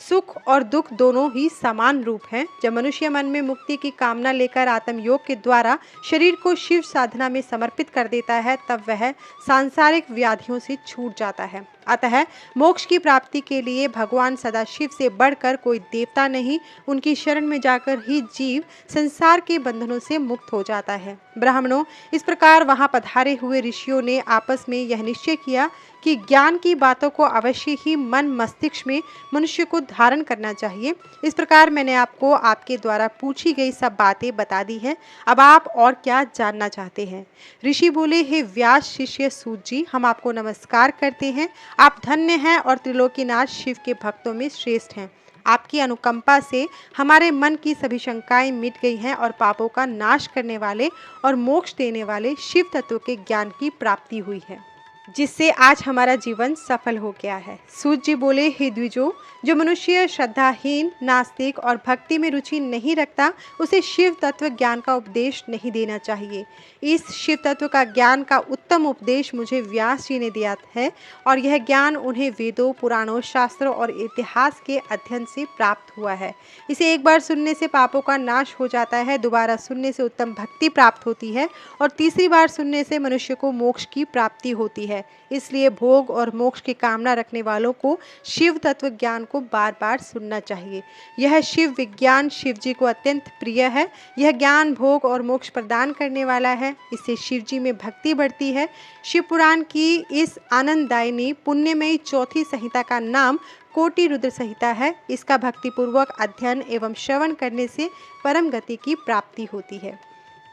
सुख और दुख दोनों ही समान रूप हैं। जब मनुष्य मन में मुक्ति की कामना लेकर आत्मयोग के द्वारा शरीर को शिव साधना में समर्पित कर देता है, तब वह सांसारिक व्याधियों से छूट जाता है। अतः मोक्ष की प्राप्ति के लिए भगवान सदाशिव से बढ़कर कोई देवता नहीं। उनकी शरण में जाकर ही जीव संसार के बंधनों से मुक्त हो जाता है। ब्राह्मणों, इस प्रकार वहां पधारे हुए ऋषियों ने आपस में यह निश्चय किया कि ज्ञान की बातों को अवश्य ही मन मस्तिष्क में मनुष्य को धारण करना चाहिए। इस प्रकार मैंने आपको आपके द्वारा पूछी गई सब बातें बता दी हैं। अब आप और क्या जानना चाहते हैं? ऋषि बोले, हे व्यास शिष्य सूत जी, हम आपको नमस्कार करते हैं। आप धन्य हैं और त्रिलोकीनाथ शिव के भक्तों में श्रेष्ठ हैं। आपकी अनुकंपा से हमारे मन की सभी शंकाएं मिट गई हैं और पापों का नाश करने वाले और मोक्ष देने वाले शिव तत्व के ज्ञान की प्राप्ति हुई है, जिससे आज हमारा जीवन सफल हो गया है। सूत जी बोले, हे द्विजो, जो मनुष्य श्रद्धाहीन, नास्तिक और भक्ति में रुचि नहीं रखता, उसे शिव तत्व ज्ञान का उपदेश नहीं देना चाहिए। इस शिव तत्व का ज्ञान का उत्तम उपदेश मुझे व्यास जी ने दिया है और यह ज्ञान उन्हें वेदों, पुराणों, शास्त्रों और इतिहास के अध्ययन से प्राप्त हुआ है। इसे एक बार सुनने से पापों का नाश हो जाता है, दोबारा सुनने से उत्तम भक्ति प्राप्त होती है और तीसरी बार सुनने से मनुष्य को मोक्ष की प्राप्ति होती है। इसलिए भोग और मोक्ष की कामना रखने वालों को शिव तत्व ज्ञान को बार बार सुनना चाहिए। यह शिव विज्ञान शिव जी को अत्यंत प्रिय है। यह ज्ञान भोग और मोक्ष प्रदान करने वाला है। इससे शिव जी में भक्ति बढ़ती है। शिव पुराण की इस आनंददायिनी पुण्यमयी चौथी संहिता का नाम कोटि रुद्र संहिता है। इसका भक्तिपूर्वक अध्ययन एवं श्रवण करने से परम गति की प्राप्ति होती है।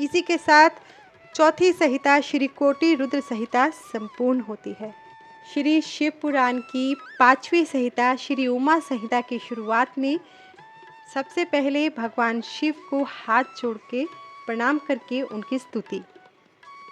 इसी के साथ चौथी संहिता श्री कोटि रुद्र संहिता संपूर्ण होती है। श्री शिव पुराण की पांचवी संहिता श्री उमा संहिता की शुरुआत में सबसे पहले भगवान शिव को हाथ जोड़ के प्रणाम करके उनकी स्तुति।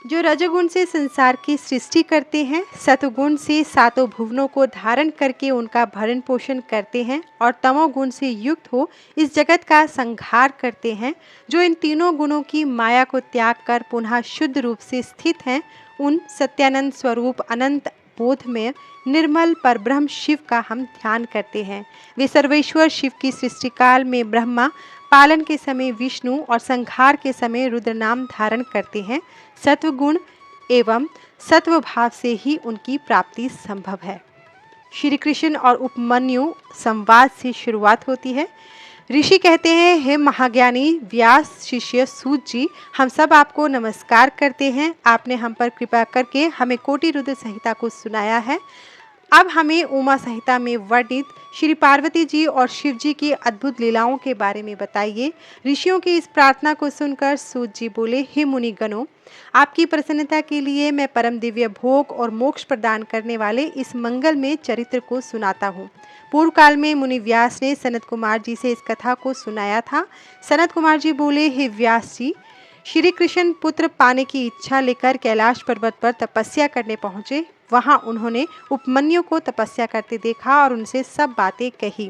जो रजोगुण से संसार की सृष्टि करते हैं, सतगुण से सातों भुवनों को धारण करके उनका भरण पोषण करते हैं और तमोगुण से युक्त हो इस जगत का संहार करते हैं, जो इन तीनों गुणों की माया को त्याग कर पुनः शुद्ध रूप से स्थित हैं, उन सत्यानंद स्वरूप अनंत बोध में निर्मल परब्रह्म शिव का हम ध्यान करते हैं। वे सर्वेश्वर शिव की सृष्टि काल में ब्रह्मा, पालन के समय विष्णु और संहार के समय रुद्र नाम धारण करते हैं। सत्वगुण एवं सत्व भाव से ही उनकी प्राप्ति संभव है। श्री कृष्ण और उपमन्यु संवाद से शुरुआत होती है। ऋषि कहते हैं, हे महाज्ञानी व्यास शिष्य सूत जी, हम सब आपको नमस्कार करते हैं। आपने हम पर कृपा करके हमें कोटि रुद्र संहिता को सुनाया है। अब हमें उमा संहिता में वर्णित श्री पार्वती जी और शिव जी की अद्भुत लीलाओं के बारे में बताइए। ऋषियों की इस प्रार्थना को सुनकर सूत जी बोले, हे मुनिगणों, आपकी प्रसन्नता के लिए मैं परम दिव्य भोग और मोक्ष प्रदान करने वाले इस मंगलमय चरित्र को सुनाता हूँ। पूर्व काल में मुनि व्यास ने सनत कुमार जी से इस कथा को सुनाया था। सनत कुमार जी बोले, हे व्यास जी, श्री कृष्ण पुत्र पाने की इच्छा लेकर कैलाश पर्वत पर तपस्या करने पहुँचे। वहाँ उन्होंने उपमन्यु को तपस्या करते देखा और उनसे सब बातें कही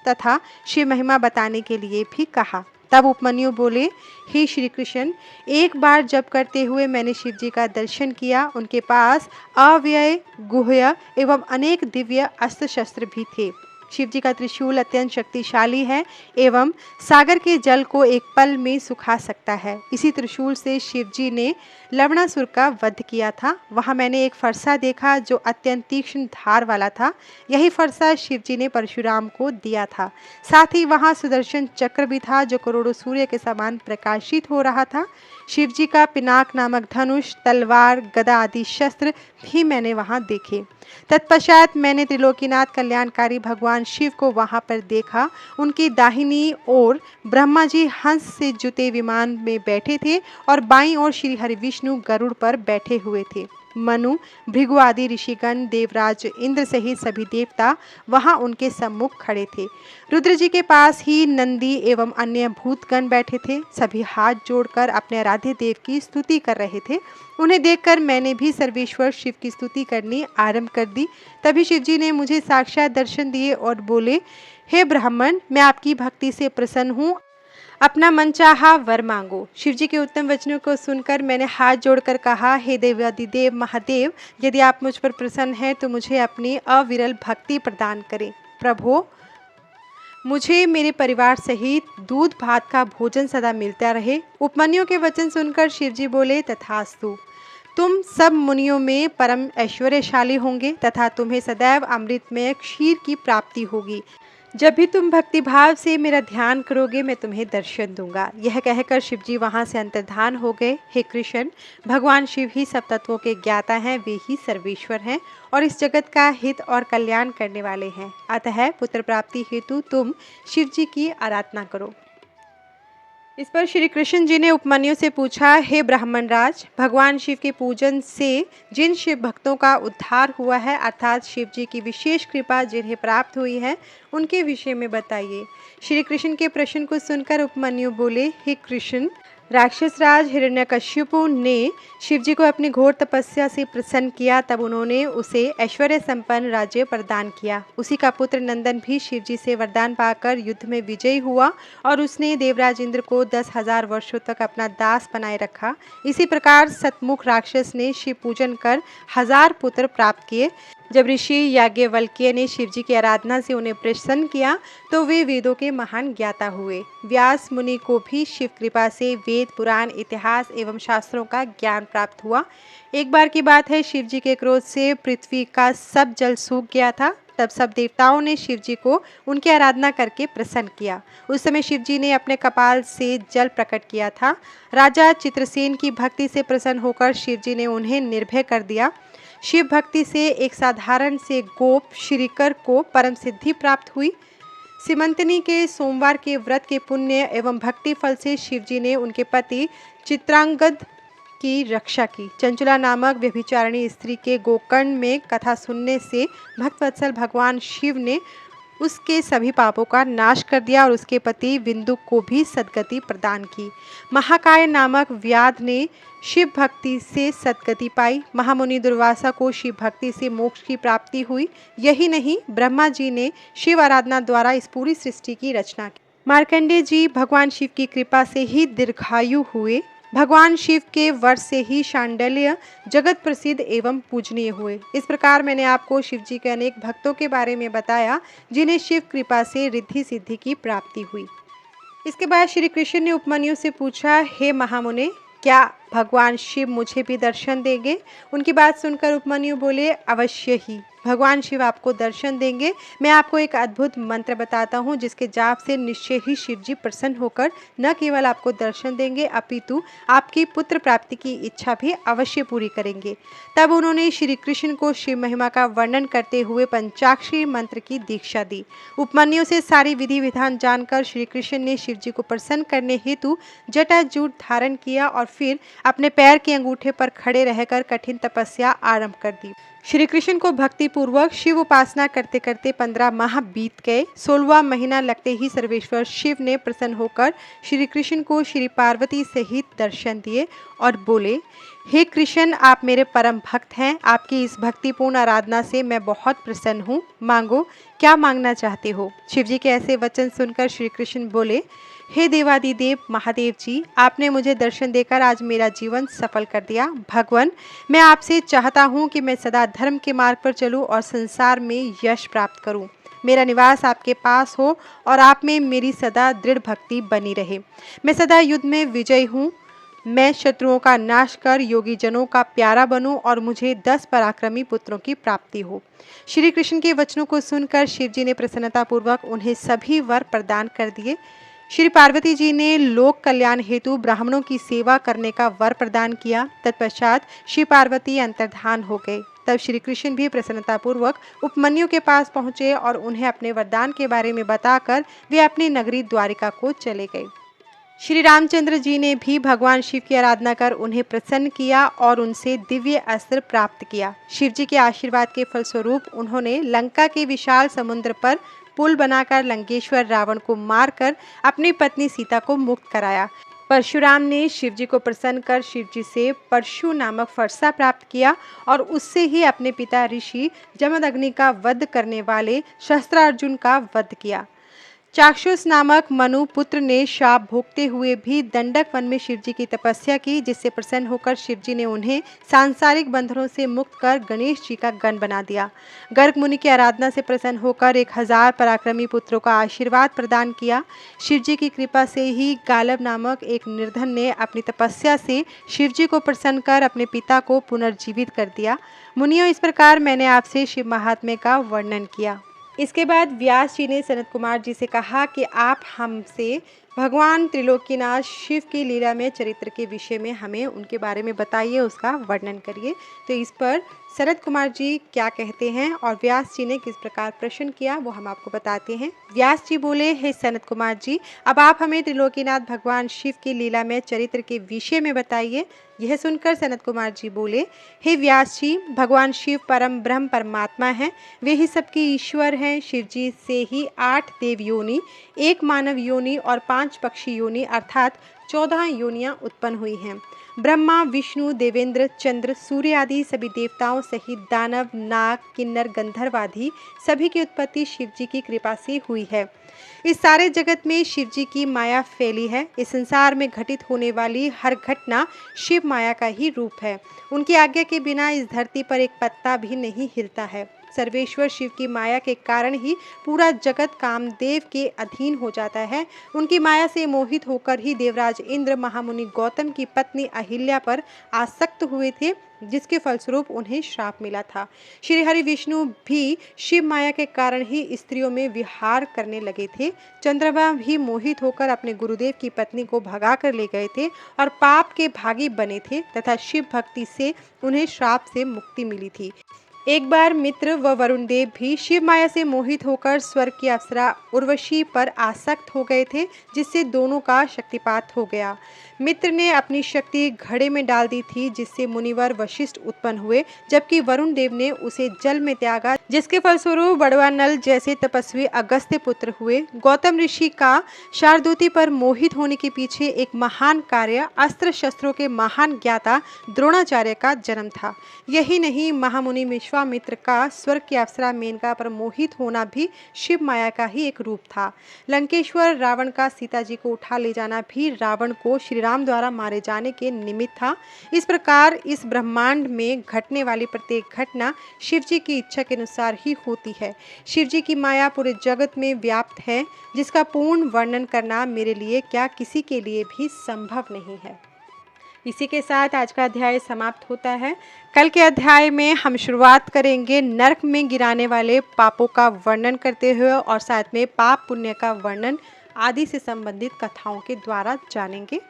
तथा शिव महिमा बताने के लिए भी कहा। तब उपमन्यु बोले, हे श्री कृष्ण, एक बार जप करते हुए मैंने शिव जी का दर्शन किया। उनके पास अव्यय, गुह्य एवं अनेक दिव्य अस्त्र शस्त्र भी थे। शिव जी का त्रिशूल अत्यंत शक्तिशाली है एवं सागर के जल को एक पल में सुखा सकता है। इसी त्रिशूल से शिव जी ने लवणासुर का वध किया था। वहाँ मैंने एक फरसा देखा जो अत्यंत तीक्ष्ण धार वाला था। यही फरसा शिव जी ने परशुराम को दिया था। साथ ही वहाँ सुदर्शन चक्र भी था जो करोड़ों सूर्य के समान प्रकाशित हो रहा था। शिव जी का पिनाक नामक धनुष, तलवार, गदा आदि शस्त्र भी मैंने वहाँ देखे। तत्पश्चात मैंने त्रिलोकीनाथ कल्याणकारी भगवान शिव को वहाँ पर देखा। उनकी दाहिनी ओर ब्रह्मा जी हंस से जुते विमान में बैठे थे और बाईं ओर श्री हरि विष्णु गरुड़ पर बैठे हुए थे। मनु, भृगु आदि ऋषिगण, देवराज इंद्र सहित सभी देवता वहां उनके सम्मुख खड़े थे। रुद्र जी के पास ही नंदी एवं अन्य भूतगण बैठे थे। सभी हाथ जोड़कर अपने आराध्य देव की स्तुति कर रहे थे। उन्हें देखकर मैंने भी सर्वेश्वर शिव की स्तुति करनी आरंभ कर दी। तभी शिव जी ने मुझे साक्षात दर्शन दिए और बोले, हे ब्राह्मण, मैं आपकी भक्ति से प्रसन्न हूँ, अपना मनचाहा वर मांगो। शिव जी के उत्तम वचनों को सुनकर मैंने हाथ जोड़कर कहा, हे देवादिदेव महादेव, यदि आप मुझ पर प्रसन्न हैं तो मुझे अपनी अविरल भक्ति प्रदान करें। प्रभो, मुझे मेरे परिवार सहित दूध भात का भोजन सदा मिलता रहे। उपमन्यु के वचन सुनकर शिव जी बोले, तथास्तु। तुम सब मुनियों में परम ऐश्वर्यशाली होंगे तथा तुम्हें सदैव अमृतमय क्षीर की प्राप्ति होगी। जब भी तुम भक्ति भाव से मेरा ध्यान करोगे मैं तुम्हें दर्शन दूंगा। यह कहकर शिव जी वहाँ से अंतर्धान हो गए। हे कृष्ण, भगवान शिव ही सब तत्वों के ज्ञाता हैं, वे ही सर्वेश्वर हैं और इस जगत का हित और कल्याण करने वाले हैं। अतः पुत्र प्राप्ति हेतु तुम शिव जी की आराधना करो। इस पर श्री कृष्ण जी ने उपमन्यु से पूछा, हे ब्राह्मण राज, भगवान शिव के पूजन से जिन शिव भक्तों का उद्धार हुआ है, अर्थात शिव जी की विशेष कृपा जिन्हें प्राप्त हुई है, उनके विषय में बताइए। श्री कृष्ण के प्रश्न को सुनकर उपमन्यु बोले, हे कृष्ण, राक्षस राज हिरण्यकश्यपु ने शिव जी को अपनी घोर तपस्या से प्रसन्न किया। तब उन्होंने उसे ऐश्वर्य संपन्न राज्य प्रदान किया। उसी का पुत्र नंदन भी शिव जी से वरदान पाकर युद्ध में विजयी हुआ और उसने देवराज इंद्र को 10,000 वर्षों तक अपना दास बनाए रखा। इसी प्रकार सतमुख राक्षस ने शिव पूजन कर 1000 पुत्र प्राप्त किए। जब ऋषि याज्ञवल्क्य ने शिव जी की आराधना से उन्हें प्रसन्न किया तो वे वेदों के महान ज्ञाता हुए। व्यास मुनि को भी शिव कृपा से वेद, पुराण, इतिहास एवं शास्त्रों का ज्ञान प्राप्त हुआ। एक बार की बात है, शिव जी के क्रोध से पृथ्वी का सब जल सूख गया था। तब सब देवताओं ने शिव जी को उनकी आराधना करके प्रसन्न किया। उस समय शिव जी ने अपने कपाल से जल प्रकट किया था। राजा चित्रसेन की भक्ति से प्रसन्न होकर शिव जी ने उन्हें निर्भय कर दिया। शिव भक्ति से एक साधारण से गोप श्रीकर को परम सिद्धि प्राप्त हुई। सीमंतनी के सोमवार के व्रत के पुण्य एवं भक्ति फल से शिव जी ने उनके पति चित्रांगद की रक्षा की। चंचला नामक व्यभिचारिणी स्त्री के गोकर्ण में कथा सुनने से भक्तवत्सल भगवान शिव ने उसके सभी पापों का नाश कर दिया और उसके पति विंदु को भी सद्गति प्रदान की। महाकाय नामक व्याध ने शिव भक्ति से सद्गति पाई। महामुनि दुर्वासा को शिव भक्ति से मोक्ष की प्राप्ति हुई। यही नहीं, ब्रह्मा जी ने शिव आराधना द्वारा इस पूरी सृष्टि की रचना की। मार्कंडेय जी भगवान शिव की कृपा से ही दीर्घायु हुए। भगवान शिव के वर्ष से ही शांडिल्य जगत प्रसिद्ध एवं पूजनीय हुए। इस प्रकार मैंने आपको शिव जी के अनेक भक्तों के बारे में बताया जिन्हें शिव कृपा से रिद्धि सिद्धि की प्राप्ति हुई। इसके बाद श्री कृष्ण ने उपमन्यु से पूछा, हे महामुने, क्या भगवान शिव मुझे भी दर्शन देंगे? उनकी बात सुनकर उपमन्यु बोले, अवश्य ही भगवान शिव आपको दर्शन देंगे। मैं आपको एक अद्भुत मंत्र बताता हूँ जिसके जाप से निश्चय ही शिव जी प्रसन्न होकर न केवल आपको दर्शन देंगे अपितु आपकी पुत्र प्राप्ति की इच्छा भी अवश्य पूरी करेंगे। तब उन्होंने श्री कृष्ण को शिव महिमा का वर्णन करते हुए पंचाक्षरी मंत्र की दीक्षा दी। उपमन्यु से सारी विधि विधान जानकर श्री कृष्ण ने शिव जी को प्रसन्न करने हेतु जटाजूट धारण किया और फिर अपने पैर के अंगूठे पर खड़े रहकर कठिन तपस्या आरंभ कर दी। श्री कृष्ण को भक्ति पूर्वक शिव उपासना करते करते 15 माह बीत गए। 16वां महीना लगते ही सर्वेश्वर शिव ने प्रसन्न होकर श्री कृष्ण को श्री पार्वती सहित दर्शन दिए और बोले, हे कृष्ण, आप मेरे परम भक्त हैं। आपकी इस भक्तिपूर्ण आराधना से मैं बहुत प्रसन्न हूँ। मांगो, क्या मांगना चाहते हो? शिव जी के ऐसे वचन सुनकर श्री कृष्ण बोले, हे देवादिदेव महादेव जी, आपने मुझे दर्शन देकर आज मेरा जीवन सफल कर दिया। भगवान, मैं आपसे चाहता हूँ कि मैं सदा धर्म के मार्ग पर चलूँ और संसार में यश प्राप्त करूँ। मेरा निवास आपके पास हो और आप में मेरी सदा दृढ़ भक्ति बनी रहे। मैं सदा युद्ध में विजयी हूँ। मैं शत्रुओं का नाश कर योगी जनों का प्यारा बनूं और मुझे 10 पराक्रमी पुत्रों की प्राप्ति हो। श्री कृष्ण के वचनों को सुनकर शिव जी ने प्रसन्नतापूर्वक उन्हें सभी वर प्रदान कर दिए। श्री पार्वती जी ने लोक कल्याण हेतु ब्राह्मणों की सेवा करने का वर प्रदान किया। तत्पश्चात श्री पार्वती अंतर्धान हो गए। तब श्री कृष्ण भी प्रसन्नतापूर्वक उपमन्यु के पास पहुंचे और उन्हें अपने वरदान के बारे में बताकर वे अपनी नगरी द्वारिका को चले गए। श्री रामचंद्र जी ने भी भगवान शिव की आराधना कर उन्हें प्रसन्न किया और उनसे दिव्य अस्त्र प्राप्त किया। शिव जी के आशीर्वाद के फलस्वरूप उन्होंने लंका के विशाल समुद्र पर पुल बनाकर लंकेश्वर रावण को मारकर अपनी पत्नी सीता को मुक्त कराया। परशुराम ने शिव जी को प्रसन्न कर शिव जी से परशु नामक फरसा प्राप्त किया और उससे ही अपने पिता ऋषि जमदग्नि का वध करने वाले शस्त्रार्जुन का वध किया। चाक्षुष नामक मनु पुत्र ने शाप भोगते हुए भी दंडक वन में शिव जी की तपस्या की, जिससे प्रसन्न होकर शिव जी ने उन्हें सांसारिक बंधनों से मुक्त कर गणेश जी का गण बना दिया। गर्ग मुनि की आराधना से प्रसन्न होकर 1000 पराक्रमी पुत्रों का आशीर्वाद प्रदान किया। शिव जी की कृपा से ही गालब नामक एक निर्धन ने अपनी तपस्या से शिव जी को प्रसन्न कर अपने पिता को पुनर्जीवित कर दिया। मुनियों, इस प्रकार मैंने आपसे शिव महात्म्य का वर्णन किया। इसके बाद व्यास जी ने सनत कुमार जी से कहा कि आप हमसे भगवान त्रिलोकीनाथ शिव की लीला में चरित्र के विषय में हमें उनके बारे में बताइए, उसका वर्णन करिए। तो इस पर सनत कुमार जी क्या कहते हैं और व्यास जी ने किस प्रकार प्रश्न किया वो हम आपको बताते हैं। व्यास जी बोले, हे सनत कुमार जी, अब आप हमें त्रिलोकीनाथ भगवान शिव की लीला में चरित्र के विषय में बताइए। यह सुनकर सनत कुमार जी बोले, हे व्यास जी, भगवान शिव परम ब्रह्म परमात्मा हैं। वे ही सबके ईश्वर हैं। शिव जी से ही 8 देव योनि, 1 मानव योनि और 5 पक्षी योनि अर्थात 14 योनियां उत्पन्न हुई हैं। ब्रह्मा, विष्णु, देवेंद्र, चंद्र, सूर्य आदि सभी देवताओं सहित दानव, नाग, किन्नर, गंधर्व आदि सभी की उत्पत्ति शिव जी की कृपा से हुई है। इस सारे जगत में शिव जी की माया फैली है। इस संसार में घटित होने वाली हर घटना शिव माया का ही रूप है। उनकी आज्ञा के बिना इस धरती पर एक पत्ता भी नहीं हिलता है। सर्वेश्वर शिव की माया के कारण ही पूरा जगत कामदेव के अधीन हो जाता है। उनकी माया से मोहित होकर ही देवराज इंद्र महामुनि गौतम की पत्नी अहिल्या पर आसक्त हुए थे, जिसके फलस्वरूप उन्हें श्राप मिला था। श्री हरि विष्णु भी शिव माया के कारण ही स्त्रियों में विहार करने लगे थे। चंद्रमा भी मोहित होकर अपने गुरुदेव की पत्नी को भगा कर ले गए थे और पाप के भागी बने थे तथा शिव भक्ति से उन्हें श्राप से मुक्ति मिली थी। एक बार मित्र व वरुण देव भी शिव माया से मोहित होकर स्वर्ग की अप्सरा उर्वशी पर आसक्त हो गए थे, जिससे दोनों का शक्तिपात हो गया। मित्र ने अपनी शक्ति घड़े में डाल दी थी, जिससे मुनिवर वशिष्ठ उत्पन्न हुए, जबकि वरुण देव ने उसे जल में त्यागा, जिसके फलस्वरूप बड़वानल जैसे तपस्वी अगस्त्य पुत्र हुए। गौतम ऋषि का शारदूती पर मोहित होने के पीछे एक महान कार्य अस्त्र शस्त्रों के महान ज्ञाता द्रोणाचार्य का जन्म था। यही नहीं, महामुनि विश्वामित्र का स्वर्ग की अप्सरा मेनका पर मोहित होना भी शिव माया का ही एक रूप था। लंकेश्वर रावण का सीता जी को उठा ले जाना भी रावण को श्री राम द्वारा मारे जाने के निमित्त था। इस प्रकार इस ब्रह्मांड में घटने वाली प्रत्येक घटना शिव जी की इच्छा के अनुसार ही होती है। शिव जी की माया पूरे जगत में व्याप्त है, जिसका पूर्ण वर्णन करना मेरे लिए क्या किसी के लिए भी संभव नहीं है। इसी के साथ आज का अध्याय समाप्त होता है। कल के अध्याय में हम शुरुआत करेंगे नरक में गिराने वाले पापों का वर्णन करते हुए और साथ में पाप पुण्य का वर्णन आदि से संबंधित कथाओं के द्वारा जानेंगे।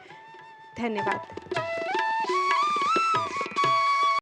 धन्यवाद।